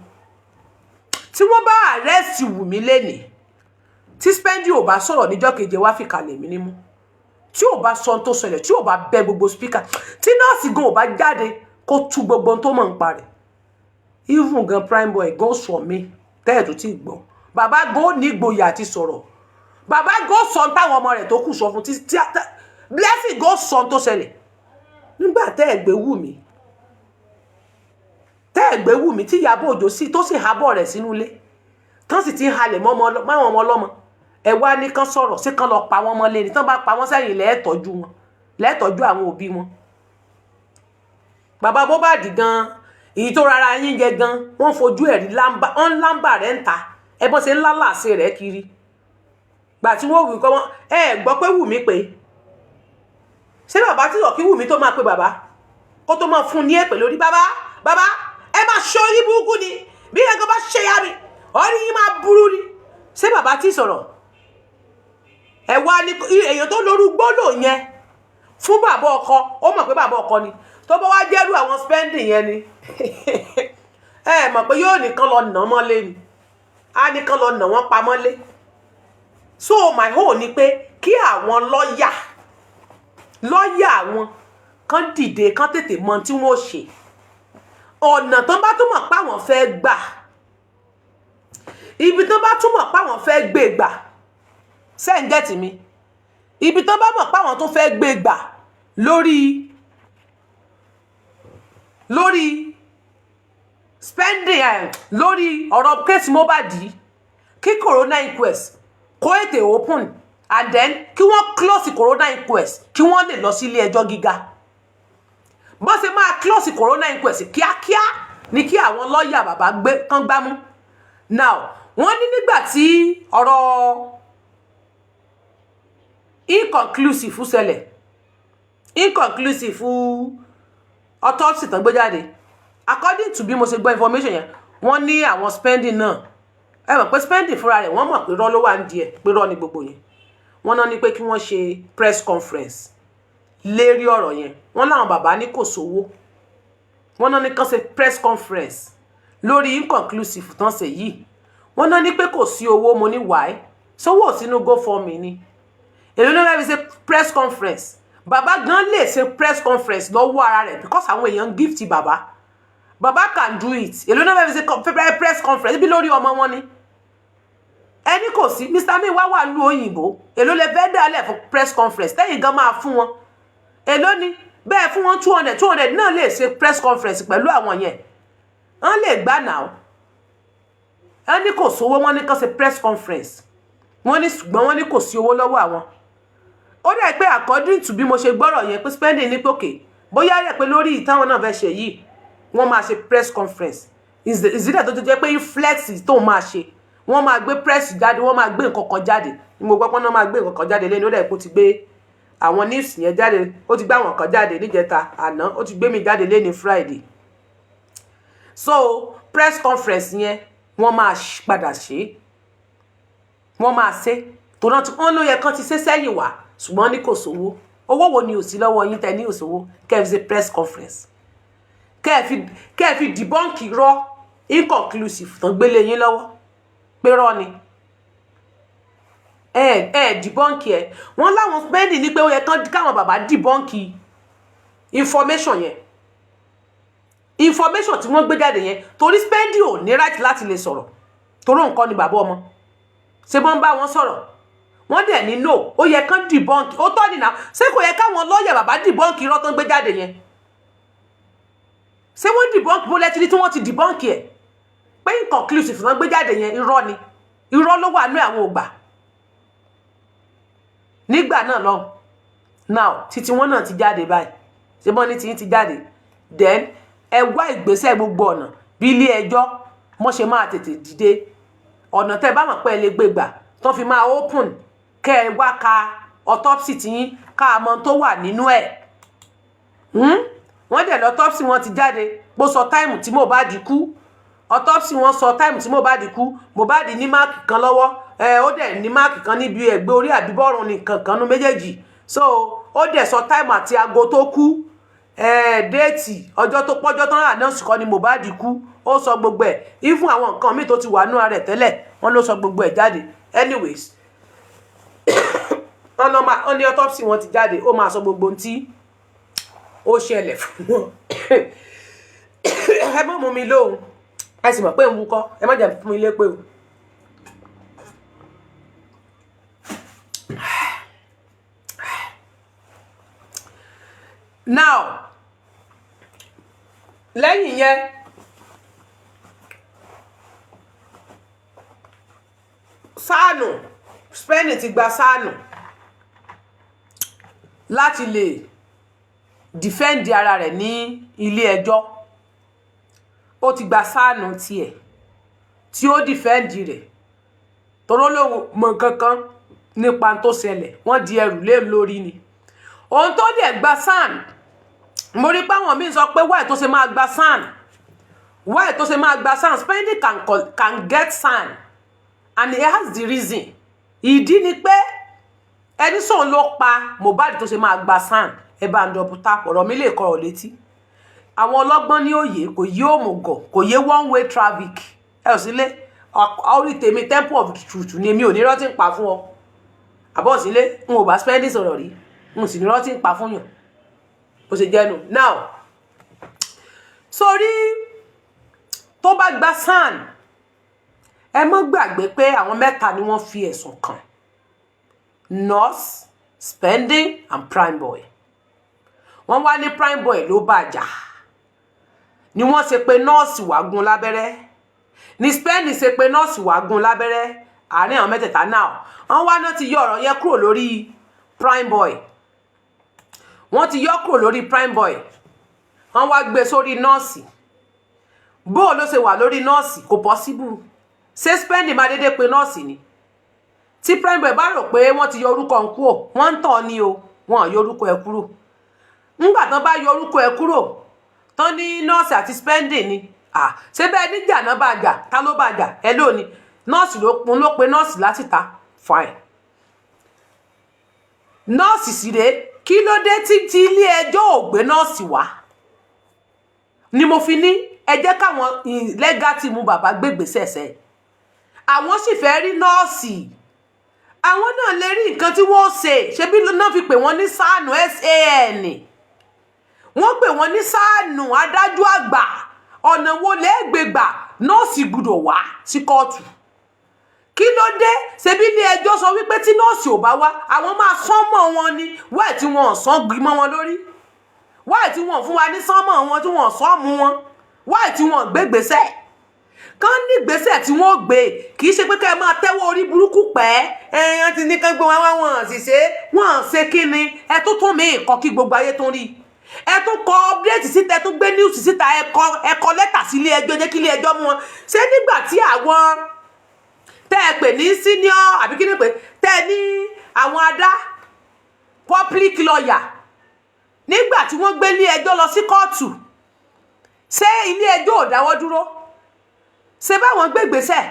tí wọ́n bá arrest Wùmí lénìí tí Spendi ò bá sọ̀rọ̀ níjọ́ keje wá fi kalẹ̀ mí nímú tí ò bá sọ ohun tó ṣẹlẹ̀ tí ò bá bẹ gbogbo speaker tí nọ́ọ̀sì gan ò bá jáde kó tú gbogbo ohun tó mọ̀ ń parẹ́ even gan prime boy gan sọ mí tẹ́ẹ̀ tó ti gbọ́ bàbá gan ní ìgboyà àti sọ̀rọ̀ bàbá gan sọ táwọn ọmọ rẹ̀ tó kù sọ fún tí Blessing gan sọ ohun tó ṣẹlẹ̀ nígbà tẹ́ ẹ̀ gbé Wùmí tí Ìyábọ̀ Òjó sí tó sì hábọ̀ rẹ̀ sínú ilé tán sì ti ń halẹ̀ máwọn ọmọ ọlọ́mọ ẹ wá ní kán sọ̀rọ̀ sí kán lọ pa wọ́n mọ́lé ní tán bá pa wọ́n sẹ́yìn lẹ́ẹ̀tọ́jú wọn lẹ́ẹ̀tọ́jú àwọn òbí wọn bàbá mohbad gan èyí tó rárá yín jẹ gan wọ́n fojú ẹ̀rí lámbà rẹ̀ ń ta ẹbọ́n ṣe ńlá làṣẹ rẹ̀ kiri gbà tí wọ́n wù kọ́ wọn ẹ gbọ́ pé Wùmí pé ṣé bàbá tí sọ kí Wùmí tó máa pe bàbá kó tó máa fún ní èpè lórí bàbá ẹ máa ṣe orí burúkú ni bí ẹgbẹ́ bá ṣe yá mi orí yín máa burú ni ṣé bàbá tí sọ̀rọ̀ ẹ wá ní èèyàn tó lóru gbólò yẹn fún bàbá ọkọ ó mọ̀ pé bàbá ọkọ ni tó bá wá jẹ́rú àwọn spending yẹn ni ẹ mọ̀ pé yóò nìkan lọ nà mọ́lé ni á nìkan lọ nà wọ́n pa mọ́lé so my whole ni pé kí àwọn lọ́ọ̀yà àwọn kan dìde kan tètè mọ tí wọ́n ṣe ọ̀nà tán bá túmọ̀ páwọn fẹ́ gbà ibi tán bá túmọ̀ páwọn fẹ́ gbé gbà sẹ́ǹgẹ̀tì mi ibi tán bá mọ̀ páwọn tó fẹ́ gbé gbà lórí spending lórí ọ̀rọ̀ case mohbad kí corona inquest kó ètè open and then kí wọ́n close corona inquest kí wọ́n lè lọ sí ilé ẹjọ́ gíga bó ṣe máa close corona inquest kíákíá ni kí àwọn lọ́ọ̀yà bàbá kán gbámú now wọ́n ní nígbà tí ọ̀rọ̀ inconclusive ṣẹlẹ̀ inconclusive autopsy tán gbé jáde according to bí mo ṣe gbọ́ information yẹn wọ́n ní àwọn spending náà ẹ mọ̀ pé spending fúnra rẹ̀ wọ́n mọ̀ pé rọ́ ló wà ń di ẹ̀ pé rọ́ ni gbogbo yẹn wọ́n náà ní pé kí wọ́n ṣe press conference lérí ọ̀rọ̀ yẹn wọ́n láwọn bàbá ní kò sówó wọ́n náà ní kán ṣe press conference lórí inconclusive tán ṣe yìí wọ́n náà ní pé kò sí owó mo ní why sówó sínú GoFundMe ni èló ló fẹ́ fi ṣe press conference bàbá gan lè ṣe press conference lọ́wọ́ ara rẹ̀ because àwọn èèyàn gift bàbá can do it èló ló fẹ́ fi ṣe press conference bí lórí ọmọ wọn ni ẹni kò sí Mr. Mi wà lu òyìnbó èló lè fẹ́ dálẹ̀ fún press conference tẹ́yìn gan máa fún wọn èló ni bẹ́ẹ̀ fún wọn 200 náà lè ṣe press conference pẹ̀lú àwọn yẹn wọ́n lè gbà náà ẹni kò sówó wọn ní kàn ṣe press conference wọ́n ní ṣùgbọ́n wọ́n ní kò sí owó lọ́wọ́ àwọn ó dẹ̀ pé according to bí mo ṣe gbọ́rọ̀ yẹn pé spending ní pòkè bóyá rẹ̀ pé lórí ìtàwọn náà fẹ́ ṣe yìí wọ́n máa ṣe press conference ìzílẹ̀ tó ti jẹ́ pé flex tó máa ṣe wọ́n máa gbé press jáde wọ́n máa gbé nǹkan kan jáde ní mo gbọ́ pé wọ́n máa gbé nǹkan kan jáde lẹ́nu ó dẹ̀ kó ti gbé àwọn news yẹn jáde ó ti gbé àwọn kan jáde níjẹta àná ó ti gbé mi jáde lẹ́ni Friday so press conference yẹn wọ́n máa padà ṣe wọ́n máa ṣe tó náà wọ́n ló yẹ kán ti ṣe sẹ́yìn wá ṣùgbọ́n ní kò sówó owó wo ni ò sí lọ́wọ́ yín tẹ ní òṣòwò kẹ́ ẹ fi ṣe press conference kẹ́ ẹ fi debunk rọ inconclusive tán gbélé yín lọ́wọ́ pé rọ́ ni debunk ẹ wọ́n láwọn spending ní pé ó yẹ káwọn bàbá debunk information yẹn information tí wọ́n gbé jáde yẹn torí spending ò ní right láti lè sọ̀rọ̀ torí nǹkan ni bàbá ọmọ ṣé wọ́n bá wọn sọ̀rọ̀ wọ́n dẹ̀ ní no ó yẹ kán debunk ó tọ́ nìyà ṣé kò yẹ káwọn lọ́ọ̀yà bàbá debunk irọ́ tó ń gbé jáde yẹn ṣé wọ́n debunk bullet tí wọ́n ti debunk ẹ̀ pé inconclusive wọ́n gbé jáde yẹn irọ́ ni irọ́ ló wà ní àwọn ògbà nígbà náà lọ now títí wọn náà ti jáde báyìí ṣé bọ́n ní tiyín ti jáde then ẹ wá ìgbésẹ̀ gbogbo ọ̀nà bí ilé ẹjọ́ mọ́ ṣe máa tètè dìde ọ̀nà tẹ́ bá mọ̀ pé ẹ lè gbé gbà tó fi máa open kẹ́ ẹ wá ka autopsy tiyín ká mọ̀ tó wà nínú ẹ̀ wọ́n dẹ̀ lọ autopsy wọn ti jáde bó sọ táìmù tí Mohbad kú autopsy wọn sọ táìmù tí Mohbad kú. Mohbad ní máàkì kan lọ́wọ́ ó dẹ̀ ní máàkì kan níbi ẹ̀gbẹ́ orí àbíbọ̀rùn ní kankan nu méjèèjì so ó dẹ̀ sọ táìmù àti aago tó kú déètì ọjọ́ tó pọ́jọ́ tán ànáùnsì kọ́ ni Mohbad kú ó sọ gbogbo ẹ̀ even àwọn nǹkan míì tó ti wà nú ara ẹ̀ tẹ́lẹ̀ wọ́n ló sọ gbogbo ẹ̀ jáde anyways wọ́n ní autopsy wọn ti jáde ó máa sọ gbogbo ohun tí ó ṣẹlẹ̀ fún wọn ẹ mọ̀ mú mi lóhùn ẹ sì mọ̀ pé ń wúkọ́ ẹ má jẹ́ fún mi lépè o. Now lẹ́yìn yẹn sáànù Spain ti gba sáànù láti lè defend ara rẹ̀ ní ilé ẹjọ́ ó ti gba sáànù tiẹ̀ tí ó defend rẹ̀ tọ́rọ lóhun mọ̀ kankan nípa tó ṣẹlẹ̀ wọ́n di ẹrù lé lórí ni ohun tó dẹ̀ gba sáànù mo rí pé àwọn míì sọ pé why tó ṣe máa gba sáànù why tó ṣe máa gba sáànù Spain can get sáànù and he has the reason ìdí ni pé ẹni sọ̀n ló pa Mohbad tó ṣe máa gba sáànù ẹ bá ń dọ̀bù tapọ̀ ọ̀rọ̀ mi lè kọ̀rọ̀ létí àwọn ọlọ́gbọ́n ní òye kò yé òmùgọ̀ kò yé one way traffic ẹ ò sílé orí tèmi temple of truth ni èmi ò ní rántí ń pa fún ọ àbọ̀ sílé n ò bá Spain sọ̀rọ̀ rí n sì ní rántí ń pa fún yàn bó ṣe jẹ́nu now sórí tó bá gba sáànù ẹ mọ́ gbàgbé pé àwọn mẹ́ta ni wọ́n fi ẹ̀sùn kàn nurse spending and prime boy wọ́n wá ní prime boy ló bàjá ni wọ́n ṣe pé nọ́ọ̀sì wá gún lábẹ́rẹ́ ní Spain ṣe pé nọ́ọ̀sì wá gún lábẹ́rẹ́ àárín àwọn mẹ́tẹ̀ẹ̀ta náà wọ́n wá náà ti yọ ọ̀rọ̀ yẹn kúrò lórí prime boy wọ́n ti yọ kúrò lórí prime boy wọ́n wá gbé sórí nọ́ọ̀sì bó ló ṣe wà lórí nọ́ọ̀sì kò possible ṣé Spain máa dédé pé nọ́ọ̀sì ni tí prime boy bá rò pé wọ́n ti yọ orúkọ ń kúrò wọ́n ń tàn ní o wọ́n yọ orúkọ ẹ̀ kúrò ńgbà tán bá yọ orúkọ ẹ̀ kúrò tán ní nọ́ọ̀sì àti spending ni ṣé bẹ́ẹ̀ níjà náà bá jà ta ló bá jà ẹ lónìí nọ́ọ̀sì ló pe nọ́ọ̀sì láti ta fine nọ́ọ̀sì sì rèé kí ló dé tí ilé ẹjọ́ ò gbé nọ́ọ̀sì wá ni mo fi ní ẹ jẹ́ káwọn legal team bàbá gbégbèsè ẹ̀sẹ̀ àwọn sì fẹ́ rí nọ́ọ̀sì àwọn náà lè rí nǹkan tí wọ́n ṣe ṣebí náà fi pè wọ́n ní sáànù SAN wọ́n pè wọ́n ní sáànù adájọ́ àgbà ọ̀nà wo lẹ́gbẹ̀gbà nọ́ọ̀sì gbọ́dọ̀ wá sí kóòtù kí ló dé ṣebí ilé ẹjọ́ sọ wípé tí nọ́ọ̀sì ò bá wá àwọn máa sán mọ́ wọn ni wáì tí wọ́n sán gbí mọ́ wọn lórí wáì tí wọ́n fún wa ní sán mọ́ wọn tí wọ́n sán mú wọn wáì tí wọ́n gbégbèsè kán ní gbèsè tí wọ́n gbé kì í ṣe pé ká ẹ máa tẹ́wọ́ orí burúkú pẹ́ ẹ̀yàn ti ní kán gbé wọn wọ́n sì ṣe wọ́n ṣe kí ni ẹ tó tún mí kọ́ kí gbogbo ayé tó rí ẹ tún kọ update síta ẹ tún gbé news síta ẹ kọ lẹ́tà sí ilé ẹjọ́ jẹ́ kí ilé ẹjọ́ mú wọn ṣé nígbà tí àwọn tẹ́ ẹ pè ní senior àbí kí ni pé tẹ́ ẹ ní àwọn adá public lawyer nígbà tí wọ́n gbé ilé ẹjọ́ lọ sí kóòtù ṣé ilé ẹjọ́ ò dáwọ́ dúró ṣé báwọn gbé ìgbésẹ̀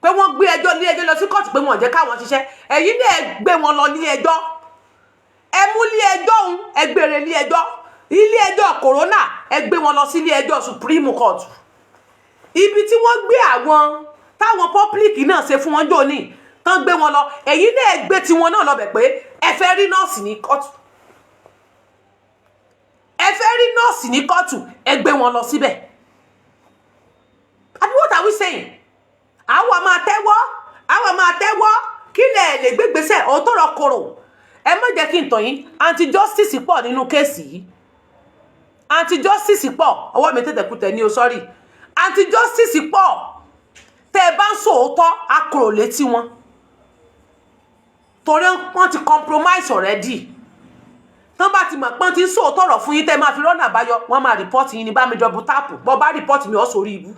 pé wọ́n gbé ẹjọ́ ilé ẹjọ́ lọ sí kóòtù pé wọ́n jẹ́ káwọn ṣiṣẹ́ ẹ̀yin náà gbé wọn lọ ilé ẹjọ́ ẹ mú ilé ẹjọ́ ọ̀hún ẹ gbére ilé ẹjọ́ corona ẹ gbé wọn lọ sí ilé ẹjọ́ supreme court ibi tí wọ́n gbé àwọn táwọn public náà ṣe fún wọn jò ní tán gbé wọn lọ ẹ̀yin náà gbé tiwọn náà lọ bẹ̀ pé ẹ fẹ́ rí nọ́ọ̀sì ní kóòtù ẹ gbé wọn lọ síbẹ̀ àbí what are we saying àwa máa tẹ́wọ́ kí lè gbégbèsè ọ̀tọ̀rọ̀ kòrò ẹ má jẹ́ kí n tàn yín anti justice pọ̀ nínú kéèsì yìí anti justice pọ̀ ọwọ́ mi tètè kú tẹ̀ ní o sorry anti justice pọ̀ tẹ́ ẹ bá ń sòótọ́ akọ̀rò létí wọn torí wọ́n ti compromise already tán bá ti mọ̀ pọ́n ti ń sòótọ́ ọ̀rọ̀ fún yín tẹ́ máa fi rọ́nà àbáyọ wọ́n máa rìpọ́ọ̀tì yín ní bá mi dọ̀bù táàpù bọ́ bá rìpọ́ọ̀tì mi ọ̀ sórí ibú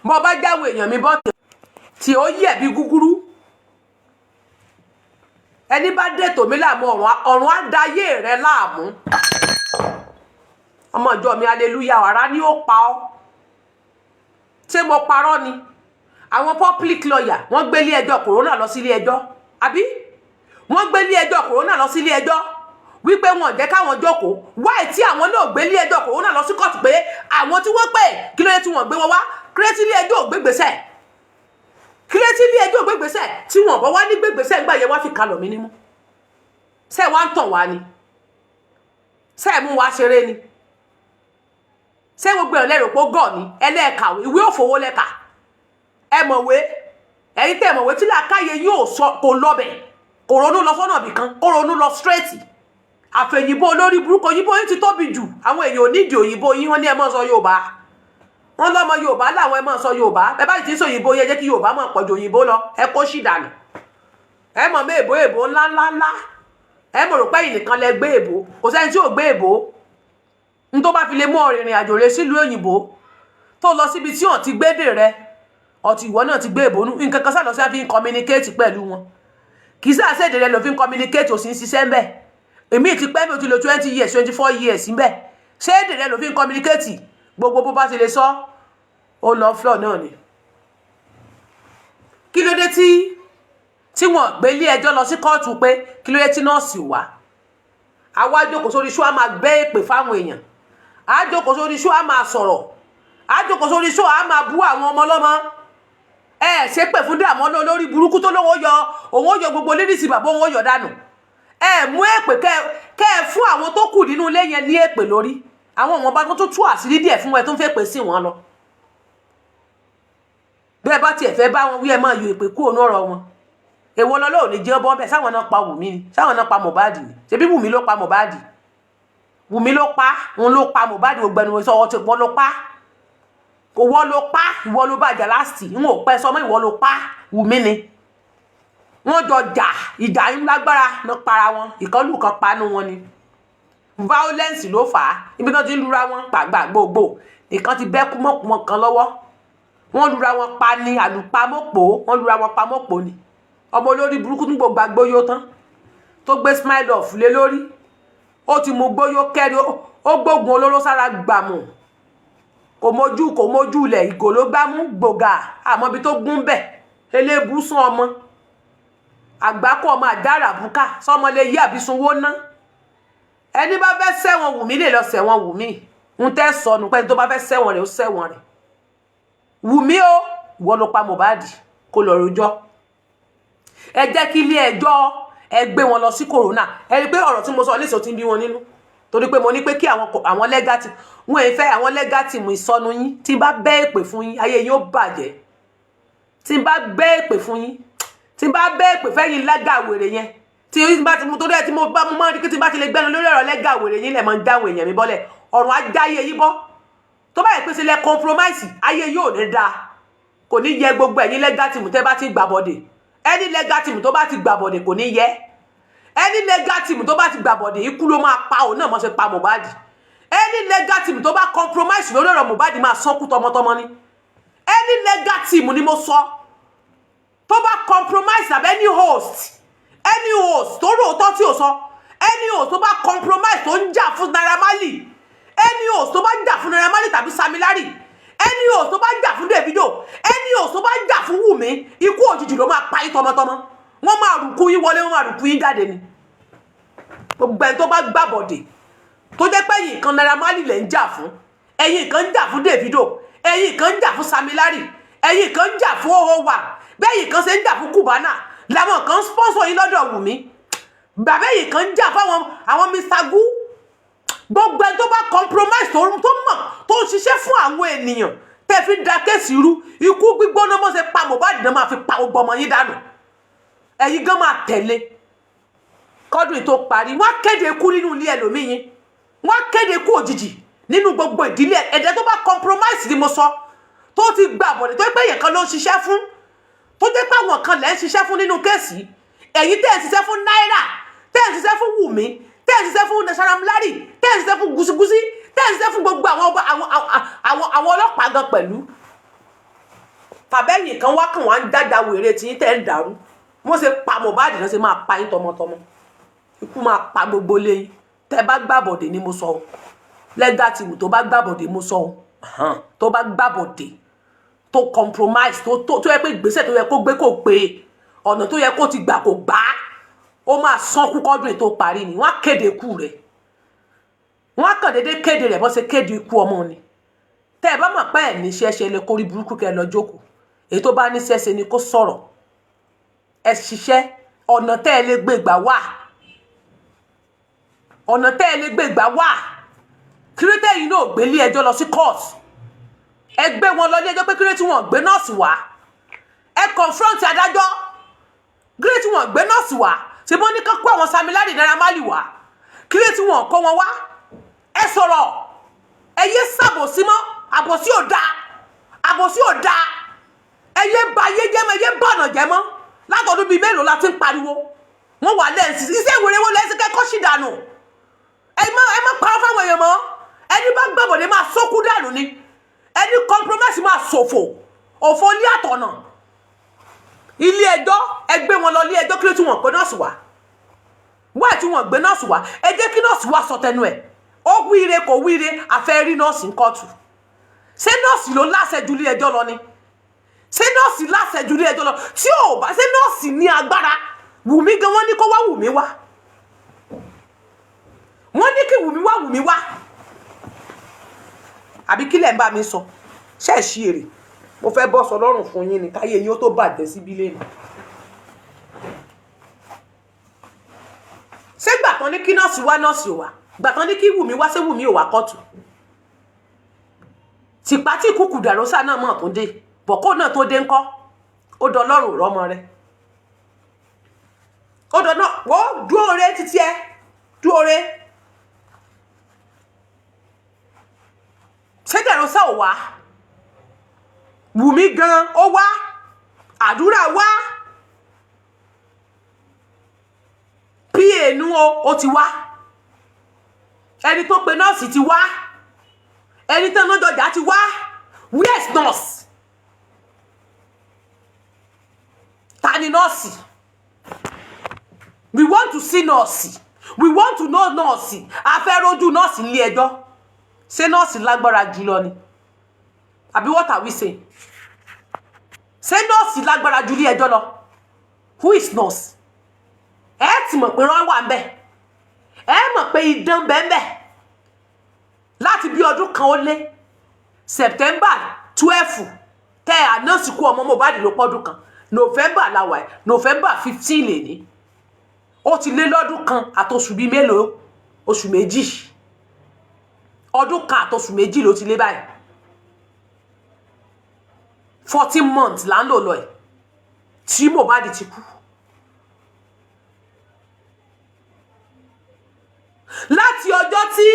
bọ́ bá jáwé èèyàn mi bọ́ tí ó yẹ̀ bí gúgúrú ẹni bá dé tòmí láàmú ọ̀run á dayé rẹ láàmú ọmọ ìjọ mi hallelujah ara ni ó pa ọ́ ṣé mo parọ́ ni àwọn public lawyer wọ́n gbé ilé ẹjọ́ corona lọ sí ilé ẹjọ́ àbí wọ́n gbé ilé ẹjọ́ corona lọ sí ilé ẹjọ́ wípé wọn jẹ́ káwọn jókòó wáì tí àwọn náà gbé ilé ẹjọ́ corona lọ sí kóòtù pé àwọn tí wọ́n pè kí ló yẹ tí wọ́n gbé wọn wá kírẹ́tì ilé ẹjọ́ ògbégbèsè kírẹ́tì ilé ẹjọ́ ògbégbèsè tí wọ́n bọ́ wá ní gbégbèsè ńgbà yẹn wá fi kalọ̀ mí nímú ṣé wá ń tàn wá ni ṣé mú wá ṣeré ni ṣé gbogbo ẹ̀ lẹ́rù pé ó gọ̀ ni ẹlẹ́ẹ̀kàwé ìwé òfowó lẹ́ka ẹ mọ̀wé ẹ̀yin tẹ́ mọ̀wé tí làákàyè yóò sọ kò lọ́bẹ̀ kò ronú lọ sọ́nà bìkan kò ronú lọ straight àfẹ̀yìnbó olórí burúkú òyìnbó yín ti tóbi jù àwọn èèyàn ò nídìí òyìnbó yín wọ́n ní ẹ máa sọ Yorùbá wọ́n lọ́mọ Yorùbá láwọn ẹ máa sọ Yorùbá bẹ́ẹ̀ bá ti ń sọ òyìnbó yẹn jẹ́ kí Yorùbá máa pọ̀jù òyìnbó lọ ẹ kó sì dànù ẹ mọ̀ mọ́ èbó ńláńláńlá ẹ mọ̀ rò pé yìí nìkan lẹ gbé èbó kò sẹ́ni tí ò gbé èbó n tó bá fi lè mú ọ̀rìnrìn àjò rẹ sílùú òyìnbó tó lọ síbi tí wọ́n ti gbédè rẹ ọtí ìwọ náà ti gbé èbó nǹkan kan sáà lọ sí àfi ń communicate pẹ̀lú wọn kì í sáà ṣèdè rẹ lọ fi ń communicate ò sì ń ṣiṣẹ́ ń bẹ̀ èmi ti pẹ́ mi ò ti lo 20 years 24 years ń bẹ̀ ṣèdè rẹ lọ fi ń communicate gbogbo bó bá ti lè sọ ó lọ floor náà ni kí ló dé tí wọ́n gbé ilé ẹjọ́ lọ sí kóòtù pé kí ló dé tí nọ́ọ̀sì wá àwa jókòó sórí ṣó a máa gbé èpè fáwọn èèyàn a jókòó sórí ṣó a máa sọ̀rọ̀ a jókòó sórí ṣó a máa bú àwọn ọmọ ọlọ́mọ ẹ ṣe pè fún dààmú lórí burúkú tó lówó yọ òun ó yọ gbogbo lédìsí bàbá òun ó yọ dànù ẹ mú èpè kẹ ẹ fún àwọn tó kù nínú ilé yẹn ní èpè lórí àwọn ọmọ bá tó tú àṣírí díẹ̀ fún ẹ tó ń fẹ́ pè sí wọn lọ bẹ́ẹ̀ bá tiẹ̀ fẹ́ bá wọn wí ẹ máa yọ èpè kúrò ní ọ̀rọ̀ wọn èwo lọ lóò ní jẹ́ bọ́ bẹ́ẹ̀ sáwọn náà pa Wùmí ni sáwọn náà pa Mohbad ni ṣebí Wùmí ló pa Mohbad Wùmí ló pa òun ló pa Mohbad ògbẹ́ni sọ ọ ti pọ́ ló pa ìwọ ló pa ìwọ ló bàjẹ́ láti ń ò pẹ́ sọmọ ìwọ ló pa Wùmí ni wọ́n jọ jà ìjà ń lágbára ní para wọn ìkọlù kan panu wọn ni violence ló fà á ibi náà ti ń lura wọn pàgbà gbogbo nìkan ti bẹ́ kúmọ̀kúmọ̀ kan lọ́wọ́ wọ́n lura wọn pa ni àlùpàmọ́pọ̀ wọ́n lura wọn pamọ́pọ̀ ni ọmọ olórí burúkú tó gbogbo agbóyó tán tó gbé smile off lé lórí ó ti mú gbóyó kẹ́rí ó gbógun olóró sára gbàmù kò mójú ilẹ̀ ìgò ló gbámú gbògà àmọ́ ibi tó gún bẹ̀ eléébú sún ọmọ àgbákò ọmọ àdára bùkà sọmọ lè yí àbísunwó ná ẹni bá fẹ́ sẹ́wọ̀n Wùmí lè lọ sẹ́wọ̀n Wùmí ń tẹ́ sọnù pé tó bá fẹ́ sẹ́wọ̀n rẹ̀ ó sẹ́wọ̀n rẹ̀ Wùmí o ìwọ ló pa Mohbad kó lọ rojọ́ ẹ jẹ́ kí ilé ẹjọ́ ẹ gbé wọn lọ sí corona ẹ rí pé ọ̀rọ̀ tí mo sọ léṣe tí ń bí wọn nínú torí pé mo ní pé kí àwọn lẹ́gàtì wọn ẹ fẹ́ àwọn lẹ́gàtì mú ìsọnù yín tí n bá bẹ́ èpè fún yín ayé yín ó bàjẹ́ tí n bá bẹ́ èpè fún yín tí n bá bẹ́ èpè fẹ́yìn lẹ́gàwèrè yẹn tí n bá ti mú torí ẹ tí mo máa rí kí tí n bá ti lè gbẹ́nu lórí ọ̀rọ̀ lẹ́gàwèrè yín lẹ̀ máa ń dáhùn èèyàn mi bọ́lẹ̀ ọ̀run ajá ayé yín bọ́ tó bá yẹ pé sílẹ̀ compromise ayé yóò ní dáa kò ní yẹ gbogbo ẹ̀yin lẹ́gàtì mú tẹ́ bá ti gbà bọ́dẹ̀ ẹni legal team tó bá ti gbà bọ̀dẹ̀ kò ní yẹ ẹni legal team tó bá ti gbà bọ̀dẹ̀ ikú ló máa pa òun náà mọ́ ṣe pa Mohbad ẹni legal team tó bá compromise lórí ọ̀rọ̀ Mohbad máa sọ́kú tọmọtọmọ ni ẹni legal team ni mo sọ tó bá compromise àbẹ́ any host tó ròótọ́ tí ò sọ any host tó bá compromise tó ń jà fún Naira Marley any host tó bá ń jà fún Naira Marley tàbí Sam Larry ẹni ò tó bá jà fún Davido ẹni ò tó bá jà fún Wùmí ikú òjijì ló máa pa yín tọmọtọmọ wọ́n máa rùkú yín wọlé wọ́n máa rùkú yín jáde ni gbogbo ẹni tó bá gbàbọ̀dè tó jẹ́ pé ẹ̀yin kan Naira Marley lẹ̀ ń jà fún ẹ̀yin kan ń jà fún Davido ẹ̀yin kan ń jà fún Sam Larry ẹ̀yin kan ń jà fún owa bẹ́ẹ̀yin kan ṣe ń jà fún Cubana làwọn kan sponsor yín lọ́dọ̀ Wùmí bàbá ẹ̀yin kan ń jà fún àwọn Mr. Gu gbogbo ẹni tó bá compromise tó mọ̀ tó ń ṣiṣẹ́ fún àwọn ènìyàn tẹ́ fi da kéèsì irú ikú gbígbóná bó ṣe pa Mohbad náà máa fi pa gbogbo ọmọ yín dànù ẹ̀yin gan máa tẹ̀lé kọ́dún tó parí wọ́n kéde ikú nínú ilé ẹlòmíyìn wọ́n kéde ikú òjijì nínú gbogbo ìdílé ẹ̀dẹ́ tó bá compromise ni mo sọ tó ti gbà bọ̀dẹ̀ tó pé èèyàn kan ló ń ṣiṣẹ́ fún tó jẹ́ pé àwọn kan lẹ́ ń ṣiṣẹ́ fún nínú kéèsì ẹ̀yin tẹ́ ẹ̀ ṣiṣẹ́ fún Naira tẹ́ ẹ̀ ṣiṣẹ́ fún Wùmí tẹ́ ẹ̀ ṣiṣẹ́ fún Sam Larry tẹ́ ẹ̀ ṣiṣẹ́ fún Gúsígúsí tẹ́ ẹ̀ ṣiṣẹ́ fún gbogbo àwọn ọlọ́pàá gan pẹ̀lú fàbẹ́yìn kan wá kàn wá ń dáadáa wèrè tí yín tẹ́ ń dàrú wọ́n ṣe pa Mohbad náà ṣe máa pa yín tọmọtọmọ ikú máa pa gbogbo lẹ́yìn tẹ́ bá gbàbọ̀dé ni mo sọ legal team tó bá gbàbọ̀dé mo sọ tó bá gbàbọ̀dé tó compromise tó yẹ pé ìgbésẹ̀ tó yẹ kó gbé kó pé ọ̀nà tó yẹ kó ti gbà kó gbà ó máa san kú kọ́dún tó parí ni wọ́n á kéde ikú rẹ̀ wọ́n á kàn déédéé kéde rẹ̀ bó ṣe kéde ikú ọmọ ni tẹ́ ẹ bá mọ̀ pé ẹ̀ ní ṣẹ́ṣẹ́ lè kórí burúkú kẹ́ ẹ lọ jókòó èyí tó bá ní ṣẹ́ṣẹ́ ni kó sọ̀rọ̀ ẹ ṣiṣẹ́ ọ̀nà tẹ́ ẹ lè gbé gbà wá ọ̀nà tẹ́ ẹ lè gbé gbà wá kírétẹ́ yìí náà gbé lé ẹjọ́ lọ sí court ẹ gbé wọn lọ ní ẹjọ́ pé kírétí wọn gbé nọ́ọ̀sì wá ẹ confront adájọ́ kírétí wọn gbé nọ́ọ̀sì wá ṣe bó ní ká kó àwọn Samilari Naira Marley wá kírétí wọn kó wọn wá ẹ sọ̀rọ̀ ẹ yé ṣàbòsí mọ́ àbòsí ò dáa àbòsí ò dáa ẹ yé ba yé jẹ́ mọ́ ẹ yé bọ̀nà jẹ́ mọ́ látọdún bíi mélòó la ti ń pariwo wọn wà lẹ́sìn iṣẹ́ ìwéré wo lẹ́sìn kẹ́kọ̀ọ́ sì dànù ẹ má parọ́ fáwọn èèyàn mọ́ ẹni bá gbàbọ̀dé máa sókú dànù ni ẹni compromise máa ṣòfò òfò ilé àtọ̀nà ilé ẹjọ́ ẹ gbé wọn lọ ilé ẹjọ́ kí ló tí wọ́n gbé nọ́ọ̀sì wá wáyé tí wọ́n gbé nọ́ọ̀sì wá ẹ jẹ́ kí nọ́ọ̀sì wá sọ tẹnu ẹ̀ ó wíire kò wíire àfẹ́ rí nọ́ọ̀sì ńkọ́tù ṣé nọ́ọ̀sì ló láṣẹ ju ilé ẹjọ́ lọ ni ṣé nọ́ọ̀sì láṣẹ ju ilé ẹjọ́ lọ tí ò bá ṣé nọ́ọ̀sì ní agbára Wùmí gan wọ́n ní kó wá Wùmí wá wọ́n ní kí Wùmí wá àbí kílẹ̀ ń bá mi sọ ṣe é ṣí èrè mo fẹ́ bọ́ sọ lọ́rùn fún yín ni káyé yín ó tó bàjẹ́ síbí lẹ́nu ṣé gbàtàn ní kí nọ́ọ̀sì wá nọ́ọ̀sì ò wá gbàtàn ní kí Wùmí wá ṣé Wùmí ò wá kọ́tù tìpá tí kúkú dàrósà náà mọ̀ tó dé bọ̀kó náà tó dé ńkọ́ ó dọ lọ́rùn rọ́mọ rẹ ó dọ náà wọ́n dúró re títí ẹ dúró re ṣé dàrósà ò wá Wùmí gan ó wá àdúrà wá pa ó ti wá ẹni tó pe nọ́ọ̀sì ti wá ẹni tó náà dọjà ti wá where's nurse ta ni nọ́ọ̀sì we want to see nọ́ọ̀sì we want to know nọ́ọ̀sì a fẹ́ rojú nọ́ọ̀sì nílé ẹjọ́ ṣé nọ́ọ̀sì lágbára jùlọ ni àbí what are we saying ṣé nọ́ọ̀sì lágbára jù ilé ẹjọ́ lọ who is nurse ẹ ti mọ̀ pé rán wà ń bẹ̀ ẹ mọ̀ pé idán bẹ́ẹ̀ bẹ́ẹ̀ láti bí ọdún kan ó lé September 12 tẹ ànáàsì kú ọmọ mohbad ló pọ́dún kan November làwà ẹ̀ November 15 lè ní ó ti lé lọ́dún kan àtòṣù bíi mélòó oṣù méjì ọdún kan àtòṣù méjì ló ti lé báyìí 14 months là ń lò lọ ẹ̀ tí mohbad ti kú láti ọjọ́ tí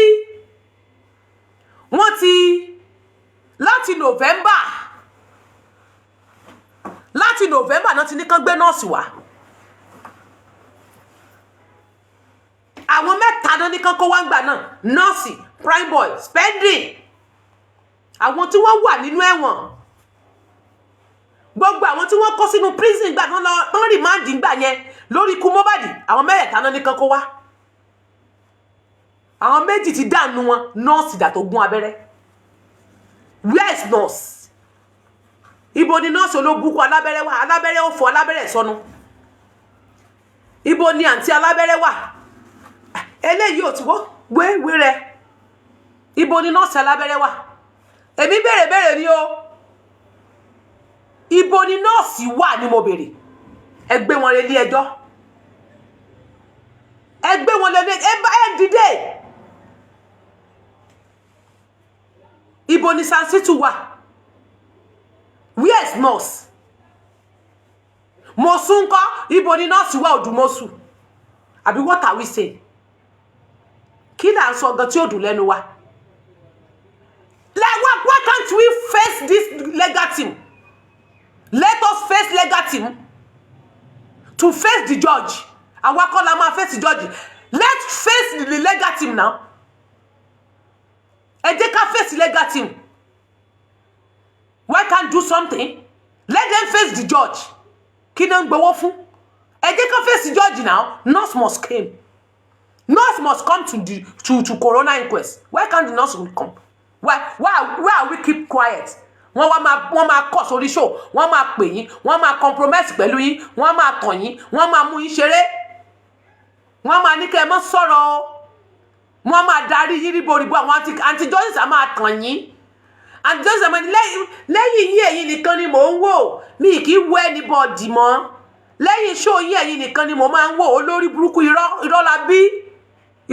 wọ́n ti láti November náà ti ní kán gbé nọ́ọ̀sì wá àwọn mẹ́ta náà ní kán kó wá ń gbà náà nọ́ọ̀sì prime boy spending àwọn tí wọ́n wà nínú ẹ̀wọ̀n gbogbo àwọn tí wọ́n kó sínú prison gbà náà lọ tán rìmáàdì gbà yẹn lórí ikú mohbad àwọn mẹ́rẹ̀ẹ̀ta náà ní kán kó wá àwọn méjì ti dànù wọn nọ́ọ̀sì dà tó gún abẹ́rẹ́ where is nurse ibo ni nọ́ọ̀sì olóbùkún alábẹ́rẹ́ wà alábẹ́rẹ́ ó fọ alábẹ́rẹ́ sọnù ibo ni àǹtí alábẹ́rẹ́ wà eléyìí ò ti wọ́ wéwé rẹ ibo ni nọ́ọ̀sì alábẹ́rẹ́ wà èmi béèrè ni o ibo ni nọ́ọ̀sì wà ni mo béèrè ẹ gbé wọn lé ilé ẹjọ́ ẹ gbé wọn lé ẹ dìde. Ibo ni Sansitu wà where is nurse Mosu ńkọ́ ibo ni nurse wà Odùmọ̀ṣù àbí what are we saying kí là ń sọ gan tí ó dùn lẹ́nu wa like why can't we face this legal team let us face legal team to face the judge àwa kọ́ la máa face the judge let's face the legal team now. ẹ jẹ́ ká face legal team why can't do something let them face the judge kí náà ń gbowó fún ẹ jẹ́ ká face the judge now nurse must came Nurse must come to corona inquest. Why can't the nurse come? Why are we keep quiet? Wọ́n máa kọ̀ sórí show, wọ́n máa pè yín, wọ́n máa compromise pẹ̀lú yín, wọ́n máa tàn yín, wọ́n máa mú yín ṣeré, wọ́n máa ní kẹ́ ẹ mọ́ sọ̀rọ̀ o, wọ́n máa darí yín ríboríbo àwọn anti justice á máa tàn yín. Anti justice àmọ́ lẹ́yìn yín ẹ̀yin nìkan ni mò ń wò, mi kì í wo anybody mọ́. Lẹ́yìn show yín ẹ̀yin nìkan ni mò máa ń wò. Olórí burúkú irọ́ la bí,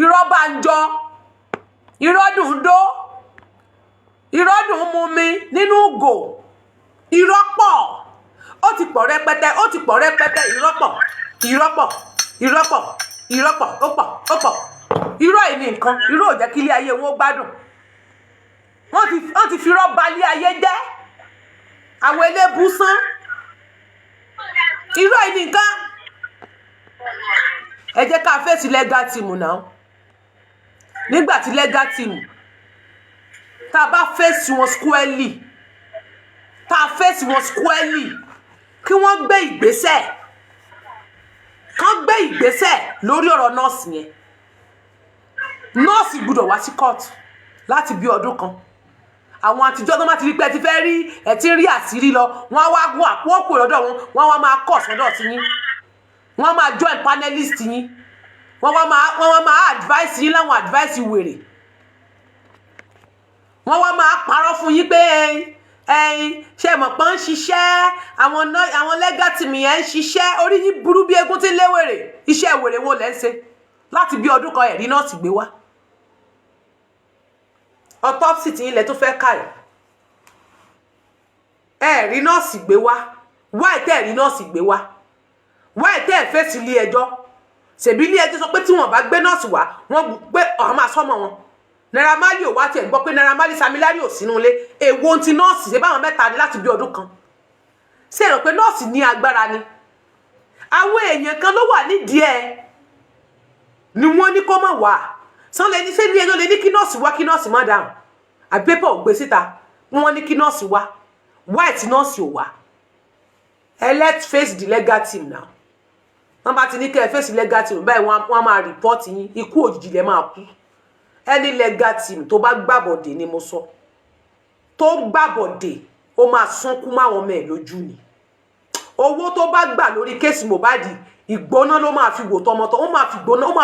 irọ́ bá ń jọ, irọ́ dùn dó, irọ́ dùn mú mi nínú ògò, irọ́ pọ̀, ó ti pọ̀ rẹpẹtẹ, irọ́ pọ̀, ó pọ̀. Irọ́ yìí ni nǹkan, irọ́ ò jẹ́ kí ilé ayé wọn gbádùn. Wọ́n ti fi irọ́ ba ilé ayé jẹ́, àwọn elébùsán. Irọ́ yìí ni nǹkan. Ẹ jẹ́ ká fèsì legal team náà. Nígbà tí legal team tá a bá fèsì wọn squarely, kí wọ́n gbé ìgbésẹ̀ lórí ọ̀rọ̀ nọ́ọ̀sì yẹn. Nọ́ọ̀sì gbọ́dọ̀ wá sí court láti bí ọdún kan. Àwọn àtijọ́ tó máa ti rí pé ẹ ti rí àṣírí lọ, wọ́n kò lọ́dọ̀ wọn wá máa kọ̀ sọ́dọ̀ sí yín, wọ́n máa join panelist yín, wọ́n wá máa advice yín láwọn advice wèrè, wọ́n wá máa parọ́ fún yín pé ṣe mọ̀ pé ń ṣiṣẹ́, àwọn legal team yẹn ń ṣiṣẹ́, orí yín burú bí eégún tí ń léwèrè. Iṣẹ́ wèrè wo lẹ́ ń ṣe láti bí ọdún kan ẹ̀rí nọ́ọ̀sì gbé wá? Autopsy tí ilẹ̀ tó fẹ́ ká ẹ̀rí nọ́ọ̀sì gbé wá. Why tẹ́ ẹ̀rí nọ́ọ̀sì gbé wá? Why tẹ́ ẹ̀ fèsì ilé ẹjọ́? Ṣèbí ilé ẹjọ́ sọ pé tí wọ́n bá gbé nọ́ọ̀sì wá, wọ́n gbé ọ̀hún máa sọ́mọ wọn. Naira Marley ò wá tiẹ̀ gbọ́ pé Naira Marley Samilari ò sínú ilé. Èwo ti nọ́ọ̀sì ṣe báwọn mẹ́ta ni láti bí ọdún kan. Ṣé ẹ rò pé nọ́ọ̀sì ní agbára ni? Àwọn èèyàn kan ló wà nídìí ẹ̀ ni wọ́n ní kó má wá. Sàn lè ní ṣé ilé ẹjọ́ lè ní kí nọ́ọ̀sì wá, kí nọ́ọ̀sì má dáhùn. Àbí pépà ò gbé síta, wọ́n ní kí nọ́ọ̀sì wá. White nọ́ọ̀sì ò wá. Let's face the legal team now. Wọ́n bá ti ní kẹ́ ẹ face legal team báyìí, wọ́n máa report yín, ikú òjijì lẹ máa kú. Any legal team tó bá gbàbọ̀dé ni mo sọ, tó gbàbọ̀dé ó máa sánkú máwọn ọmọ ẹ̀ lójú ni. Owó tó bá gbà lórí kéèsì Mohbad, ìgbóná ló máa fi wò tọmọtọ, ó máa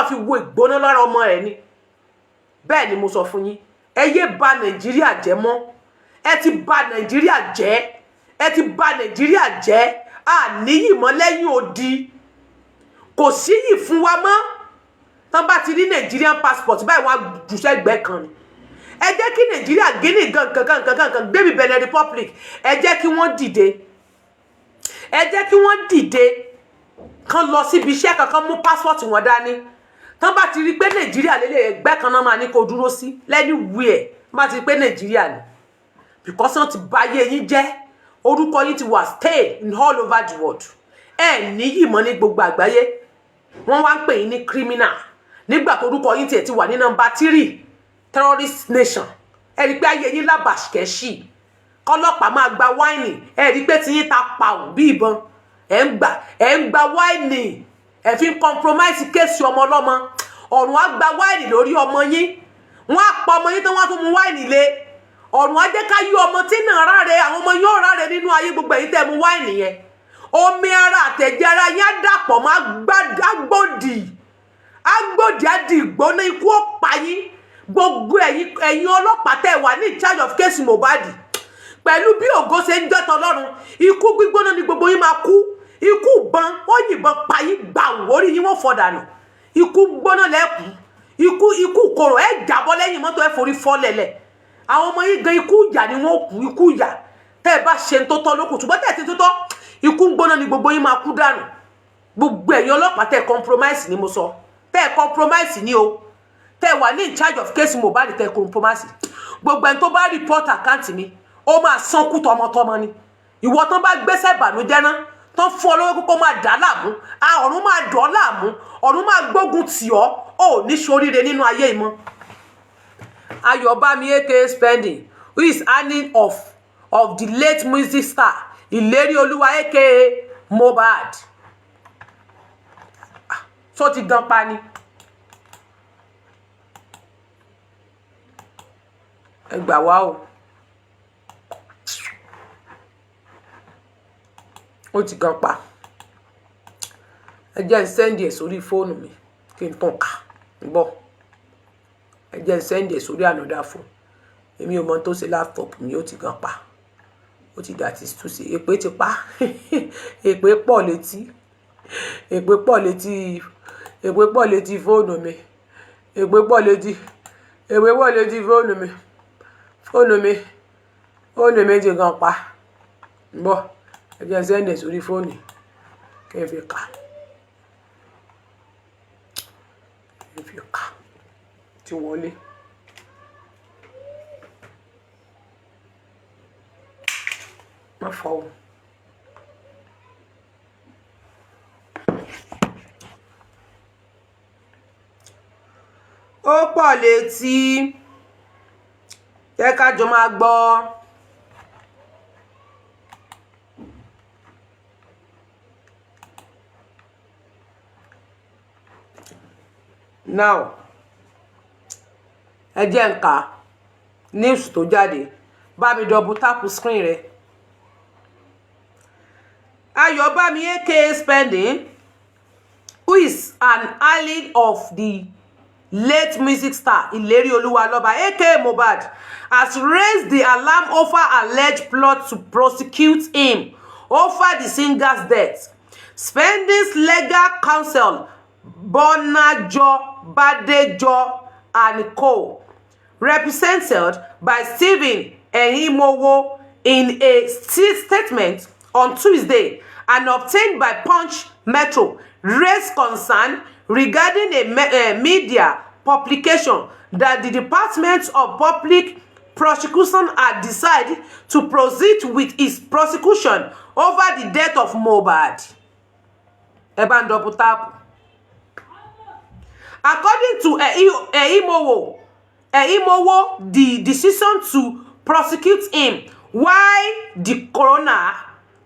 fi wo ìgbóná lára ọmọ ẹ̀ ni. Bẹ́ẹ̀ ni mo sọ fún yín. Ẹ yé bà Nàìjíríà jẹ́ mọ́. Ẹ ti bà Nàìjíríà jẹ́. Àníyì mọ́ lẹ́yìn odi. Kò síyì fún wa mọ́. Tán bá ti rí Nigerian passport báyìí wọ́n á jùṣẹ́ ẹgbẹ́ kan ni. Ẹ jẹ́ kí Nàìjíríà Guinea gangan débi Benin Republic, ẹ jẹ́ kí wọ́n dìde. Kán lọ síbi iṣẹ́ kankan mú passport wọn dání. Tán bá ti rí pé Nàìjíríà lélẹ̀ ẹgbẹ́ kan náà máa ní kó dúró sí anywhere. Bá ti rí pé Nàìjíríà ni. Because wọ́n ti báyé yín jẹ́. Orúkọ yín ti wà stay in all over the world. Ẹ níyì mọ́ ní gbogbo àgbáyé. Wọ́n wá ń pè yín ní criminal. Nígbà tó orúkọ yín tiẹ̀ ti wà ní number 3 terrorist nation. Ẹ rí pé ayé yín lábàṣkẹ́ṣì. Kọ́lọ́pàá máa gba wáìnì. Ẹ rí pé tí yín ta pa ò bí ìbọn. Ẹ ń gba wáìnì. Ẹ fi ń compromise kéèsì ọmọ ọlọ́mọ. Ọ̀run á gba wáìnì lórí ọmọ yín. Wọ́n á pa ọmọ yín tán, wọ́n á tún mú wáìnì lé. Ọ̀run á jẹ́ ká yí ọmọ tí náà ráre, àwọn ọmọ yóò ráre nínú ayé gbogbo èyí tẹ́ mú wáìnì yẹn. Omi ara àtẹ̀jẹ̀ ara yín á dàpọ̀ mọ́ agbòdì á di ìgbóná, ikú ó pa yín. Gbogbo ẹ̀yin ọlọ́pàá tẹ́ wà ní charge of case Mohbad. Pẹ̀lú bí ògo ṣe ń jẹ́ tọlọ́run, ikú gbígbóná ni gbogbo yín máa kú. Ikú ìbọn, ó yìnbọn pa yín gbà orí yín wọ́n fọ́ dànù. Ikú gbóná lẹ́kùn. Ikú kòrò ẹ jábọ́ lẹ́yìn mọ́tò ẹ forí fọ́ lẹ̀lẹ̀. Àwọn ọmọ yín gan ikú ìyà ni wọ́n kú, ikú ìyà. Tẹ́ ẹ bá ṣe ń tó tọ́ lókùn, ṣùgbọ́n tẹ́ ẹ ti tó tọ́, ikú gbóná ni gbogbo yín máa kú dànù. Gbogbo ẹ̀yin ọlọ́pàá tẹ́ compromise ni mo sọ. Tẹ́ compromise ni o. Tẹ́ wà ní in charge of case Mohbad, tẹ́ compromise. Gbogbo ẹni tó bá report account mi, ó máa sánkú tọmọtọmọ ni. Ìwọ tán bá gbéṣẹ́ ìbànújẹ́ náà, tán fún ọ lọ́wọ́ kókó máa dà láàmú. Ọ̀run máa dọ̀ láàmú. Ọ̀run máa gbógun tì ọ́. Ó ní ṣoríire nínú ayé ìmọ̀. Ayọ̀bámi aka Spending, who is earning of the late music star Ìlérí Olúwa aka Mohbad. So ti gan pa ni. ẹ gbà wá o. Ó ti gan pa. Ẹ jẹ́ n send ẹ̀ sórí fóònù mi kí n tàn ká bọ̀. Ẹ jẹ́ n send ẹ̀ sórí another phone. Èmi ò mọ̀ tó ṣe laptop mi, ó ti gan pa. Ó ti dà tí tú sí èpè ti pa. Èpè pọ̀ létí. Èpè pọ̀ létí. Èpè pọ̀ létí fóònù mi. Èpè pọ̀ létí. Èpè pọ̀ létí fóònù mi. Fóònù mi. Fóònù mi ti gan pa. Bọ̀. Ẹ jẹ́ n send ẹ̀ sórí fóònù kí n fi kà. Kí n fi kà. Tí wọlé. Má fọ́ o. Ó pọ̀ létí. Jẹ́ ká jọ máa gbọ́. Now, ẹ jẹ́ n kà news tó jáde. Bá mi double tap screen rẹ̀. Ayobami aka Spending, who is an ally of the late music star Ileri Oluwaloba aka Mohbad, has raised the alarm over alleged plot to prosecute him over the singer's death. Spending's legal counsel, Bonajo Badejo and Co., represented by Stephen Ehimowo, in a statement on Tuesday and obtained by Punch Metro, raised concern regarding a media publication that the Department of Public Prosecution had decided to proceed with its prosecution over the death of Mohbad. Eban double tap. According to Ehimowo, the decision to prosecute him while the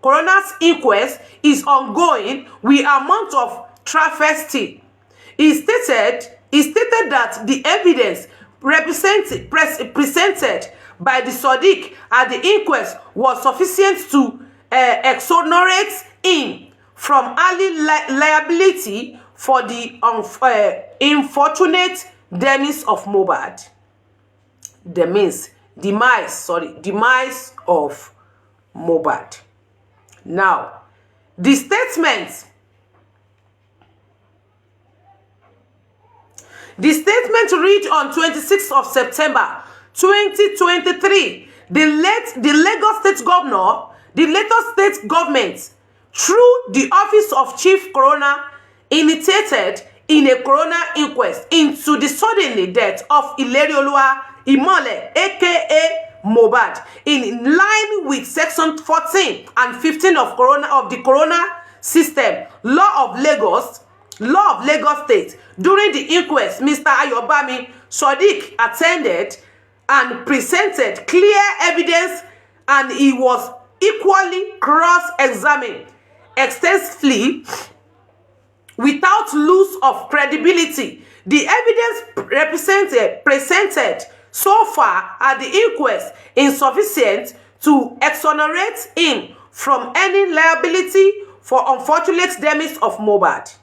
coroner's inquest is ongoing with amount of travesty. He stated that the evidence presented by the çr6ing at the inquest was sufficient to exonerate him from early liability for the unfortunate demise of Mohbad. Demise of Mohbad. Now, the statement read on 26th of September 2023. The Lagos State government, through the Office of Chief Coroner, initiated in a coroner inquest into the sudden death of Ileri Oluwaloba aka Mohbad, in line with section 14 and 15 of the Coroner System Law of Lagos State. During the inquest, Mr. Ayobami çr6ing attended and presented clear evidence, and he was equally cross-examined extensively without loss of credibility. The evidence presented so far at the inquest insufficient to exonerate him from any liability for unfortunate demise of Mohbad.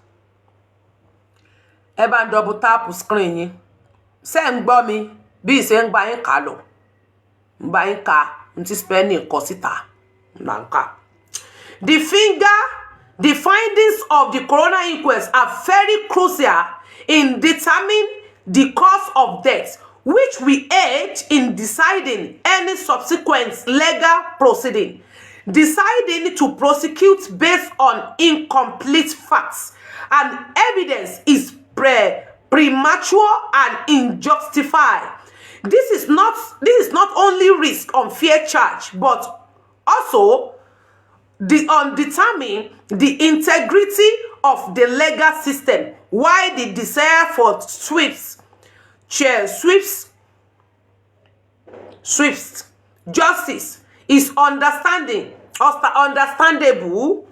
Ẹ bá ń double tap screen yín. Ṣé ń gbọ́ mi bí ṣe ń bá yín kà lọ. Ń bá yín kà ntí Spending kọ síta. The findings of the coroner inquest are very crucial in determining the cause of death, which will aid in deciding any subsequent legal proceeding. Deciding to prosecute based on incomplete facts and evidence is premature and unjustified. This is not only risk unfair charge, but also undetermine the integrity of the legal system, while the desire for swift justice is understandable.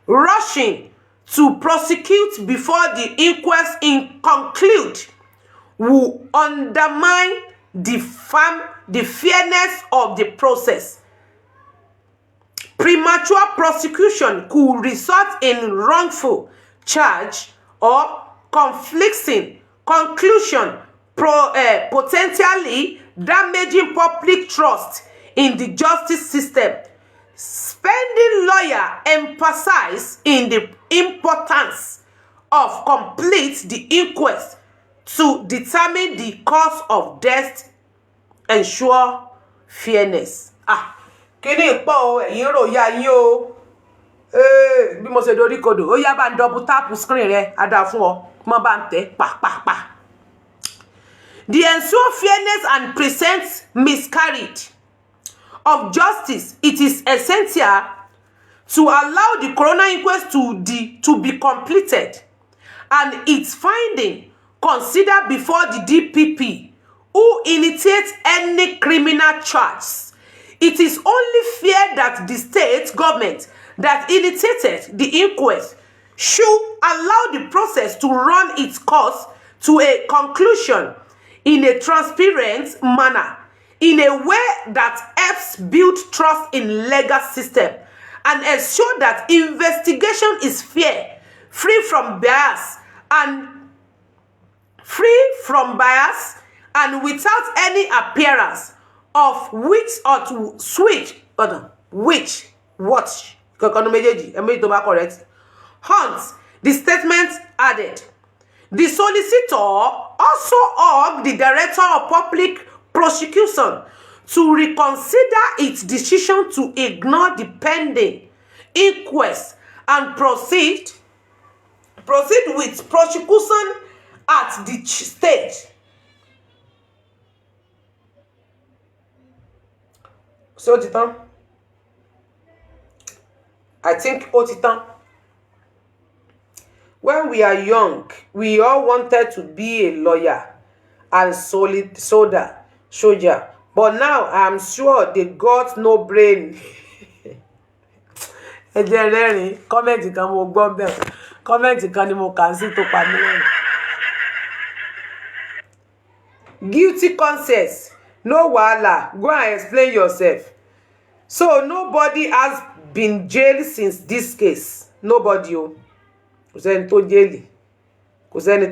Rushing to prosecute before the inquest conclude will undermine the fairness of the process. Premature prosecution could result in wrongful charge or conflicting conclusion, potentially damaging public trust in the justice system. Spending lawyer emphasize in the importance of complete the inquest to determine the cause of death, ensure fairness. Kíni pọ̀ o, ẹ̀yin rò ya yín o. Bí mo ṣe dorí kodò, ó yá bá ń double tap screen rẹ, á dá fún ọ, mo bá ń tẹ̀ pa. The ensure fairness and present miscarriage of justice, it is essential to allow the coroner inquest to be completed and its finding considered before the DPP who initiates any criminal charges. It is only fair that the state government that initiated the inquest should allow the process to run its course to a conclusion in a transparent manner, in a way that helps build trust in legal system and ensure that investigation is fair, free from bias and without any appearance of which or to switch watch correct. Hence, the statement added. The solicitor also urged the Director of Public Prosecution to reconsider its decision to ignore the pending inquest and proceed with prosecution at the stage. So, Titan, I think Titan. When we are young, we all wanted to be a lawyer and soldier. But now I'm sure they got no brain. Comment kan mo gbọ́ bẹ́ẹ̀. Comment kan ni mo kàn sí tó pa mí lẹ́rìn. Guilty conscience. No wahala. Go and explain yourself. So nobody has been jailed since this case. Nobody. Kò sẹ́ni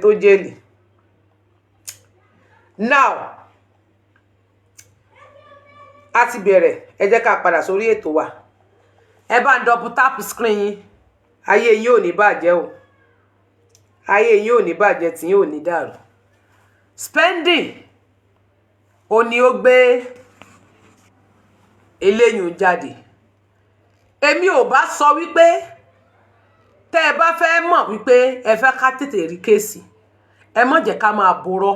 tó jẹ́lì. Now, a ti bẹ̀rẹ̀, ẹ jẹ́ ká padà sórí ètò wa. Ẹ bá ń double tap screen yín. Ayé yín ò ní bàjẹ́ o. Ayé yín ò ní bàjẹ́, tí yín ò ní dàrú. Spending ó ní ó gbé eléyìn jáde. Èmi ò bá sọ wípé tẹ́ ẹ bá fẹ́ mọ̀ wípé ẹ fẹ́ ká tètè rí kéèsì, ẹ má jẹ́ ká máa borọ́.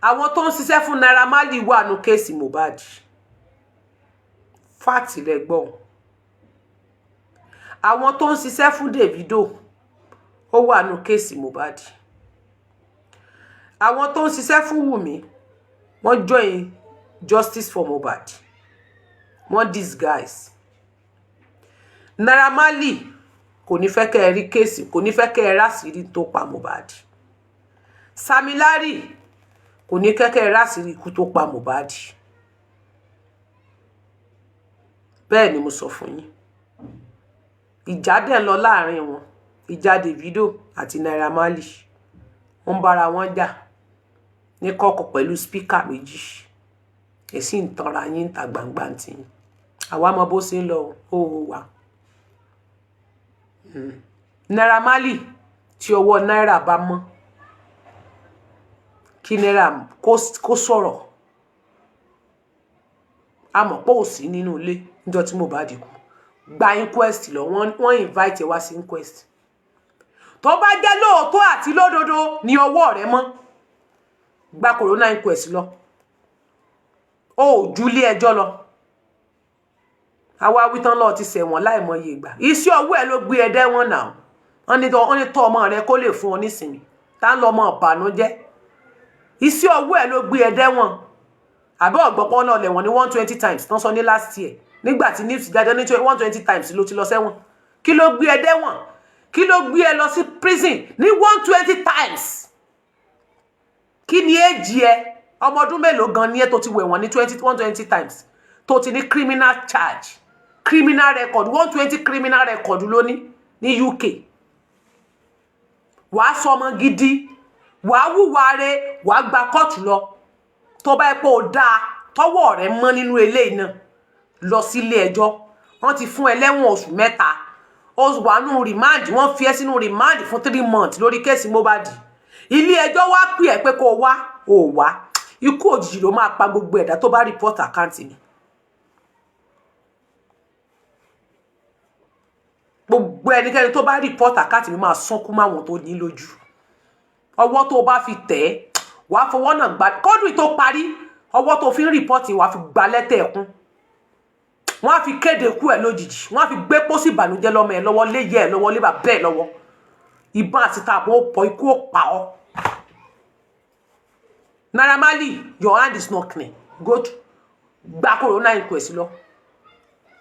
Àwọn tó ń ṣiṣẹ́ fún Naira Marley wà nínú kéèsì Mohbad. Fáàtì lẹ gbọ́. Àwọn tó ń ṣiṣẹ́ fún Davido ó wà nínú kéèsì Mohbad. Àwọn tó ń ṣiṣẹ́ fún Wùmí wọ́n join justice for Mohbad. Wọ́n disguise. Naira Marley kò ní fẹ́ kẹ́ ẹ rí kéèsì, kò ní fẹ́ kẹ́ ẹ rásìrí tó pa Mohbad. Samilari kò ní kẹ́ ẹ rásìrí ikú tó pa Mohbad. Bẹ́ẹ̀ ni mo sọ fún yín. Ìjà dẹ̀ lọ láàrin wọn. Ìjà Davido àti Naira Marley. Wọ́n bára wọn jà ní kọ̀kọ̀ pẹ̀lú speaker méjì. Ẹ sì ń tanra yín ta gbangba ntí. Àwa mọ bó ṣe ń lọ o wa. Naira Marley tí ọwọ́ Naira bá mọ́, kí Naira kó sọ̀rọ̀. A mọ̀ pé ò sí nínú ilé níjọ́ tí Mohbad kú. Gba inquest lọ, wọ́n invite wá sí inquest. Tó bá jẹ́ lóòótọ́ àti lódodo ní ọwọ́ rẹ̀ mọ́, gba corona inquest lọ. Ó ju ilé ẹjọ́ lọ. Àwa wí tán lọ ti ṣẹ̀wọ̀n láìmọye ìgbà. Iṣẹ́ ọwọ́ ẹ ló gbé ẹ dẹ́wọ̀n náà. Wọ́n ní tọ́ ọmọ rẹ kó lè fún ọ nísìnyí. Tá ń lọ ọmọ ìbànújẹ́. Iṣẹ́ ọwọ́ ẹ ló gbé ẹ dẹ́wọ̀n. Àbẹ́ ọ̀gbọ̀pọ̀ náà lẹ̀wọ̀n ní 120 times tán sọ ní last year. Nígbà tí news jáde ní 120 times ló ti lọ sẹ́wọ̀n. Kí ló gbé ẹ dẹ́wọ̀n? Kí ló gbé ẹ lọ sí prison ní 120 times? Kí ni èjì ẹ? ọmọ ọdún mélòó gan ni ẹ tó ti wẹ̀ wọ́n ní 120 times tó ti ní criminal charge criminal record 120 criminal record lóní ní UK. wàá sọ ọmọ gidi wàá wúwa re wàá gba kóòtù lọ tó bá pé ó dáa tọwọ́ rẹ̀ mọ́ nínú eléyìí náà lọ sílé ẹjọ́ wọ́n ti fún ẹlẹ́wọ̀n oṣù 3 ó wà nínú rìmáàdì wọ́n fi ẹ́ sínú rìmáàdì fún 3 months lórí kéèsì mohbad. ilé ẹjọ́ wá pè ẹ́ pé kó wá ò wá ikú òjijì ló máa pa gbogbo ẹ̀dá tó bá report àkáǹtì ni. gbogbo ẹnikẹ́ni tó bá report àkáǹtì mi máa sánkú máwọn tó ní lójú. ọwọ́ tó bá fi tẹ̀ ẹ́ wàá fọwọ́ náà gbà kọ́dùn tó parí ọwọ́ tó fi ń report wàá fi gba lẹ́tẹ̀ ẹ̀kún. wọ́n á fi kéde kú ẹ̀ lójijì wọ́n á fi gbé pósí ìbànújẹ́ lọ́mọ ẹ̀ lọ́wọ́ léyẹ ẹ̀ lọ́wọ́ lébà bẹ́ẹ̀ lọ́wọ́ ìbọn àti tààbọ̀ ó pọ̀ ikú ó pa ọ́. Naira Marley, your hand is not clean. Go to gba corona inquest lọ.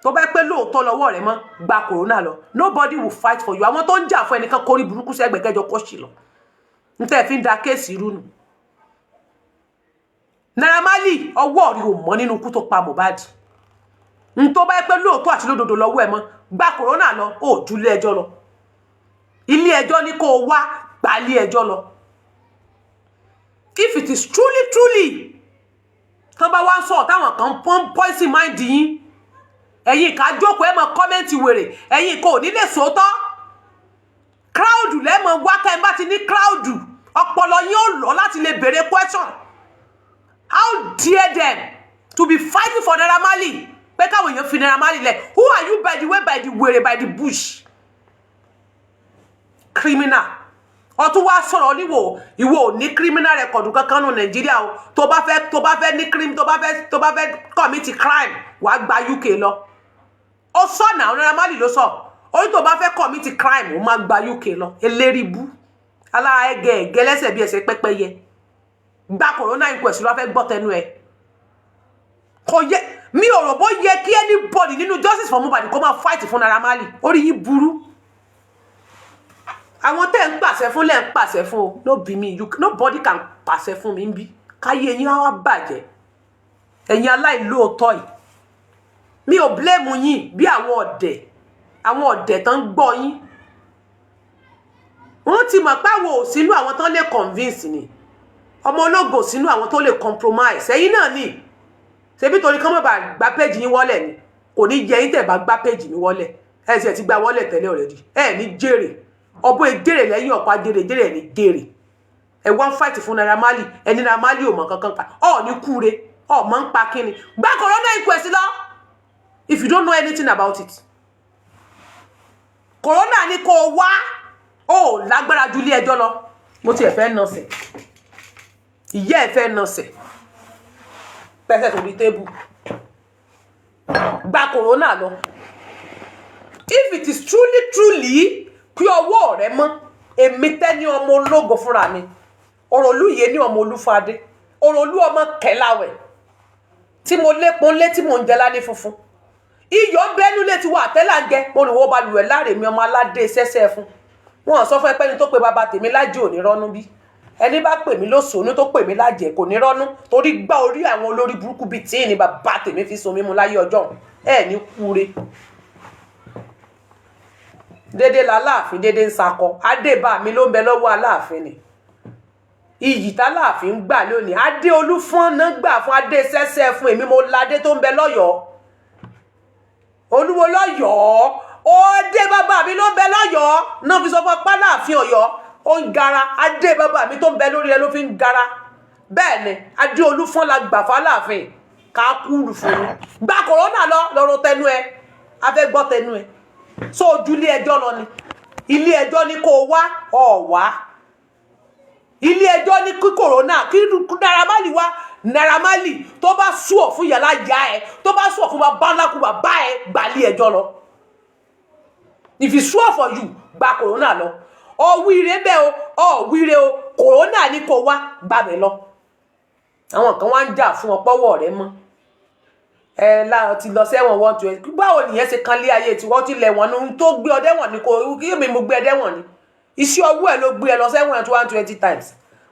Tó bá pé lóòótọ́ lọ́wọ́ rẹ̀ mọ́ gba corona lọ. Nobody will fight for you. Àwọn tó ń jà fún ẹnìkan kórí burúkú sẹ́gbẹ̀ kẹjọ kó ṣì lọ. Ntẹ́ fi ń da kéèsì irú nù. Naira Marley, ọwọ́ rí o mọ́ nínú ikú tó pa Mohbad. Tó bá pé lóòótọ́ àti lódodo lọ́wọ́ ẹ̀ mọ́ gba corona lọ ó ju ilé ẹjọ́ lọ. Ilé ẹjọ́ ní kó wá gba ilé ẹjọ́ lọ. If it is truly tán bá wá ń sọ táwọn kan poison mind yín ẹ̀yin ká jókòó ẹ mọ kọ́mẹ́ǹtì wèrè ẹ̀yin kò ní lè sòótọ́ crowd lẹ́mọ̀ wá ká ẹ bá ti ní crowd ọpọlọ yín ò lọ láti lè béèrè question. How dare them to be fighting for Naira Marley pé káwọn èèyàn fi Naira Marley lẹ̀. Who are you by the way by the wèrè by the bush criminal? Ọtún wá sọ̀rọ̀ níwò ìwọ ò ní criminal record kankan ní Nàìjíríà o tó bá fẹ́ ní crime tó bá fẹ́ commit crime wá gba UK lọ. Ó sọ náà Naira Marley ló sọ ó ní tó bá fẹ́ commit crime ó máa gba UK lọ. Eléríbú alára ẹgẹ lẹ́sẹ̀ bí ẹsẹ̀ pẹ́pẹ́yẹ gba corona inquest ló fẹ́ gbọ́ tẹnu ẹ. Kò yẹ mi ò rò bó yẹ kí anybody nínú justice for Mohbad kó máa fight fún Naira Marley orí yín burú. Àwọn tẹ́ ń pàṣẹ fún lẹ́ ń pàṣẹ fún o no be me nobody can pàṣẹ fún mi bí káyé yín á bàjẹ́ ẹ̀yin aláìlóòótọ́ yìí mi ò blame yín bí àwọn ọ̀dẹ̀ tán gbọ́ yín wọ́n ti mọ̀ pé àwọn ò sínú àwọn tán lè convince ni ọmọ ológo sínú àwọn tó lè compromise ẹ̀yin náà ni ṣebí torí kán mọ̀ bá gba page yín wọlé ni kò ní yẹ yín tẹ̀ bá gba page mi wọlé ẹ̀ sì ti gba wọlé tẹ́lẹ̀ already ẹ̀ ní jèrè ọbọ ìdèrè lẹ́yìn ọ̀pá dèrè ní dèrè ẹ wọ́n fight fún Naira Marley ẹni Naira Marley ò mọ̀ kankan pa ọ̀ ní kúre ọ̀ mọ̀ ń pa kíni gba corona inquest lọ if you don't know anything about it. Corona ní kó wá ó lágbára ju ilé ẹjọ́ lọ mo ti ẹ̀ fẹ́ nọ̀sẹ̀ ìyá ẹ̀ fẹ́ nọ̀sẹ̀ pẹ́sẹ̀ tó di tébù gba corona lọ. If it is truly kí ọwọ́ rẹ mọ́ èmi tẹ́ ní ọmọ ológo fúnra mi Òròlú yé ní ọmọ Olúfadé Òròlú ọmọ Kẹláwẹ̀ tí mo lépo lé tí mo ń jẹ ládé funfun iyọ̀ bẹ́nu lé ti wà tẹ́làgẹ́ mo rìn wọ́n balùwẹ̀ láre mi ọmọ aládé sẹ́sẹ́ fún wọn sọ fún ẹpẹ́ ni tó pe bàbá tèmi lájẹ́ ò ní rọ́nú bí ẹni bá pè mí lóṣòónú tó pè mí lájẹ́ kò ní rọ́nú torí gbá orí àwọn olórí burúkú bíi tí ní bàbá tèmi fi so mímu láyé ọjọ́ ẹ̀ ní kúre dédé láàfin dédé ń sakọ adébá mi ló ń bẹ lọ́wọ́ aláàfin ni iyì tá láàfin ń gbà lónìí adé olúfọ́n náà gbà fún adé sẹ́sẹ́ fún èmi mo ládé tó ń bẹ lọ́yọ̀ọ́ olúwo lọ́yọ̀ọ́ ó dé bàbá mi ló ń bẹ lọ́yọ̀ọ́ náà fi sọ fún apá láàfin Ọ̀yọ́ ó ń gara adé bàbá mi tó ń bẹ lórí ẹ ló fi ń gara bẹ́ẹ̀ ni adé olúfọ́n la gbà fún aláàfin ká kúrú fún mi gba corona lọ lọ́rọ̀ tẹnu ẹ afẹ́ gbọ́ tẹnu ẹ so ojú ilé ẹjọ́ lọ ni ilé ẹjọ́ ní kó wá wá ilé ẹjọ́ ní kí corona kí Naira Marley wá Naira Marley tó bá sú ọ fún yàrá ya ẹ tó bá sú ọ fún bàbá ńlá kú bàbá ẹ gbà ilé ẹjọ́ lọ if it's sure for you gba corona lọ ọ wíire bẹ́ẹ̀ ọ wíire o corona ní kó wá gbàbẹ̀ lọ àwọn kan wá ń jà fún ọpọ́wọ́ rẹ mọ́ la ti lọ sẹ́wọ̀n 120 báwo nìyẹn ṣe kan lé ayé tí wọ́n ti lẹ̀ wọ́n ní tó gbé ọdẹ wọ̀n ní kò kí mi mo gbé ọdẹ wọ̀n ní iṣẹ́ ọwọ́ ẹ̀ ló gbé ẹ lọ sẹ́wọ̀n 120 times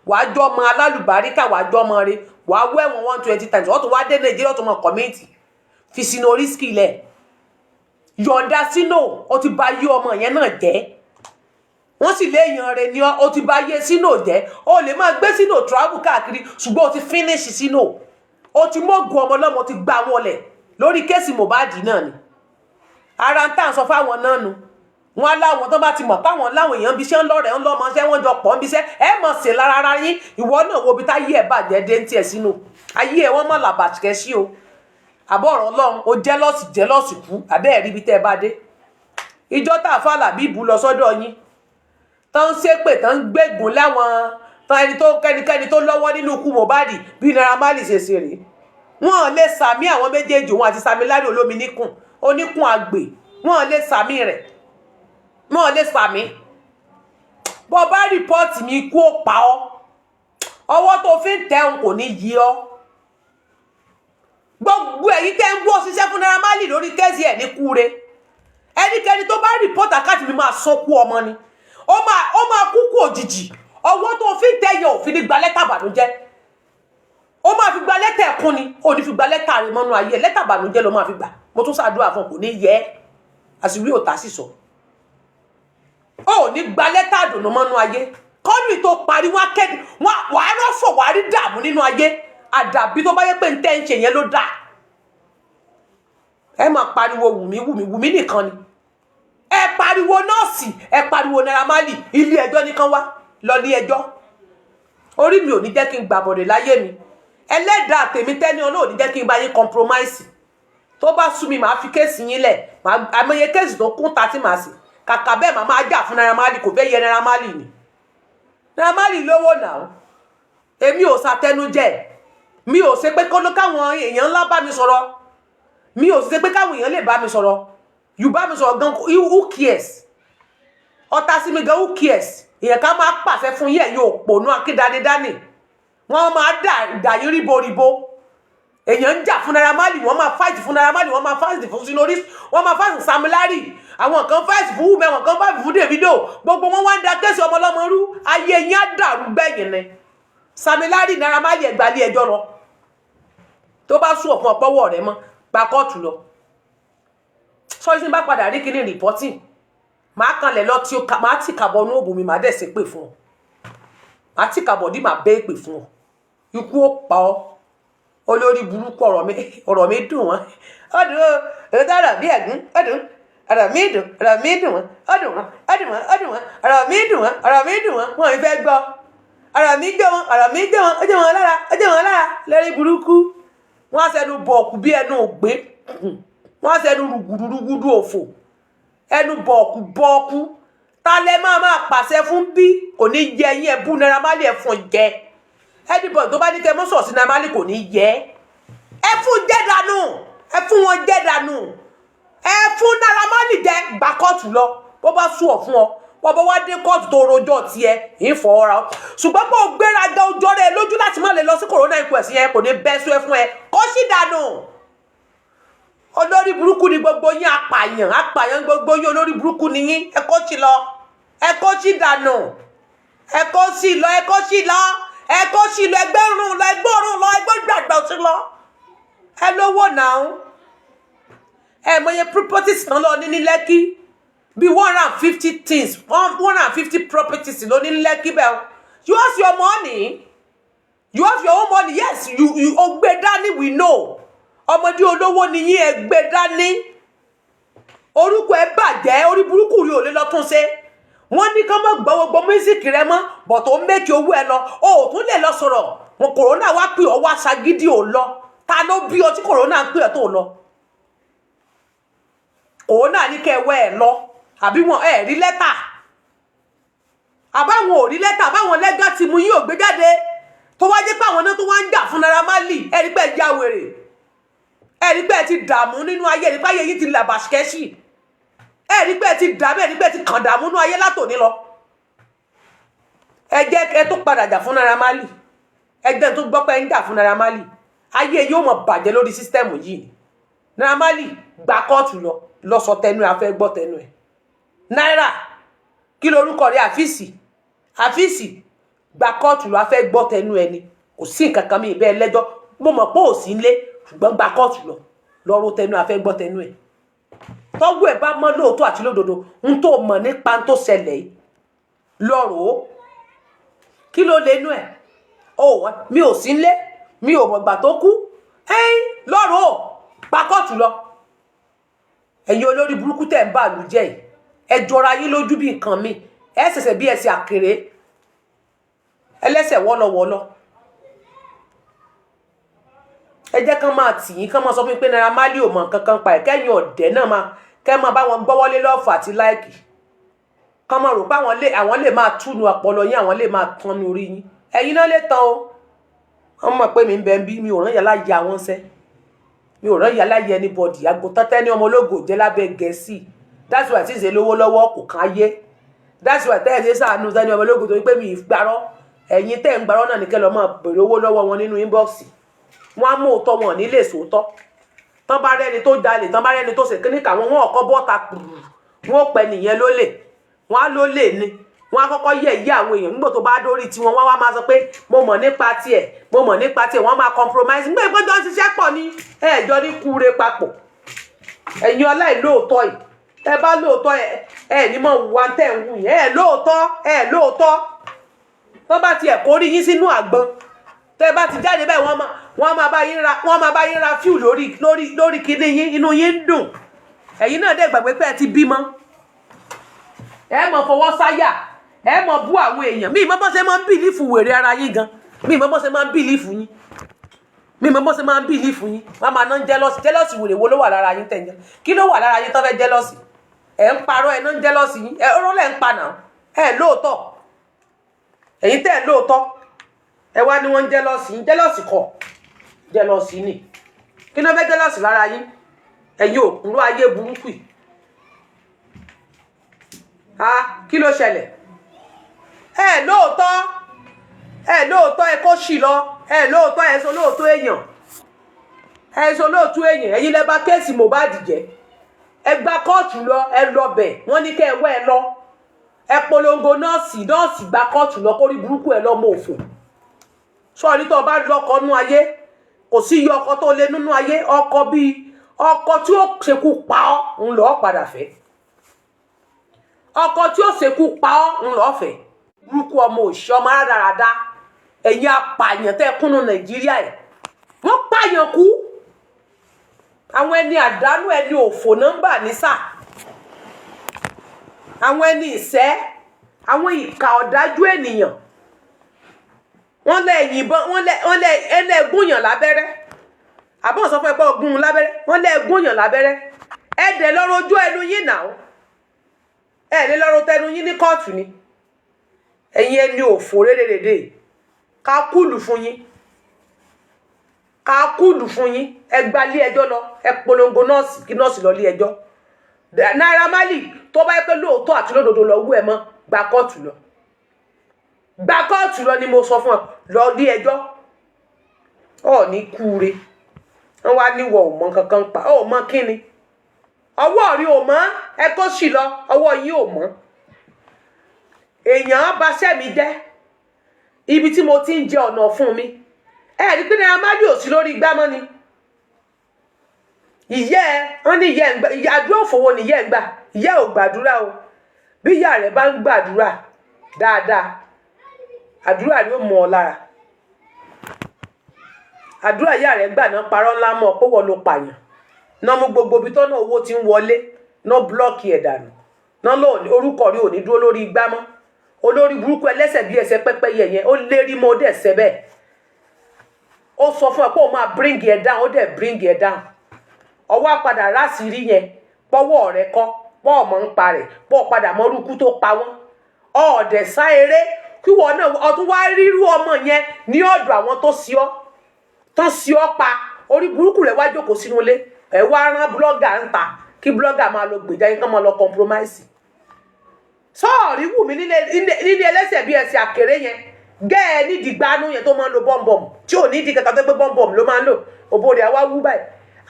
wàá jọ ọmọ alálùbáríkà wàá jọ ọmọ rẹ wàá wọ ẹ̀wọ̀n 120 times ó tún wá dé Nàìjíríà ó tún mọ kọ́mẹ́ǹtì fi sínú oríṣìí ilẹ̀ yọ̀ǹda sínú ó ti bà yé ọmọ yẹn náà jẹ́ wọ́n sì léèyàn rẹ̀ ni ó ti bà yé sínú jẹ́ ó lè máa gbé sínú travel káàkiri ṣùgbọ́n ó ti finish sínú ó ti mọ́gun ọmọ ọlọ́mọ ó ti gbá wọn lẹ̀ lórí kéèsì mohbad náà ni ara ń tà sọ fáwọn náà nu wọn aláwọn tó bá ti mọ̀ páwọn láwọn èèyàn bí iṣẹ́ ń lọ́rẹ̀ẹ́ ń lọ́mọṣẹ́ wọ́n jọ pọ̀ ń bí iṣẹ́ ẹ mọ̀ sí lára ara yín ìwọ náà wo bí táyé ẹ̀ bàjẹ́ dé ń tiẹ̀ sínú ayé ẹ̀ wọ́n mọ̀ làbàṣẹ́ sí o àbọ̀ ọ̀rọ̀ ọlọ́run o jẹ́lọ́sì kú àbẹ́ ẹ̀rí bí tẹ́ ẹ bá dé ìjọ tá a fà làbí ìbú lọ sọ́dọ̀ yín tán ń ṣépè tán ń gbégùn láwọn tán ẹnikẹ́ni tó lọ́wọ́ nínú ikú mohbad bí Naira Marley ṣe ṣe rèé wọn lè sàmì àwọn méjèèjì wọn àti Sami Larry olómi níkùn oníkùn àgbè wọn lè sàmì rẹ̀ wọn lè sàmì bó bá rìpọ́ọ̀tì mi kú ó pa ọ́ ọwọ́ tó fi ń tẹ̀hún kò ní yí ọ́ gbogbo ẹ̀yin tẹ́ ń gbọ́ ṣiṣẹ́ fún Naira Marley lórí kẹ́sì ẹ̀ ní kúre ẹnikẹ́ni tó bá rìpọ́ọ̀tì àkáàtì mi máa sọ́kú ọmọ ni ó máa kúkú òjijì ọwọ́ tó fi ń tẹ̀yẹ òfin ní gba lẹ́tà ìbànújẹ́ ó máa fi gba lẹ́tà ẹ̀kún ni ó ní fi gba lẹ́tà rẹ̀ mọ́nú ayé lẹ́tà ìbànújẹ́ ló máa fi gbà mo tún ṣàdúrà fún kò ní yẹ àṣírí òtá sì sọ ó ní gba lẹ́tà àdùnnú mọ́nú ayé kọ́nù tó parí wá kẹ́ni wàá rọ́fọ̀ wàá rí dààmú nínú ayé àdàbí tó bá yẹ pé ń tẹ́ ń ṣe yẹn ló dáa ẹ máa pariwo wùmí nìkan ni ẹ pariwo nọ́ọ̀sì ẹ pariwo Naira Marley ilé ẹjọ́ nìkan wá lọ ní ẹjọ́ orí mi ò ní jẹ́ kí n gbàbọ̀dẹ̀ láyé mi ẹlẹ́dàá tèmi tẹ́ni ọlọ́ọ̀ ní jẹ́ kí n bá yín compromise tó bá sú mi màá fi kéèsì yín lẹ̀ àmọye kéèsì tó kún ta tí màá sì kàkà bẹ́ẹ̀ màá máa jà fún Naira Marley kò fẹ́ yẹ Naira Marley ni Naira Marley lówó náà èmi ò ṣàtẹnujẹ mi ò ṣe pé káwọn èèyàn ńlá bá mi sọ̀rọ̀ mi ò ṣe pé káwọn èèyàn lè bá mi sọ̀rọ̀ yù bá mi sọ̀rọ̀ gan who cares ọ̀tá sí mi gan who cares èèyàn ká máa pàṣẹ fún yẹ̀ yóò pònú akídanidání wọ́n máa dà yín ríboríbo èèyàn ń jà fún Naira Marley wọ́n máa fight fún Naira Marley wọ́n máa fight fún Sinoris wọ́n máa fight fún Sami Larry àwọn kan fight fún Wùmí àwọn kan fight fún Davido gbogbo wọn wá ń da kéèsì ọmọ ọlọ́mọ rú ayé yín á dàrú gbẹ̀yìn ni Sami Larry Naira Marley ẹgbàlí ẹjọ́ lọ tó bá sún ọ̀pọ̀ ọ̀pọ̀wọ̀ rẹ mọ́ gba kóòtù lọ sọ́ọ́ sí bá padà rí kíní reporting máa kanlẹ̀ lọ tí ó máa tì kàbọ̀ ní òbò mi máa dẹ̀ ṣe pè fún ọ máa tì kàbọ̀ dí máa bẹ́ẹ̀ pè fún ọ ikú ó pa ọ olórí burúkú ọ̀rọ̀ mi dùn wọ́n ọdún ọdún ọ̀rọ̀ bí ẹ̀gún ọdún ọ̀rọ̀ mi dùn wọ́n ọdún wọn ọ̀rọ̀ mi dùn wọ́n wọn ì fẹ́ gbọ́ ọ̀rọ̀ mi jó wọn ọjọ́ wọn lára lórí burúkú wọ́n á sẹ́nu bọ̀ọ̀kù bí ẹnu ògbé wọ́n á sẹ́nu rúgùdúrúgùdú òfò ẹnu bọ̀ọ̀kù ta lẹ máa pàṣẹ fún bí kò ní yẹ yín ẹbú Naira Marley ẹ̀fọn jẹ anybody tó bá ní kẹ́ mọ́ sọ̀rọ̀ sí Naira Marley kò ní yẹ ẹ fún jẹ́ dànù ẹ fún wọn jẹ́ dànù ẹ fún Naira Marley jẹ gbà kóòtù lọ bó bá sùn ọ̀ fún ọ wọ́n bá wá dé kóòtù tó rojọ́ tiẹ̀ ìfọ̀ọ́ra ṣùgbọ́n pé o gbéraga ojú ọ̀rẹ́ lójú láti má lè lọ sí corona inquest yẹn kò ní bẹ́ sún ẹ fún ẹ kó sì dànù olórí burúkú ni gbogbo yín apààyàn gbogbo yín olórí burúkú ni yín ẹ kó sì lọ ẹ kó sì dànù ẹ kó sì lọ ẹgbẹ́ rún lọ ẹgbẹ́ òrùn lọ ẹgbẹ́ gbàgbà sí lọ ẹ lówó náà ẹ mọye properties náà lọ ní Lẹ́kì bí 150 things 150 properties ló ní Lẹ́kì bẹ́ẹ̀ you have your money you have your own money yes you ogbe dání we know ọmọdé olówó ni yín ẹgbẹ́ dání orúkọ ẹ bàjẹ́ orí burúkú rí ò lè lọ tún ṣe wọ́n ní kán mọ́ gbọ́ gbogbo mísíkì rẹ mọ́ bọ̀ tó ń mẹ́kì owó ẹ lọ o ò tún lè lọ sọ̀rọ̀ wọn kòrónà wá pè ọ́ wá ṣagídí ò lọ ta ló bí ọ tí kòrónà ń pè ọ́ tó lọ kòrónà ní kẹ́ ẹ wẹ́ ẹ lọ àbí wọn ẹ rí lẹ́tà àbáwọn ò rí lẹ́tà àbáwọn lẹ́gà tí mu yín ò gbé jáde tó wá jẹ́ pé àwọn náà tó wá ń jà fún Naira Marley ẹ rí pé ẹ já wèrè ẹ rí pé ẹ ti dààmú nínú ayé ẹ rí pé ayé yìí ti làbàṣkẹ́ṣì ẹ rí pé ẹ ti dààmú ẹ rí pé ẹ ti kàn dààmú nínú ayé látòní lọ ẹ jẹ́ ẹ tó padà jà fún Naira Marley ẹ jẹ́ tó gbọ́ pé ẹ ń jà fún Naira Marley ayé yóò mọ̀ bàjẹ́ lórí sísítẹ́ẹ̀mù yìí Naira Marley gba kóòtù lọ sọ tẹnu ẹ afẹ́ gbọ́ tẹnu ẹ Naira kí lorúkọ rẹ àfíìsì gba kóòtù lọ, a fẹ́ gbọ́ tẹnu ẹni, kò sí nǹkan kan mi bẹ́ẹ̀ lẹ́jọ́, mo mọ̀ pé ò sí nílé ṣùgbọ́n gba kóòtù lọ lọ́rọ̀ tẹnu, a fẹ́ gbọ́ tẹnu ẹ̀. Tọ́wọ́ ẹ̀ bá mọ́ lóòótọ́ àti lódodo ń tó mọ̀ nípa ń tó ṣẹlẹ̀ yìí lọ́rọ̀ kí ló lè nú ẹ̀? Mi ò sí nílé, mi ò mọ̀gbà tó kú, lọ́rọ̀ gba kóòtù lọ. Ẹ̀yin olórí burúkú tẹ̀ ń bà lù jẹ́ yìí, ẹ jọra yín lójú bí nǹkan mi, ẹ ṣẹ̀ṣẹ̀ bí ẹsẹ̀ àkèré ẹlẹ́sẹ̀ wọ́lọ́wọ́lọ́. Ẹ jẹ́ kán máa tì yín, kán máa sọ fún mi pé Naira Marley ò mọ̀ nǹkan kan pa ẹ̀, kẹ́yìn ọ̀dẹ́ náà kẹ́ máa bá wọn gbọ́wọ́lé lọ́ọ̀fù àti láìkì, kán máa rò pé àwọn lè máa túnu ọpọlọ yín, àwọn lè máa tán ní orí yín. Ẹ̀yin náà lè tán o. Wọ́n mọ̀ pé mi ń bẹ bí mi ò rán yàrá ya wọn sẹ́, mi ò rán yàrá ya anybody, àgùntàn tẹ́ ní ọmọ ológo jẹ́ lábẹ́ Gẹ̀ẹ́sì. That's why tí ń ṣe lówó lọ́wọ́ kò kán ayé. That's why tẹ́ ẹ̀ ṣe sàánú tẹ́ ní ọmọ ológo tó pé mi ì gbárọ́. Ẹ̀yin tẹ́ ń gbárọ́ náà ní kẹ́ lọ máa bèrè owó lọ́wọ́ wọn nínú inbox. Wọ́n á mú òótọ́ wọn nílé sòótọ́. Tán bá rẹ́ni tó jalè, tán bá rẹ́ni tó ṣe kíníkà wọn ọkọ̀ bọ́ta kùrù, wọn ò pẹ́ nìyẹn lólè, wọn á lólè ni, wọn á kọ́kọ́ yẹ̀ yí àwọn èèyàn nígbà tó bá dórí tiwọn, wọ́n wá máa sọ pé mo mọ̀ nípa tiẹ̀, mo mọ̀ nípa tiẹ̀, wọ́n máa compromise nígbà ìpọ́njọ́ ń ṣiṣẹ́ pọ̀ ní ẹ̀ẹ́jọ́ ní kúure papọ̀. Ẹ̀yin aláìlóòótọ́ yìí, ẹ bá lóòótọ́ ẹ ní mọ̀ wá tẹ̀ ń wù yẹn, lóòótọ́ tó bá tiẹ̀ kórí yín sínú àgbọn, tẹ́ bá ti jáde bẹ́ẹ̀ wọ́n máa bá yín ra fíù lórí kíní yín, inú yín ń dùn. Ẹ̀yin náà dẹ̀ gbàgbé pé ẹ ti bímọ, ẹ mọ̀ fọwọ́ sáyà, ẹ mọ̀ bú àwọn èèyàn. Mi ìmọ̀ bọ́ ṣe máa ń bìlífù wèrè ara yín gan, mi ìmọ̀ bọ́ ṣe máa ń bìlífù yín, wọ́n máa ná jẹ́lọ́sì wèrè wo ló wà lára yín tẹ̀yìn, kí ló wà lára yín tó fẹ́ jẹ́lọ́sì? Ẹ ń parọ́, ẹ ná jẹ́lọ́sì yín, ẹ ọ̀rọ̀ lẹ́ ń pa náà, ẹ lóòótọ́, ẹ̀yin tẹ́ ẹ lóòótọ́, ẹ wá ní wọ́n ń jẹ́lọ́sì yín, jẹ́lọ́sì kọ́, jẹ́lọ́sì ni, kí ló fẹ́ jẹ́lọ́sì lára yín? Ẹ̀yin òkúrú ayé burúkú yìí. Kí ló ṣẹlẹ̀? Ẹ lóòótọ́ ẹ kó sì lọ, ẹ lóòótọ́ ẹ sọ lóòótọ́ èèyàn, ẹ̀yin lẹ bà kéèsì mohbad jẹ́, ẹ gba kóòtù lọ, ẹ lọ bẹ̀, wọ́n ní kẹ́ ẹ wẹ́ ẹ lọ, ẹ polongo nọ́ọ̀sì gba kóòtù lọ, kórí burúkú ẹ lọ́mọ òfò. Sọ́ọ́rí tó bá lọ́kọ nú ayé, kò sí iye ọkọ tó lé nínú ayé, ọkọ tí ó ṣekú pa ọ́ ń lọ padà fẹ́, ọkọ tí ó ṣekú pa ọ́ ń lọ fẹ́. Burúkú ọmọ òṣì, ọmọ rádaràda, ẹ̀yin apààyàn tẹ́ kúnnú Nàìjíríà ẹ̀, wọ́n pààyàn kú. Àwọn ẹni àdánù, ẹni òfò nọ́mbà nísà, àwọn ẹni ìṣẹ́, àwọn ìkà ọ̀dájú ènìyàn. Wọ́n lẹ yìnbọn, wọ́n lẹ gúnyàn lábẹ́rẹ́, àbọ̀n sọ fún ẹ pé ọgún lábẹ́rẹ́, wọ́n lẹ gúnyàn lábẹ́rẹ́. Ẹ dẹ̀ lọ́rọ̀ ojú ẹnu yín náà, ẹ lè lọ́rọ̀ tẹnu yín ní kóòtù ni. Ẹ̀yin ẹni òfò rédèrèdè, ká kúlù fún yín, ẹ gba ilé ẹjọ́ lọ, ẹ polongo nọ́ọ̀sì kí nọ́ọ̀sì lọ ilé ẹjọ́. Naira Marley tó bá yẹ pé lóòótọ́ àti lódodo lọ wú ẹ mọ́, gba kóòtù lọ ni mo sọ fún ọ, lọ ilé ẹjọ́. Ọ̀ ní kúure, wọ́n wá níwọ̀ ò mọ kankan pa, ó mọ kíni, ọwọ́ rí ò mọ́, ẹ kó sì lọ, ọwọ́ yín ò mọ́. Èèyàn bá sẹ́mi jẹ́, ibi tí mo ti ń jẹ ọ̀nà fún mi, ẹ rí pé Naira Marley ò sí lórí igbá mọ́ ni. Wọ́n ní ìyẹ́ ń gbà, àdúrà òfòwò ni ìyẹ́ ń gbà, ìyẹ́ ò gbàdúrà o. Bí ìyá rẹ̀ bá ń gbàdúrà dáadáa, àdúrà ni ó mọ ọ lára. Àdúrà ìyá rẹ̀ gbà náà parọ́ ńlá mọ́ pé wọ́n ló pààyàn, náà mú gbogbo ibi tọ́nà owó ti ń wọlé, náà búlọ́ọ̀kì ẹ̀ dànù, náà orúkọ rí ò ní dúró lórí igbá mọ́. Olórí burúkú ẹlẹ́sẹ̀ bí ẹsẹ̀ pẹ́pẹ́yẹ yẹn, ó lérí mọ́, ó dẹ̀ ṣẹ́ bẹ́ẹ̀. Ó sọ fún ẹ pé ó máa bring ẹ down, ó dẹ̀ bring ẹ down. Ọwọ́ àpadà láṣìírí yẹn, pọ́wọ́ rẹ kọ́, pọ́ ọmọ ń pa rẹ̀, pọ́ padà mọ́ orúkú tó pa wọ́n. Ọ̀dẹ̀ sá eré kí wọ́n náà ọtún wá rírú ọmọ yẹn ní ọ̀dọ̀ àwọn tó sí ọ pa. Orí burúkú rẹ̀ wá jókòó sínú ilé, ẹ wá rán blọ́gà ń ta kí blọ́gà máa lọ gbèjà yín kán máa lọ compromise. Sọ́ọ̀rí wù mí nílé ẹlẹ́sẹ̀ bí ẹsẹ̀ àkèré yẹn, gẹ́ẹ̀ nídìí gbanú yẹn tó máa ń lo bọ́m̀bọ̀mù tí ò nídìí kankan tó gbé bọ́m̀bọ̀mù ló máa ń lò, òbò rẹ̀ àwa wú báyìí,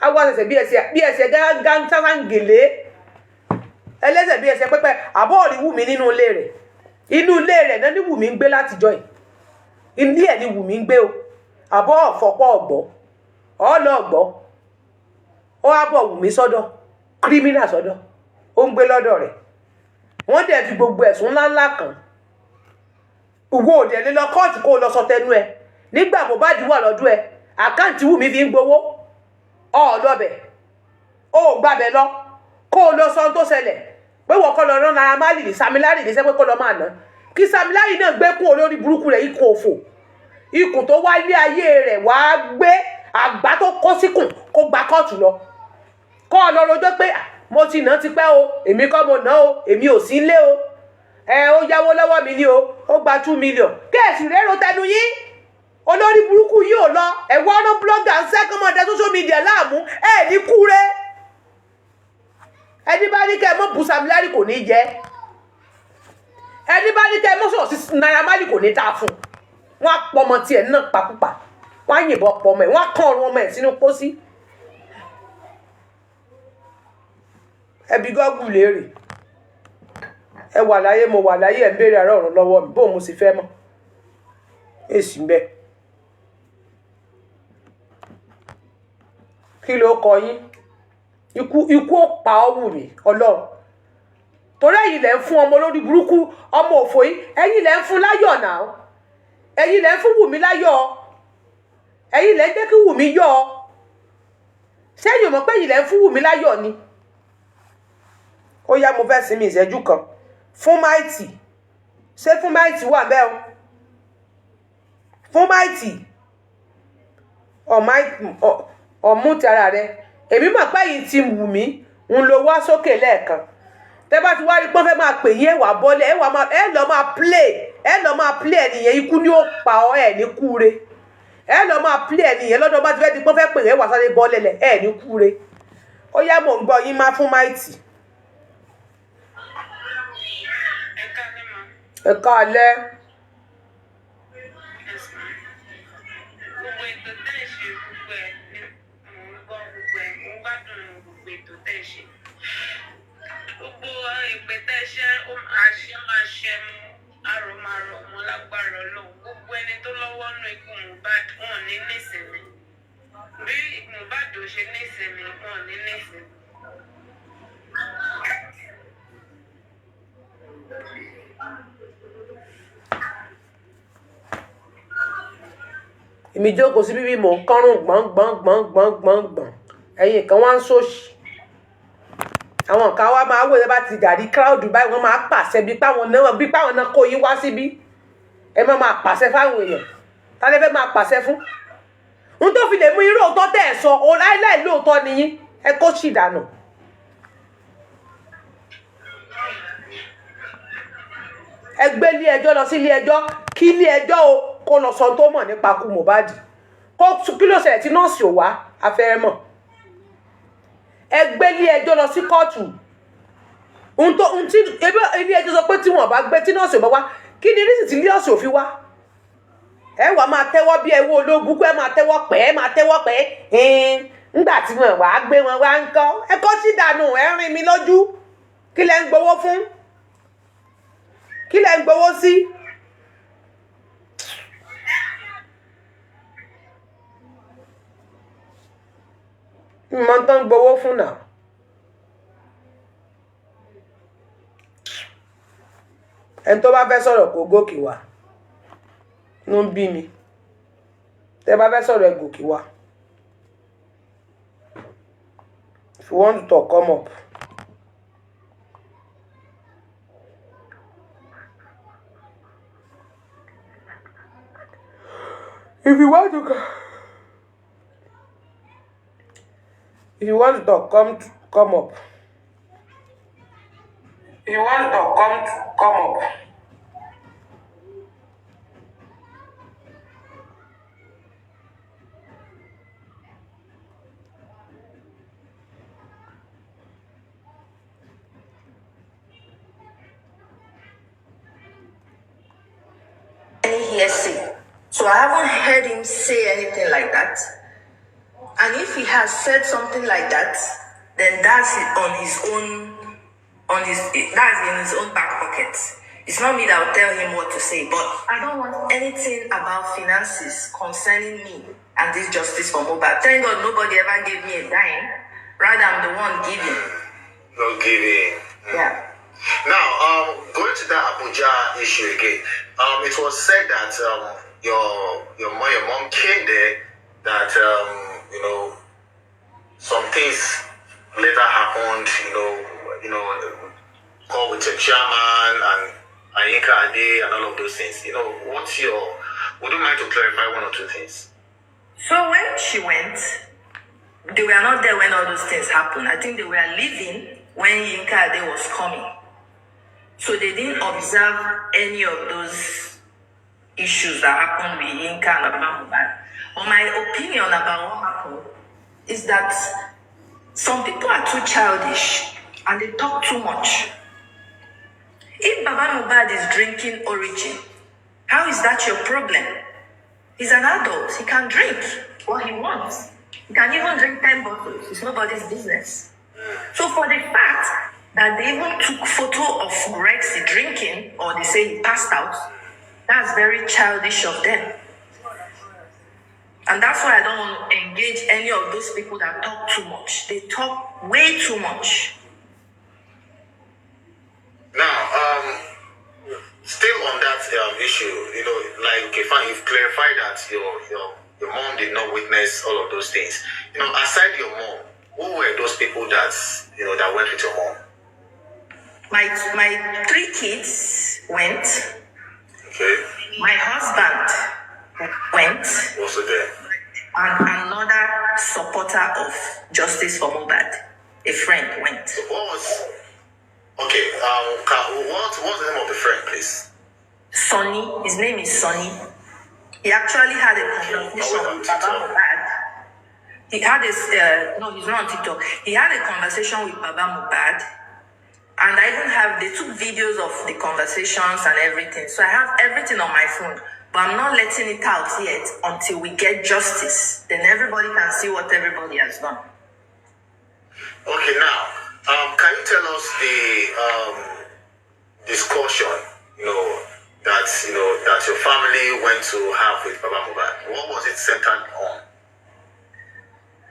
àwa ṣẹ̀ṣẹ̀ bí ẹsẹ̀ gángangélé, ẹlẹ́sẹ̀ bí ẹsẹ̀ pẹ́pẹ́. Àbọ̀ rí wù mí nínú ilé rẹ̀ náà ní wù mí ń gbé látijọ́ yìí. ilé ẹ̀ ni Wùmí ń gbé o àbọ̀ ọ̀fọ̀pọ̀ ọ̀gbọ́ ọlọ́ọ̀gbọ́ ó wá bọ̀ Wùmí sọ́dọ̀ kírímínà sọ́dọ̀ ó ń gbé lọ́dọ̀ rẹ̀ wọ́n dẹ̀ fi gbogbo ẹ̀sùn ńláńlá kan owó òdẹ lé lọ kóòtù kó o lọ sọ tẹnu ẹ nígbà Mohbad wà lọ́dún ẹ àkáǹtì Wùmí fi ń gbowó ọ̀ọ́lọ́bẹ̀ ó gbàbẹ̀ lọ kó o lọ sọ ohun tó ṣẹlẹ̀ pé wọ́n kọ́ lọ rán Naira Marley ní Samilari ní sẹ́pẹ́ kó lọ máa ná kí Samilari náà gbé kún olórí burúkú rẹ̀ ikùn òfò ikùn tó wá ilé ayé rẹ̀ wá gbé àgbá tó kó síkùn kó gba kóòtù lọ kọ́ ọ lọ rojọ́ pé mo ti ná tipẹ́ o èmi kọ́ mo ná o èmi ò sí ilé o ó yáwó lọ́wọ́ mi ni o ó gba 2 million kẹ́ẹ̀sì rẹ́rọ tẹnu yín olórí burúkú yìí ò lọ ẹ̀wọ́n ọ̀nà blogger ń sẹ́kọ̀mọ̀dé social media láàmú ẹ̀ ní kúre ẹni bá ní kẹ́ ẹ mọ́ bu Samilari kò ní jẹ́ ẹni bá ní kẹ́ ẹ mọ́ sọ̀rọ̀ sí Naira Marley kò ní ta fún wọn á pọ̀ ọmọ tiẹ̀ náà pakúpa wọn á yìnbọn pọ̀ ọmọ ẹ̀ wọn á kàn ọrùn ọmọ ẹ̀ sínú pósí ẹbí gọ́gùn léèrè ẹ wà láyé mo wà láyé ẹ̀ ń béèrè àárọ̀ ọ̀run lọ́wọ́ mi bóun mo sì fẹ́ mọ̀ èsì ń bẹ kí ló kọ yín ikú ó pa ọ́ Wùmí Ọlọ́run torí ẹ̀yin lẹ ń fún ọmọ lórí burúkú ọmọ òfò yìí ẹ̀yin lẹ ń fún láyọ̀ náà ẹ̀yin lẹ ń fún Wùmí láyọ̀ ẹ̀yin lẹ ń jẹ́ kí Wùmí yọ̀ ṣé ẹ̀yin mọ̀ pé ẹ̀yin lẹ ń fún Wùmí láyọ̀ ni ó yá mo fẹ́ sinmi ìṣẹ́jú kan fún máìtì ṣé fún máìtì wà bẹ́ẹ̀ o fún máìtì ọ̀mú ti ara rẹ èmi mọ̀ pé yìí ti Wùmí ń lo wá sókè lẹ́ẹ̀kan tẹ́ bá ti wá rí pọ́n fẹ́ máa pè yín ẹ̀wà bọ́lẹ̀ ẹ lọ máa play ẹnìyẹn ikú ni ó pa ọ́ ẹ̀ ní kúre ẹ lọ máa play ẹnìyẹn lọ́dọ̀ bá ti fẹ́ di pọ́n fẹ́ pè yín ẹ̀wà sáré bọ́lẹ̀ lẹ̀ ẹ̀ ní kúre ó yá mò ń gbọ́ yín má fún máìtì. ẹ káalẹ́. Ẹni tó lọ́wọ́ nù ikú Mohbad wọn ní nísìnyí bí Mohbad ò ṣe nísìnyí wọn ní nísìnyí. èmi jókòó sí bíbí mò ń kọ́rùn gbọ̀ngbọ̀ngbọ̀ngbọ̀ngbọ̀n ẹ̀yin kan wá ń sòṣì àwọn kan wá máa wò ẹ bá ti dàrí kíráùdù báyìí wọ́n máa pàṣẹ bí páwọn náà kó yín wá síbí ẹ má máa pàṣẹ fáwọn èèyàn ta lè fẹ́ máa pàṣẹ fún n tó fi lè mú irú òótọ́ tẹ́ ẹ̀ sọ láìláì lóòótọ́ nìyí ẹ kó sì dànù. ẹ gbé ilé ẹjọ́ lọ sí ilé ẹjọ́ kí ilé ẹjọ́ o kó lọ sọ tó mọ̀ nípa ikú Mohbad kí ló ṣẹlẹ̀ tí nọ́ọ̀sì ò wá afẹ́rẹ́ mọ̀ ẹ gbé ilé ẹjọ́ lọ sí kóòtù ilé ẹjọ́ sọ pé tí wọ́n bá gbé tí nọ́ọ̀sì ò bá wá kí ni ní sì tí nọ́ọ̀sì ò fi wá ẹ wàá máa tẹ́wọ́ bí ẹwọ́ ológun ẹ máa tẹ́wọ́ pẹ́ ńgbà tí wọ́n wàá gbé wọn wá ń kọ́ ẹ kọ́ sí dànù ẹ rìn mí lójú kí lẹ ń gbowó fún kí lẹ ń gbowó sí. mo tán gbowó fún náà ẹni tó bá fẹ́ sọ̀rọ̀ kó gòkè wá ló ń bí mi tẹ́ bá fẹ́ sọ̀rọ̀ ẹ gòkè wá if you want to talk come up. If you want to talk, come up. If you want to talk, come up. Hearsay. So I haven't heard him say anything like that. And if he has said something like that, then that's it on his own, that's in his own back pocket. It's not me that will tell him what to say, but I don't want anything about finances concerning me and this justice for mohbad. Thank God nobody ever gave me a dime. Rather, I'm the one giving. No giving. Yeah. Now, going to that Abuja issue again, it was said that your mom came there, that some things later happened. Call with your chairman and Ayinka Ade and all of those things. Would you mind to clarify one or two things? So when she went, they were not there when all those things happened. I think they were leaving when Yinka Ade was coming. So they didn't observe any of those issues that happened with Yinka and Baba Mohbad. But my opinion about what happened is that some people are too childish and they talk too much. If Baba Mohbad is drinking origin, how is that your problem? He's an adult. He can drink what he wants. He can even drink 10 bottles. It's nobody's business. So for the fact that they even took photo of Rexy drinking, or they say he passed out, that's very childish of them. And that's why I don't want to engage any of those people that talk too much. They talk way too much. Now, still on that issue, fine, you've clarified that your mom did not witness all of those things. Aside your mom, who were those people that went with your mom? My 3 kids went. Okay. My husband went. Also there. And another supporter of Justice for Mohbad, a friend, went. So what was the name of the friend, please? Sonny. His name is Sonny. He actually had a conversation with Baba Mohbad. He had no, he's not on TikTok. He had a conversation with Baba Mohbad. And I even they took videos of the conversations and everything. So I have everything on my phone. But I'm not letting it out yet until we get justice. Then everybody can see what everybody has done. Okay, now, can you tell us the discussion, that your family went to have with Baba Mohbad? What was it centered on?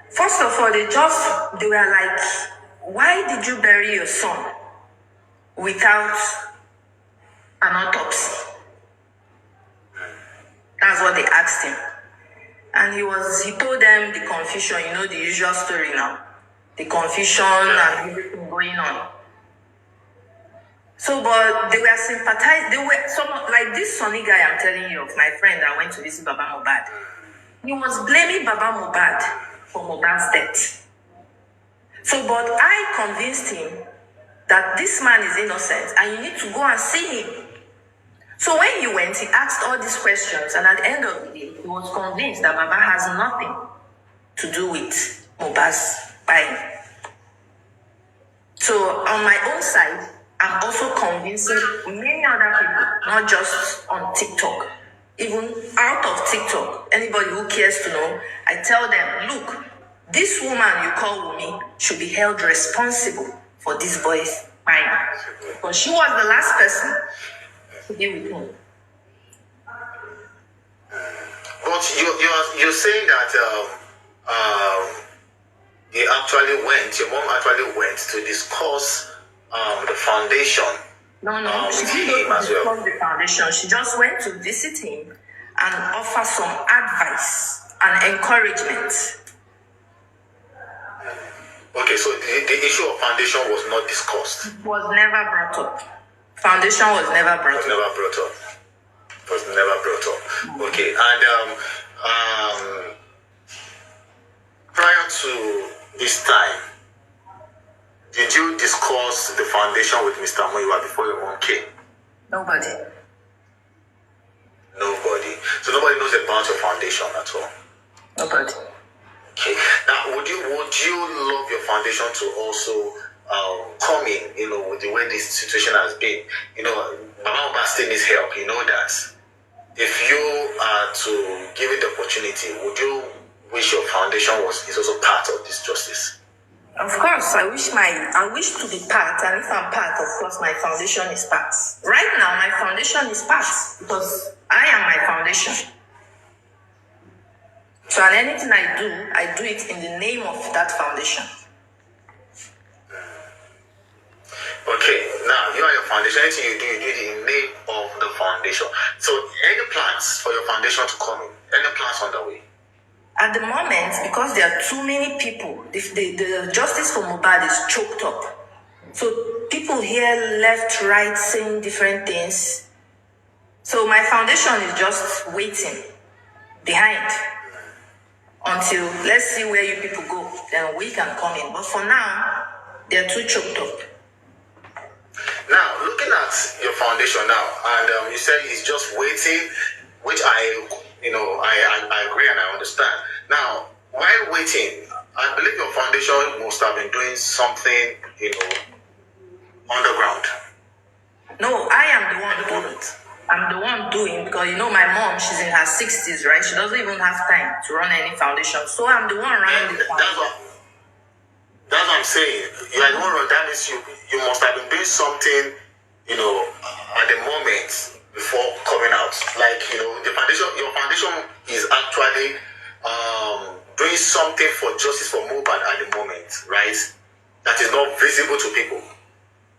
First of all, they were like, why did you bury your son without an autopsy? That's what they asked him. And he told them the confusion, the usual story now. The confusion and everything going on. So, but they were sympathized. They were like this Sonny guy I'm telling you of, my friend that went to visit Baba Mohbad. He was blaming Baba Mohbad for Mohbad's death. So, but I convinced him that this man is innocent and you need to go and see him. So when he went, he asked all these questions, and at the end of the day, he was convinced that Baba has nothing to do with Mohbad's buying. So on my own side, I'm also convincing many other people, not just on TikTok, even out of TikTok, anybody who cares to know, I tell them, look, this woman you call Wumi should be held responsible for this boy's buying. Because she was the last person to be with him. But you're saying that your mom actually went to discuss the foundation. No, she didn't go to discuss the foundation. She just went to visit him and offer some advice and encouragement. Okay, so the issue of foundation was not discussed. It was never brought up. Foundation was never brought up. It was never brought up. Okay, and prior to this time, did you discuss the foundation with Mr. Muyiwa before your mom came? Nobody. So nobody knows about your foundation at all? Nobody. Okay. Now, would you love your foundation to also come in, with the way this situation has been? Mama Mohbad still needs help. You know that. If you are to give it the opportunity, would you wish your foundation is also part of this justice? Of course, I wish to be part, and if I'm part, of course, my foundation is part. Right now, my foundation is part because I am my foundation. So, and anything I do it in the name of that foundation. Okay, now you are your foundation. Anything you do it in the name of the foundation. So, any plans for your foundation to come in? Any plans on the way? At the moment, because there are too many people, the justice for mohbad is choked up. So people here left, right, saying different things. So my foundation is just waiting behind until let's see where you people go. Then we can come in. But for now, they're too choked up. Now, looking at your foundation now, and you said it's just waiting, which I agree and I understand. Now, while waiting, I believe your foundation must have been doing something, underground. No, I am the one doing it. I'm the one doing because my mom, she's in her 60s, right? She doesn't even have time to run any foundation. So I'm the one running the foundation. That's what I'm saying. You are the one running. That means you must have been doing something, at the moment before coming out. Like, your foundation is actually doing something for justice for mohbad at the moment, right? That is not visible to people.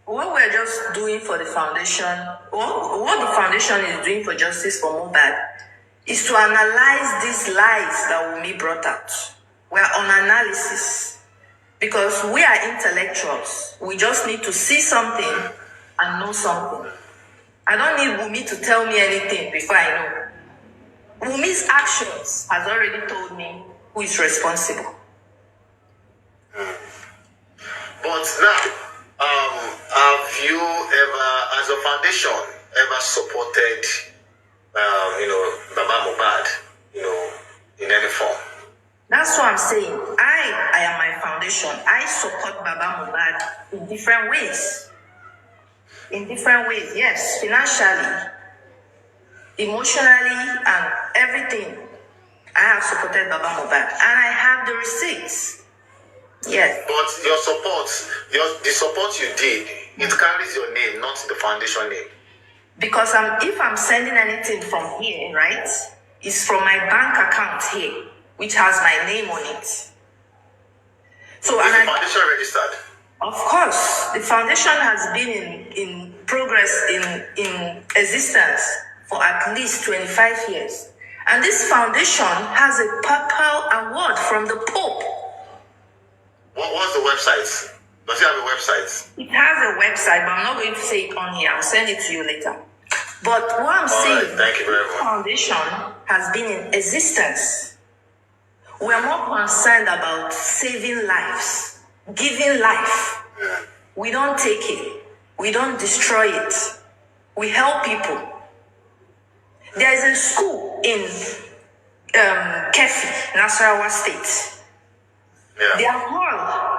What we're just doing for the foundation, what the foundation is doing for justice for mohbad is to analyze these lies that Wunmi brought out. We're on analysis because we are intellectuals. We just need to see something and know something. I don't need Wunmi to tell me anything before I know. Wunmi's actions has already told me who is responsible. But now, have you ever, as a foundation, ever supported, Baba Mohbad, in any form? That's what I'm saying. I am my foundation. I support Baba Mohbad in different ways. In different ways, yes. Financially, emotionally, and everything. I have supported Baba Mohbad. And I have the receipts. Yes. But your support, the support you did, it carries your name, not the foundation name. Because if I'm sending anything from here, right, it's from my bank account here, which has my name on it. So, is the foundation registered? Of course, the foundation has been in progress, in existence for at least 25 years. And this foundation has a papal award from the Pope. What's the website? Does it have a website? It has a website, but I'm not going to say it on here. I'll send it to you later. But what I'm saying, thank you very much. The foundation has been in existence. We are more concerned about saving lives, giving life. Yeah. We don't take it. We don't destroy it. We help people. There is a school in Kefi, Nasarawa State. Yeah.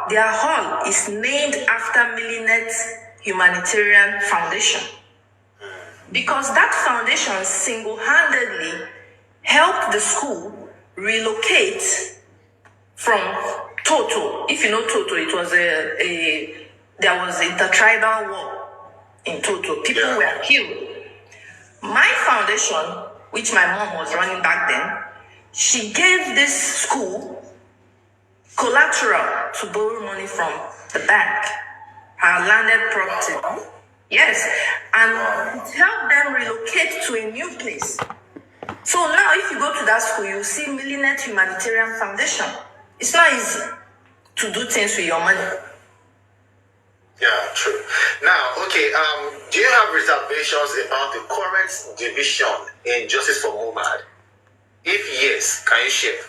Their hall is named after Millennium Humanitarian Foundation. Because that foundation single-handedly helped the school relocate from Toto. If you know Toto, it was there was intertribal war in Toto. People were killed. My foundation, which my mom was running back then, she gave this school collateral to borrow money from the bank, her landed property. Yes, and it helped them relocate to a new place. So now if you go to that school, you see Millennium Humanitarian Foundation. It's not easy to do things with your money. Yeah, true. Now, okay, do you have reservations about the current division in Justice for Mohbad? If yes, can you share?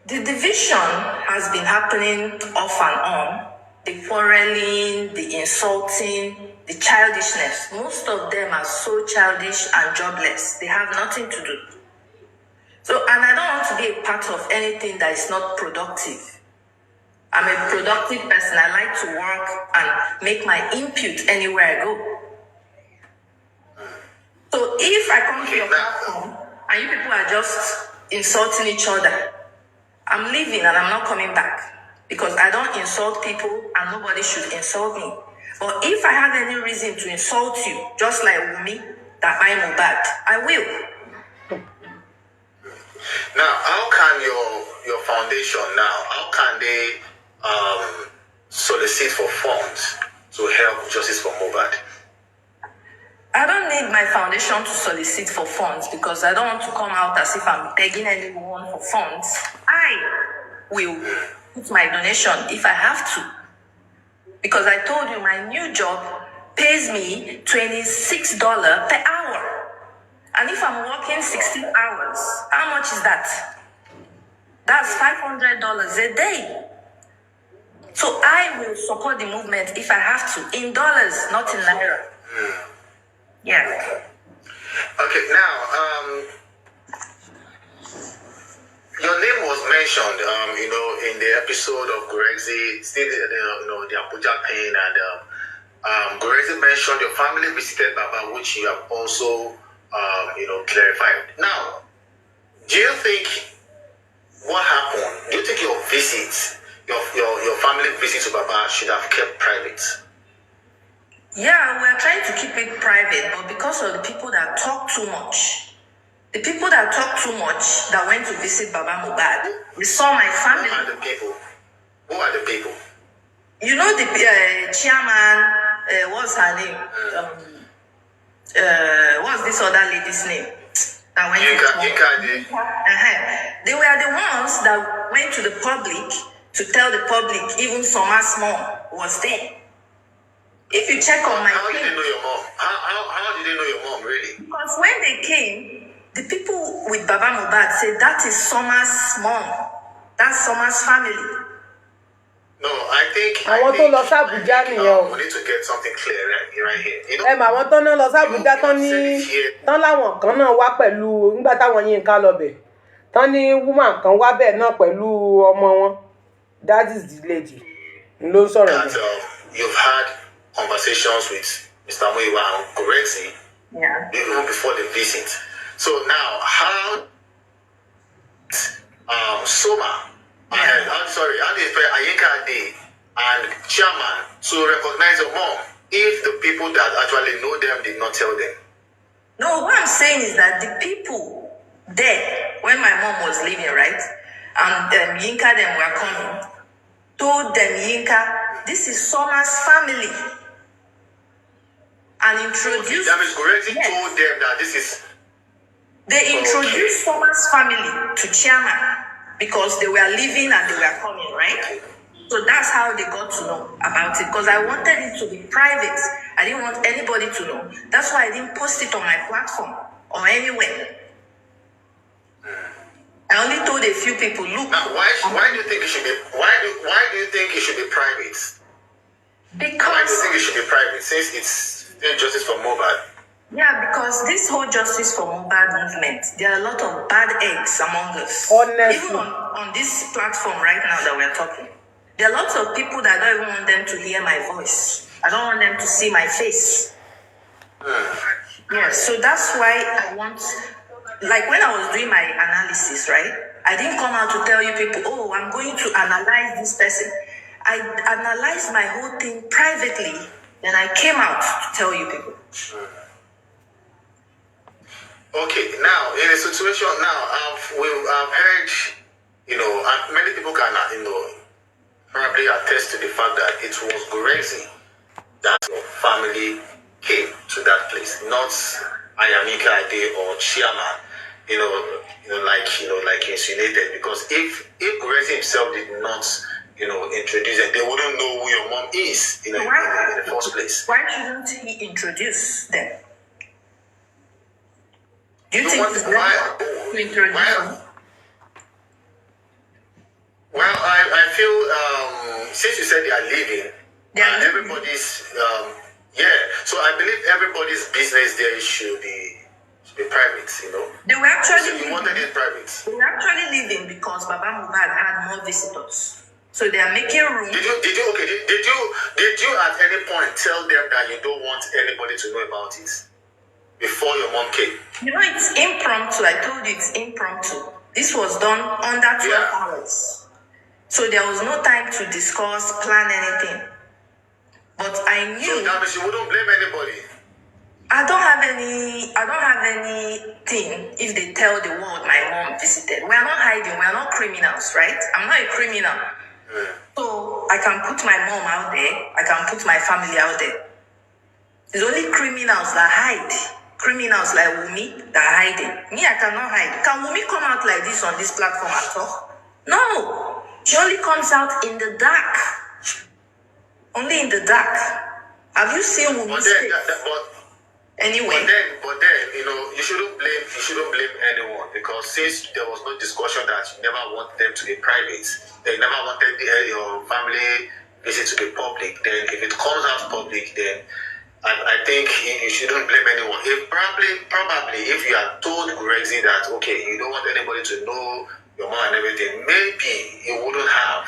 The division has been happening off and on. The quarreling, the insulting, the childishness. Most of them are so childish and jobless. They have nothing to do. So, and I don't want to be a part of anything that is not productive. I'm a productive person. I like to work and make my input anywhere I go. So if I come to your platform and you people are just insulting each other, I'm leaving and I'm not coming back. because I don't insult people and nobody should insult me. But if I have any reason to insult you, just like Wumi, that I'm mohbad, I will. Now, how can your foundation now, how can they solicit for funds to help justice for mohbad? I don't need my foundation to solicit for funds because I don't want to come out as if I'm begging anyone for funds. I will put my donation if I have to. Because I told you my new job pays me $26 per hour. And if I'm working 16 hours, how much is that? That's $500 a day. So I will support the movement if I have to, in dollars, not in Naira. Yeah. Okay, now, your name was mentioned, in the episode of Gorexi, still, the Abuja pain, and Gorexi mentioned your family visited Baba, which you have also, clarified. Now, do you think what happened? Do you think your visit, your family visit to Baba should have kept private? Yeah, we're trying to keep it private, but because of the people that talk too much, the people that talk too much that went to visit Baba Mohbad, we saw my family. Who are the people? Who are the people? You know the chairman, what's her name? What's this other lady's name? That went They were the ones that went to the public to tell the public even Summer's mom was there. If you check on my how did they know your mom? How did they know your mom, really? Because when they came, the people with Baba Mohbad said that is Summer's mom. That's Summer's family. No, I think àwọn tó lọ sábùjá nìyẹn o. we need to get something clear right here. You know, ẹ mà àwọn tó náà lọ sábùjá tán láwọn kan náà wá pẹ̀lú nígbà táwọn Yínká lọ bẹ̀ tán ní woman kan wá bẹ̀ náà pẹ̀lú ọmọ wọn. That is the lady ló ń sọ̀rọ̀ that you've had conversations with Mr. Muyiwa and Gorexi even before the visit. So now, how Soma, how do you expect Ayinka Ade and Chairman to recognize your mom if the people that actually know them did not tell them? No, what I'm saying is that the people there, when my mom was leaving, right, and Yinka them were coming, told them, Yinka, this is Summer's family. And introduced... That means Gorexi told them that this is... They introduced Summer's family to Chairman because they were leaving and they were coming, right? So that's how they got to know about it. Because I wanted it to be private. I didn't want anybody to know. That's why I didn't post it on my platform or anywhere. I only told a few people, look. Now, why do you think it should be? Why do you think it should be private? Because why do you think it should be private? Since it's still justice for mohbad. Yeah, because this whole justice for mohbad movement, there are a lot of bad eggs among us. Honestly. Even on this platform right now that we're talking, there are lots of people that don't even want them to hear my voice. I don't want them to see my face. Yeah, so that's why I want. Like when I was doing my analysis, right? I didn't come out to tell you people, oh, I'm going to analyze this person. I analyzed my whole thing privately, then I came out to tell you people. Okay, now in a situation now, I've heard, and many people can, probably attest to the fact that it was Gorexi that your family came to that place, not Ayamika Ade or Chairman. Like insinuated, because if Gorexi himself did not, introduce them, they wouldn't know who your mom is in the first place. Why shouldn't he introduce them? Do you think it's wrong to introduce them? Well, I feel since you said they are leaving, everybody's so I believe everybody's business there should be private, They were actually you wanted it private. They were actually leaving because Baba Mohbad had more visitors. So they are making room. Did you at any point tell them that you don't want anybody to know about it before your mom came? It's impromptu. I told you it's impromptu. This was done under 12 hours. So there was no time to discuss, plan anything. But I So knew that means you wouldn't blame anybody. I don't have anything if they tell the world my mom visited. We are not hiding, we are not criminals, right? I'm not a criminal. So I can put my mom out there, I can put my family out there. It's only criminals that hide. Criminals like Wumi that are hiding. Me, I cannot hide. Can Wumi come out like this on this platform at all? No. She only comes out in the dark. Only in the dark. Have you seen Wumi's face? Anyway. But then, you shouldn't blame anyone, because since there was no discussion that you never want them to be private, they never wanted your family visit to be public, then if it comes out public, then I think you shouldn't blame anyone. If probably if you had told Gurezi that, okay, you don't want anybody to know your mom and everything, maybe you wouldn't have,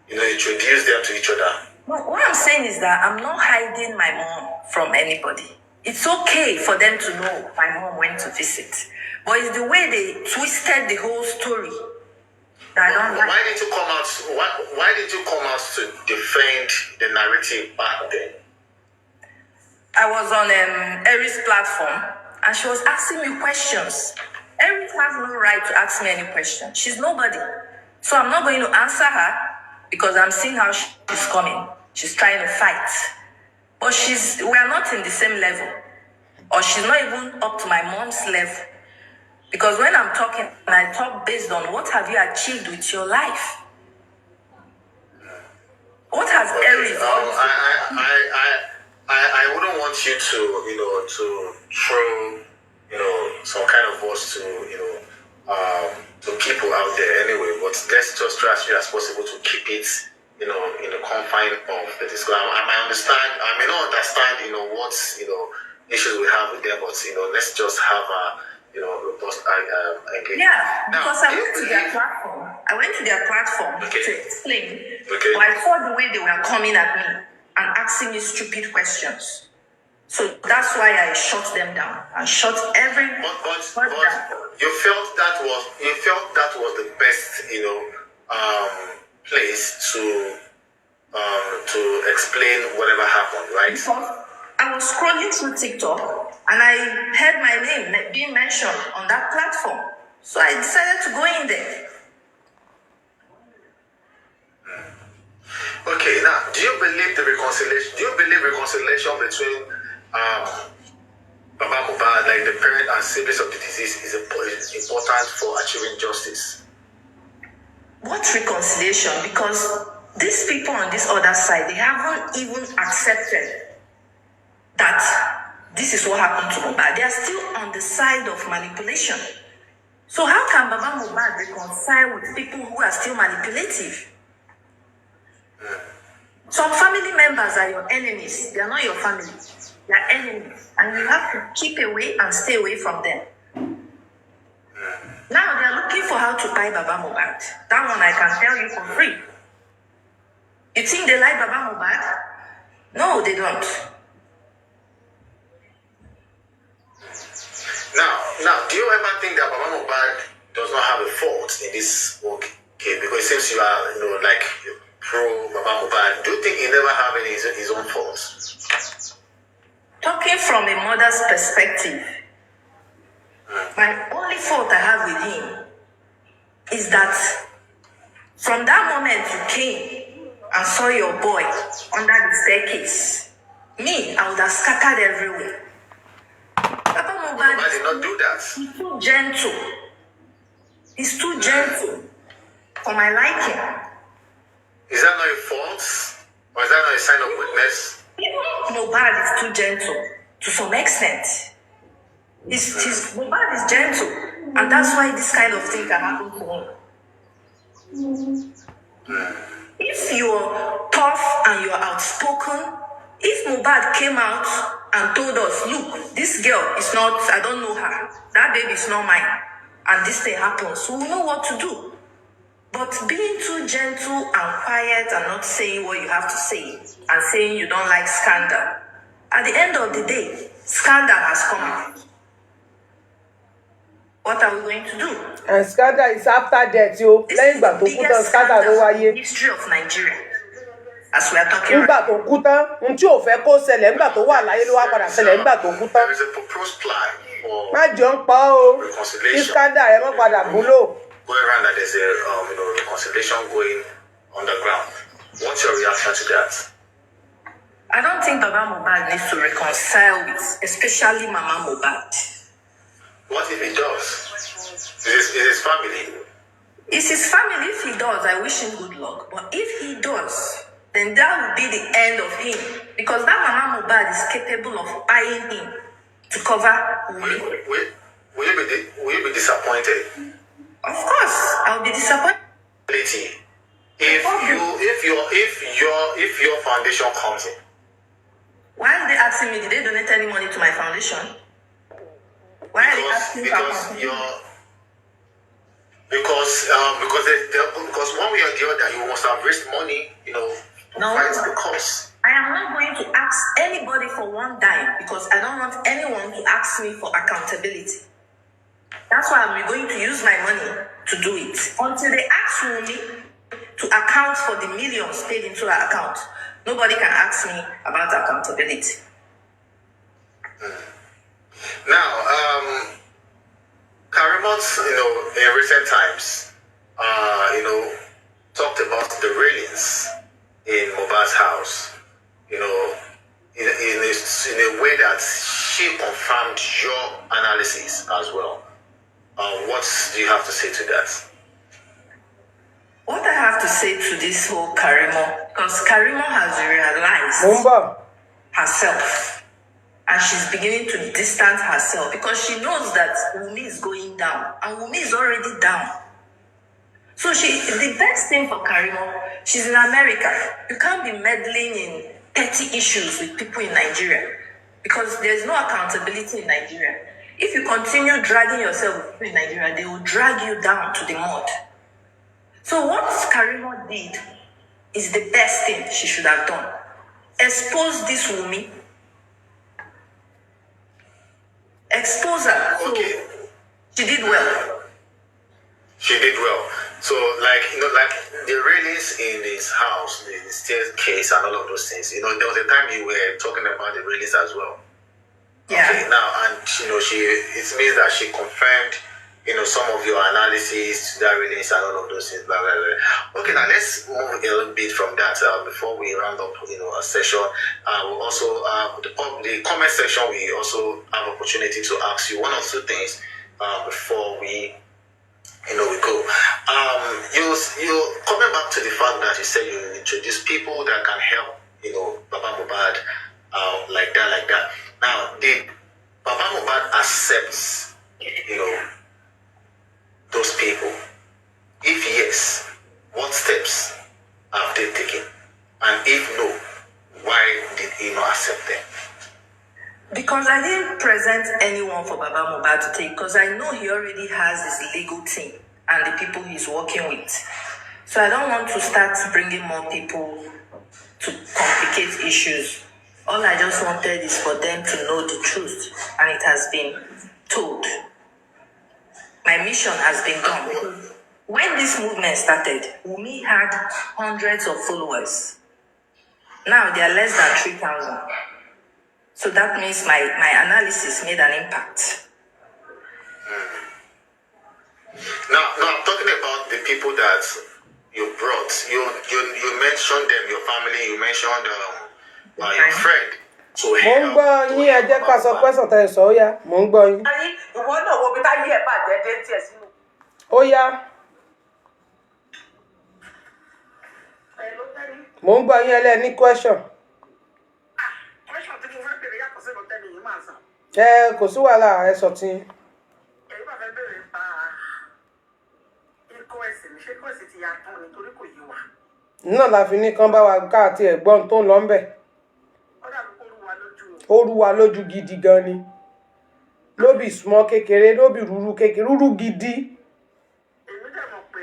introduced them to each other. What I'm saying is that I'm not hiding my mom from anybody. It's okay for them to know my mom went to visit. But it's the way they twisted the whole story that I don't like. Why did you come out? Why did you come out to defend the narrative back then? I was on Eri's platform and she was asking me questions. Eri has no right to ask me any question. She's nobody. So I'm not going to answer her because I'm seeing how she's coming. She's trying to fight. But we are not in the same level. Or she's not even up to my mom's level. Because when I'm talking, and I talk based on what have you achieved with your life? What has Eri I wouldn't want you to, to throw, some kind of words to people out there anyway. But let's just try as much as possible to keep it, in the confine of the discussion. I may not understand, what, issues we have with them, but, let's just have a, robust engagement. Yeah, because now, I went to their platform. I went to their platform Okay. to explain. Okay. But I saw the way they were coming at me and asking me stupid questions. So that's why I shut them down. I shut every But you felt that was the best, place to explain whatever happened, right? Because I was scrolling through TikTok and I heard my name being mentioned on that platform. So I decided to go in there. Okay, now, do you believe reconciliation between Baba Mohbad, like the parent and siblings of the deceased, is important for achieving justice? What reconciliation? Because these people on this other side, they haven't even accepted that this is what happened to Mohbad. They are still on the side of manipulation. So how can Baba Mohbad reconcile with people who are still manipulative? Some family members are your enemies. They are not your family. They are enemies. And you have to keep away and stay away from them. Now they are looking for how to buy Baba Mohbad. That one I can tell you for free. You think they like Baba Mohbad? No, they don't. Now, do you ever think that Baba Mohbad does not have a fault in this work? Okay, because it seems you are, like pro Baba Mohbad. Do you think he never have any his own faults? Talking from a mother's perspective, my only fault I have with him is that from that moment you came and saw your boy under the staircase, me, I would have scattered everywhere. Papa Mohbad did not do that. He's too gentle. He's too gentle for my liking. Is that not a fault? Or is that not a sign of weakness? Mohbad is too gentle to some extent. Mohbad is gentle, and that's why this kind of thing can happen to him. If you're tough and you're outspoken, if Mohbad came out and told us, look, this girl is not, I don't know her, that baby is not mine, and this thing happens, so we know what to do. But being too gentle and quiet and not saying what you have to say and saying you don't like scandal, at the end of the day, scandal has come out. What are we going to do? And scandal is after death, yo. This Lẹ́yìn is ìgbà the tó kú tán, biggest scandal ló scandal in wáyé. the history of Nigeria. As we are talking Nígbà right tó kú tán, ohun tí ò fẹ́ kó ṣẹlẹ̀ nígbà tó wà láyé ló wá padà ṣẹlẹ̀ nígbà tó kú tán. There is a proposed plan for Má jọ ń pa ó. Kí reconciliation. scandal rẹ̀ má padà búlò. Going around that there's a reconciliation going underground. What's your reaction to that? I don't think Baba Mohbad needs to reconcile with, especially Mama Mohbad. What if he does? Is his family? It's his family. If he does, I wish him good luck. But if he does, then that will be the end of him. Because that Mama Mohbad is capable of buying him to cover Wumi. Will you be disappointed? Of course, I'll be disappointed. If your foundation comes in, Why are they asking me? Did they donate any money to my foundation? Why are they asking for because one way or the other you must have raised money, to fight the cause. I am not going to ask anybody for one dime because I don't want anyone to ask me for accountability. That's why I'm going to use my money to do it. Until they ask me to account for the millions paid into our account, nobody can ask me about accountability. Now, Karimot, in recent times, talked about the railings in Mohbad's house, in a way that she confirmed your analysis as well. What do you have to say to that? What I have to say to this whole Karimo, because Karimo has realized herself, and she's beginning to distance herself because she knows that Wumi is going down, and Wumi is already down. So the best thing for Karimo, she's in America. You can't be meddling in petty issues with people in Nigeria because there's no accountability in Nigeria. If you continue dragging yourself with people in Nigeria, they will drag you down to the mud. So what Karimo did is the best thing she should have done. Expose this Wumi. Expose her. Okay. She did well. She did well. So, like the railings in his house, the staircase, and all of those things. There was a time you were talking about the railings as well. Yeah. Okay. Now, and it means that she confirmed, some of your analysis to that railings and all of those things. Blah blah blah. Okay. Now let's move a little bit from that before we round up, a session. We'll also the comment section. We also have opportunity to ask you one or two things before we. We go. You coming back to the fact that you said you introduce people that can help, Baba Mohbad, like that. Now, did Baba Mohbad accept, those people? If yes, what steps have they taken? And if no, why did he not accept them? Because I didn't present anyone for Baba Mohbad to take, because I know he already has his legal team and the people he's working with. So I don't want to start bringing more people to complicate issues. All I just wanted is for them to know the truth, and it has been told. My mission has been done. When this movement started, Wumi had hundreds of followers. Now they are less than 3,000. So that means my analysis made an impact. Now, I'm talking about the people that you brought. You mentioned them, your family. You mentioned your friend. So mo ń gbọ́ yín, ẹ jẹ́ ká sọ pẹ́sàn tẹ́ ẹ sọ ó yá, mo ń gbọ́ yín. Ìwọ náà wo bí táyé ẹ̀ bàjẹ́ dé tiẹ̀ sínú. Ó yá. Mo ń gbọ́ yín, ẹlẹ́ ní question. Kò sí wàhálà, ẹ sọ tí. Náà la fi ní kán bá wa káàtì ẹ̀gbọ́n tó ń lọ ń bẹ̀. Ó rú wa lójú gidi gan ni. Ló bí súnmọ́ kékeré, ló bí rúrú kékeré, rúrú gidi. Èmi dẹ̀ mọ̀ pé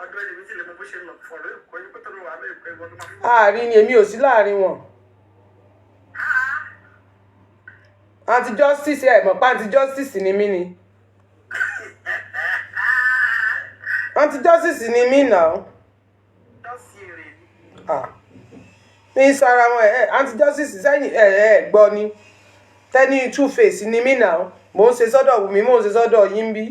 ọ̀dọ̀ ẹ̀lẹ́mí tí lè mọ bó ṣe lọ fọ̀ lórí ìkọ́ yín pé tó ló wà lórí ìkọ́ ìwọ́n ló máa fún. Àárín ni èmi ò sí láàrin wọn. Anti justice ẹ̀ mọ̀ pé anti justice ni mí ni. Aunty Justice ni mí now. Mi sara wọn Aunty Justice sẹ́yìn gbọ́ ni. Tẹ́ni Two Face ni mí now. Mo ń ṣe sọ́dọ̀ Wùmí, mo ń ṣe sọ́dọ̀ yín bí.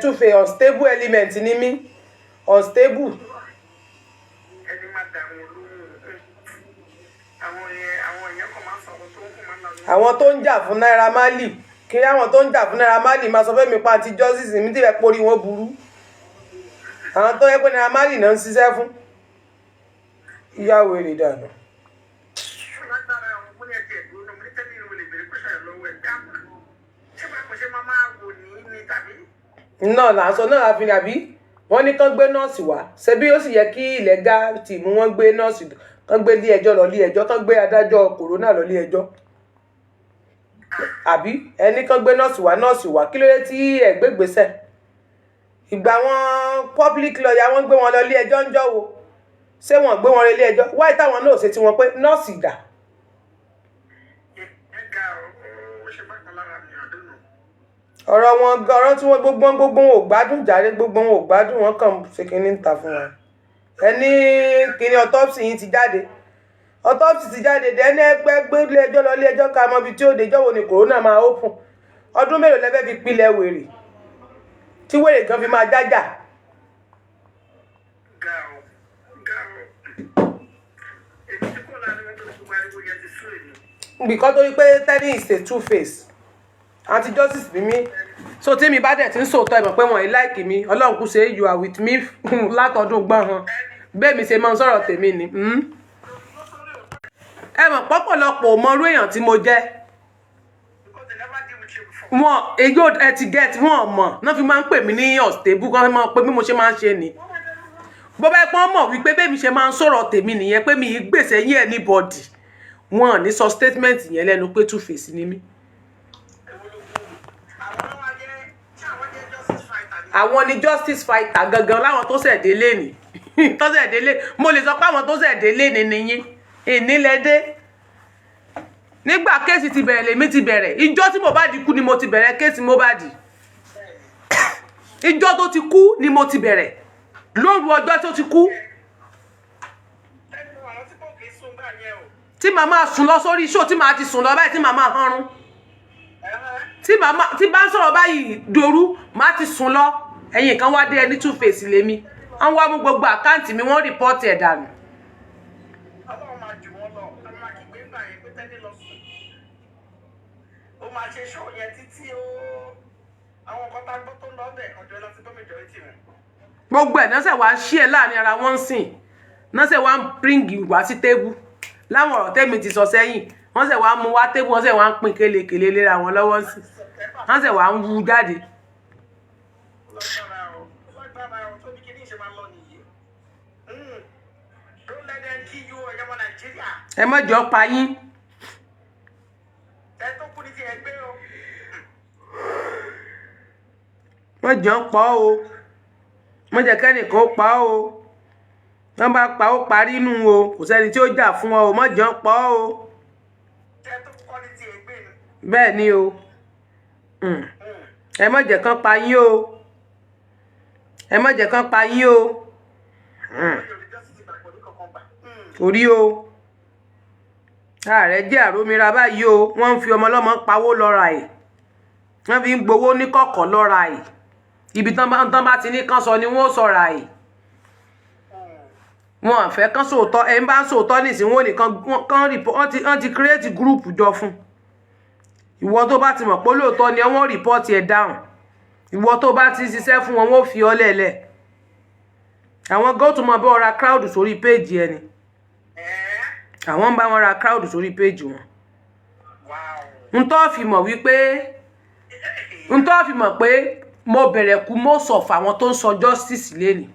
Two Face unstable element ni mí. Unstable. Àwọn tó ń jà fún Naira Marley kí àwọn tó ń jà fún Naira Marley máa sọ fẹ́ mi pa Aunty Justice mi tí fẹ́ porí wọn burú. Àwọn tó yẹ pé Naira Marley náà ń ṣiṣẹ́ fún. Ìyàwó èrè dànù. Náà là ń sọ náà àfihàn àbí wọ́n ní kán gbé nọ́ọ̀sì wá ṣebí ó sì yẹ kí ìlẹ́gà tìmú wọ́n gbé nọ́ọ̀sì kán gbé ilé ẹjọ́ lọ ilé ẹjọ́ kán gbé adájọ́ kòrónà lọ ilé ẹjọ́ àbí ẹni kán gbé nọ́ọ̀sì wá kí ló dé tí ẹ gbé gbèsè ìgbà wọn public lawyer wọ́n gbé wọn lọ ilé ẹjọ́ ń jọ́ wo ṣé wọ́n gbé wọn lọ ilé ẹjọ́ wáyé táwọn náà ṣe tí wọ́n pé nọ́ọ̀sì dà. ọ̀rọ̀ wọn ọ̀rọ̀ tí wọ́n gbogbo wọn ò gbádùn jàre gbogbo wọn ò gbádùn wọn kàn ṣe kínní ń ta fún wa ẹni kínní autopsy yìí ti jáde dẹ́ni ẹgbẹ́ gbé ilé ẹjọ́ lọ ilé ẹjọ́ ká mọ ibi tí ó dé jọ́wọ́ ni corona máa open ọdún mélòó lẹ́fẹ́ fi pilẹ̀ wèrè tí wèrè gan fi máa jájà. Because tó yí pé Tẹ́ni is a Two Face Aunty Justice bí mi so tèmi bá dẹ̀ ti ń sòótọ́ ẹ̀mọ̀ pé wọ́n yìí láìkì mi ọlọ́run kù ṣe you are with me látọdún gbọ́n han bẹ́ẹ̀ mi ṣe máa ń sọ̀rọ̀ tèmi ni. Ẹ mọ̀ pọ́pọ̀lọpọ̀ mọ irú èèyàn tí mo jẹ́ wọn èyí ẹ ti get wọn mọ̀ náà fi máa ń pè mí ní unstable kan máa pé bí mo ṣe máa ń ṣe ni bó bá pọ́n mọ̀ wípé bẹ́ẹ̀ mi ṣe máa ń sọ̀rọ̀ tèmi nìyẹn pé mi gbèsè yín anybody wọn ní sọ statement yẹn lẹ́nu pé Two Face ni mí. Àwọn ni justice fighter gangan láwọn tó ṣẹ̀dé léni tó ṣẹ̀dé lé mo lè sọ pé àwọn tó ṣẹ̀dé léni nìyín ìnílẹ̀dé nígbà kéèsì ti bẹ̀rẹ̀ lèmi ti bẹ̀rẹ̀ ìjọ́ tí Mohbad kú ni mo ti bẹ̀rẹ̀ kéèsì Mohbad ìjọ́ tó ti kú ni mo ti bẹ̀rẹ̀ lóru ọjọ́ tó ti kú tí màmá sùn lọ sórí iṣó tí màá ti sùn lọ báyìí tí màmá hanrun tí bá ń sọ̀rọ̀ báyìí dòru màá ti sùn lọ ẹ̀yìn kan wá dé ẹni Two Face lèmi wọ́n wá mú gbogbo àkáǹtì mi wọ́n rìpọ́ọ̀tì ẹ̀ dànù. Gbogbo ẹ̀ náà ṣe wá ṣí ẹ̀ láàrin ara wọn sìn náà ṣe wá ń bíríngì wá sí tébù láwọn ọ̀rọ̀ tẹ́mi ti sọ sẹ́yìn wọ́n ṣe wá mú wá tébù wọ́n ṣe wá ń pín kélekèlé léra wọn lọ́wọ́ sí wọ́n ṣe wá ń wú jáde. Ẹ má jọ pa yín. Má jọ pa o má jẹ́ kẹ́nìkan pa o wọ́n bá pa ó parí nù o kò sẹ́ni tí ó jà fún ọ o má jọ pa o. Bẹ́ẹ̀ ni o ẹ má jẹ́ kán pa yín o ẹ má jẹ́ kán pa yín o orí o ààrẹ jẹ́ àrómìíra báyìí o wọ́n ń fi ọmọ ọlọ́mọ pawó lọ́ra ẹ̀ wọ́n fi ń gbowó ní kọ̀kọ̀ lọ́ra ẹ̀ ibi tán bá ti ní kán sọ ni wọ́n sọ̀ra ẹ̀ wọn fẹ́ kán sòótọ́ ẹ̀ ń bá ń sòótọ́ nísìnyí wọn nìkan wọ́n ti create group jọ fún ìwọ tó bá ti mọ̀ pé lóòótọ́ ni wọ́n rìpọ́ọ̀tì ẹ̀ dáhùn ìwọ tó bá ti ṣiṣẹ́ fún wọn wọ́n fi ọ́ lẹ̀lẹ̀ àwọn góòtù mọ̀ bá wọn ra crowd sórí péèjì ẹ̀ ni àwọn ń bá wọn ra crowd sórí péèjì wọn n tó fi mọ̀ wípé n tó fi mọ̀ pé mo bẹ̀rẹ̀ kú most of àwọn tó ń sọ justice lẹ́ni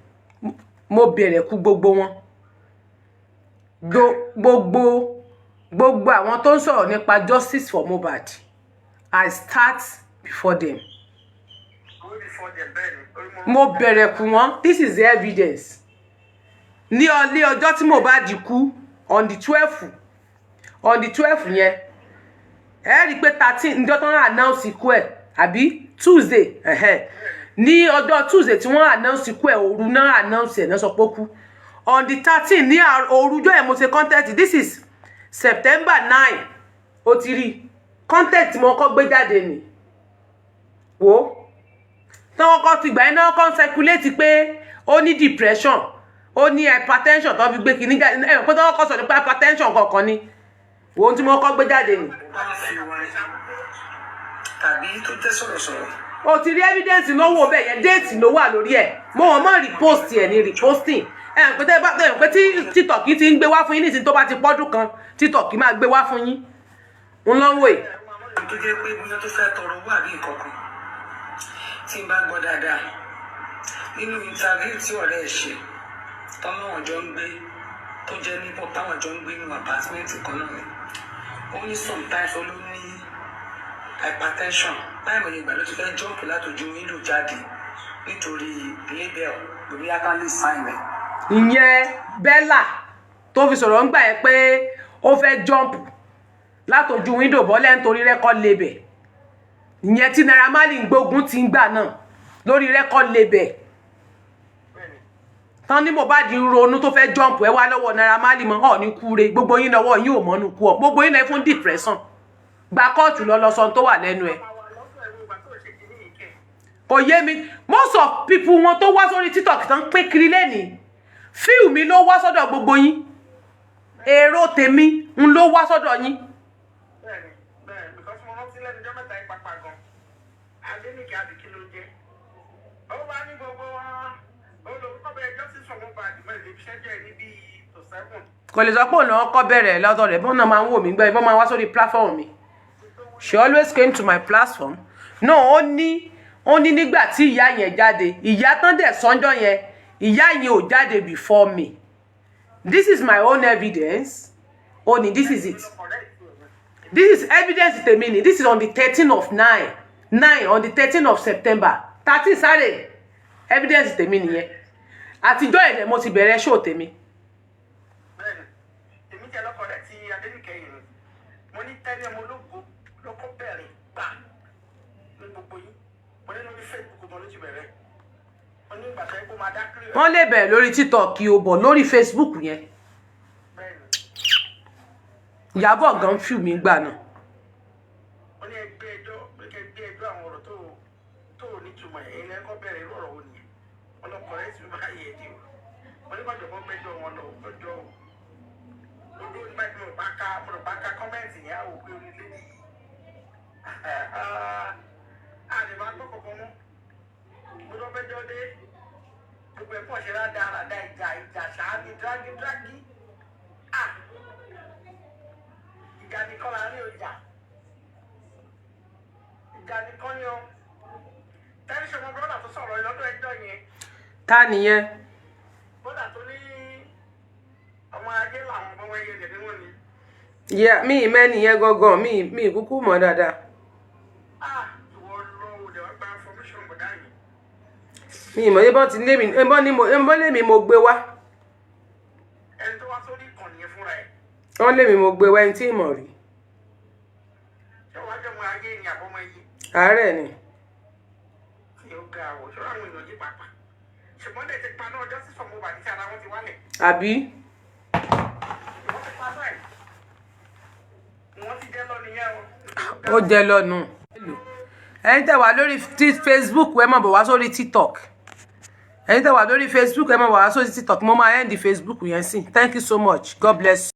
mo bẹ̀rẹ̀ kú gbogbo wọn gbogbo àwọn tó ń sọ̀rọ̀ nípa justice for Mohbad I start before them mo bẹ̀rẹ̀ kú wọn this is the evidence ní ọjọ́ tí Mohbad kú on the 12th yẹn ẹ rí i pé 13 ǹjọ́ tó ń announce ikú ẹ̀ àbí Tuesday ní ọjọ́ Tuesday tí wọ́n announce ikú ẹ̀ òru náà announce ẹ̀ náà sọ pé ó kú on the 13 ní òrujọ́ ẹ̀ mo ṣe content this is September 9 ó ti rí content mo kọ́ gbé jáde ni wo tí wọ́n kọ́ ti gbà iná kọ́ circulate pé ó ní depression ó ní hypertension tó fi gbé kìíní jáde ẹ̀ pé tí wọ́n kọ́ sọ nípa hypertension kọ̀ọ̀kan ni wo ohun tí mo kọ́ gbé jáde ni. tàbí tó tẹ́ sọ̀rọ̀sọ̀rọ̀. o ti rí evidence lówó bẹ́ẹ̀ yẹn déètì ló wà lórí ẹ̀ mo wọ́n mọ̀ repost ẹ̀ ní reposting ẹ̀ pé tẹ́ bá tẹ́ pé tí TikTok ti ń gbé wá fún yín nísìnyí tó bá ti pọ́dún kan TikTok máa gbé wá fún yín ń lọ́wọ́ ẹ̀. tó jẹ́ pé bóyá tó fẹ́ tọrọ owó àbí ìkọ̀kan tí n bá gbọ́ dáadáa nínú interview tí ọ̀rẹ́ ẹ̀ ṣe tọ́lọ́wọ̀n jọ ń gbé tó jẹ́ nípò táwọn jọ ń gbé nínú apartment kan náà ni ó ní sometimes ó ló ní hypertension báyìí mo yẹ ìgbà ló ti fẹ́ jọ́ọ̀pù látòjú window jáde nítorí label lórí akálẹ̀ sign rẹ̀. ìyẹn Bella tó fi sọ̀rọ̀ ń gbà ẹ́ pé ó fẹ́ jump látòjú window bọ́lẹ̀ nítorí record label ìyẹn tí Naira Marley ń gbógun ti ń gbà náà lórí record label tán ní mohbad ń ronú tó fẹ́ jump ẹ wá lọ́wọ́ Naira Marley mọ́ ọ̀ ní kúre gbogbo yín lọ́wọ́ yín ò mọ́nú kú ọ gbogbo yín lẹ́ fún depression gba kóòtù lọ sọ tó wà lẹ́nu ẹ̀ kò yé mi most of people wọn tó wá sórí TikTok tán pé kiri lẹ́nìí fíìmù mi ló wá sọ́dọ̀ gbogbo yín èrò tèmi ń ló wá sọ́dọ̀ yín. bẹ́ẹ̀ni because mo rántí lẹ́nu ọjọ́ mẹ́ta yìí pápá gan adéníkì àdìkí ló jẹ́ ó wá ní gbogbo wọn olùkọ́ bẹ́ẹ̀ justice for mohbad mẹ́rin lè fi ṣẹ́jọ́ ẹ̀ níbi to 7. kò lè sọ pé òun náà kọ́ bẹ̀rẹ̀ lọ́dọ̀ rẹ̀ bọ́n náà máa ń wò mí gbọ́ ìbọn máa wá sórí platform mi she always came to my platform no ó ní nígbà tí ìyá yẹn jáde ìyá tán dẹ̀ sọ́njọ́ yẹn ìyá yẹn ò jáde before me this is my own evidence ó ní this is it this is evidence tèmi ni this is on the 13th of 9 on the 13th of September 13 sáré evidence tèmi nìyẹn àtijọ́ ẹ̀dẹ̀ mo ti bẹ̀rẹ̀ show tèmi. bẹ́ẹ̀ni èmi jẹ́ lọ́kọ̀ rẹ̀ ti adéníkẹyìn mo ní tẹ́lẹ̀ mo lóko bẹ̀rẹ̀ gbà ní gbogbo yín mo ní lórí Facebook mo ló ti bẹ̀rẹ̀ mo ní ìgbà tẹ́lẹ̀ kó máa dá kiri. wọ́n lè bẹ̀rẹ̀ lórí TikTok o bọ̀ lórí Facebook yẹn. bẹ́ẹ̀ni. Ìyábọ̀ gan fíù mí gbà náà. wọ́n ní ẹgbẹ́ ẹjọ́ àwọn ọ̀rọ̀ tó nítumọ̀ ẹ̀yìn lẹ́kọ́ bẹ̀rẹ̀ irú ọ̀rọ̀ wo nìyẹn ọlọ́pàá rẹ̀ sì máa yẹ ẹ̀dí o wọ́n ní bàjọ́ wọn gbẹ́jọ́ wọn lọ lọ́jọ́ ojú nígbà tí mo bá ka kọ́mẹ́ǹtì yẹn á wò pé orílẹ̀ èdè àlè máa gbọ́ kọ̀ọ̀kan mú mo lọ bẹ́jọ́ dé gbogbo ẹ̀fọ́ ṣe rádaràda ìjà ṣáájú drágí ìjà nìkan láàrin ọjà ìjà nìkan ni ó tẹ́lẹ̀ ṣe ọmọ bọ́dà tó sọ̀rọ̀ lọ́dọ̀ ẹjọ́ yẹn. Ta nìyẹn? bọ́dà tó ní ọmọ ajé làwọn ọmọ ẹyẹ lẹ̀ níwọ̀n ni. Mi mẹ́ni yẹn gangan mi kúkú mọ̀ dáadáa. ìwọ lọ òde wá gba information bọ̀dá yìí. Mi ìmọ̀ yẹn bọ́n ti lé mi ẹ̀bọ́n lé mi mo gbé wá. ẹni tó wá sórí ìkànnì yẹn fúnra ẹ̀. Wọ́n lé mi mo gbé wá ẹni tí ìmọ̀ rí. ṣé wàá jẹ́ ọmọ ajé ni àbọ̀mọ ẹyẹ. Àárẹ̀ ni. yóò ga àwọ̀ ṣọ́ra àwọn èèyàn yí pàpà ṣùgbọ́n dẹ̀ ti pa náà justice for mohbad tí ara wọn ti wálẹ̀. Àbí? wọ́n ti pa báyìí wọ́n ti jẹ́ lọ nìyẹn o. Ó jẹ lọ́nu. Ẹ̀yin tẹ́ wà lórí Facebook ẹ má bọ̀ wá sórí TikTok. Ẹ̀yin tẹ́ wà lórí Facebook ẹ má bọ̀ wá sórí TikTok mo máa end Facebook yẹn sí. Thank you so much. God bless you.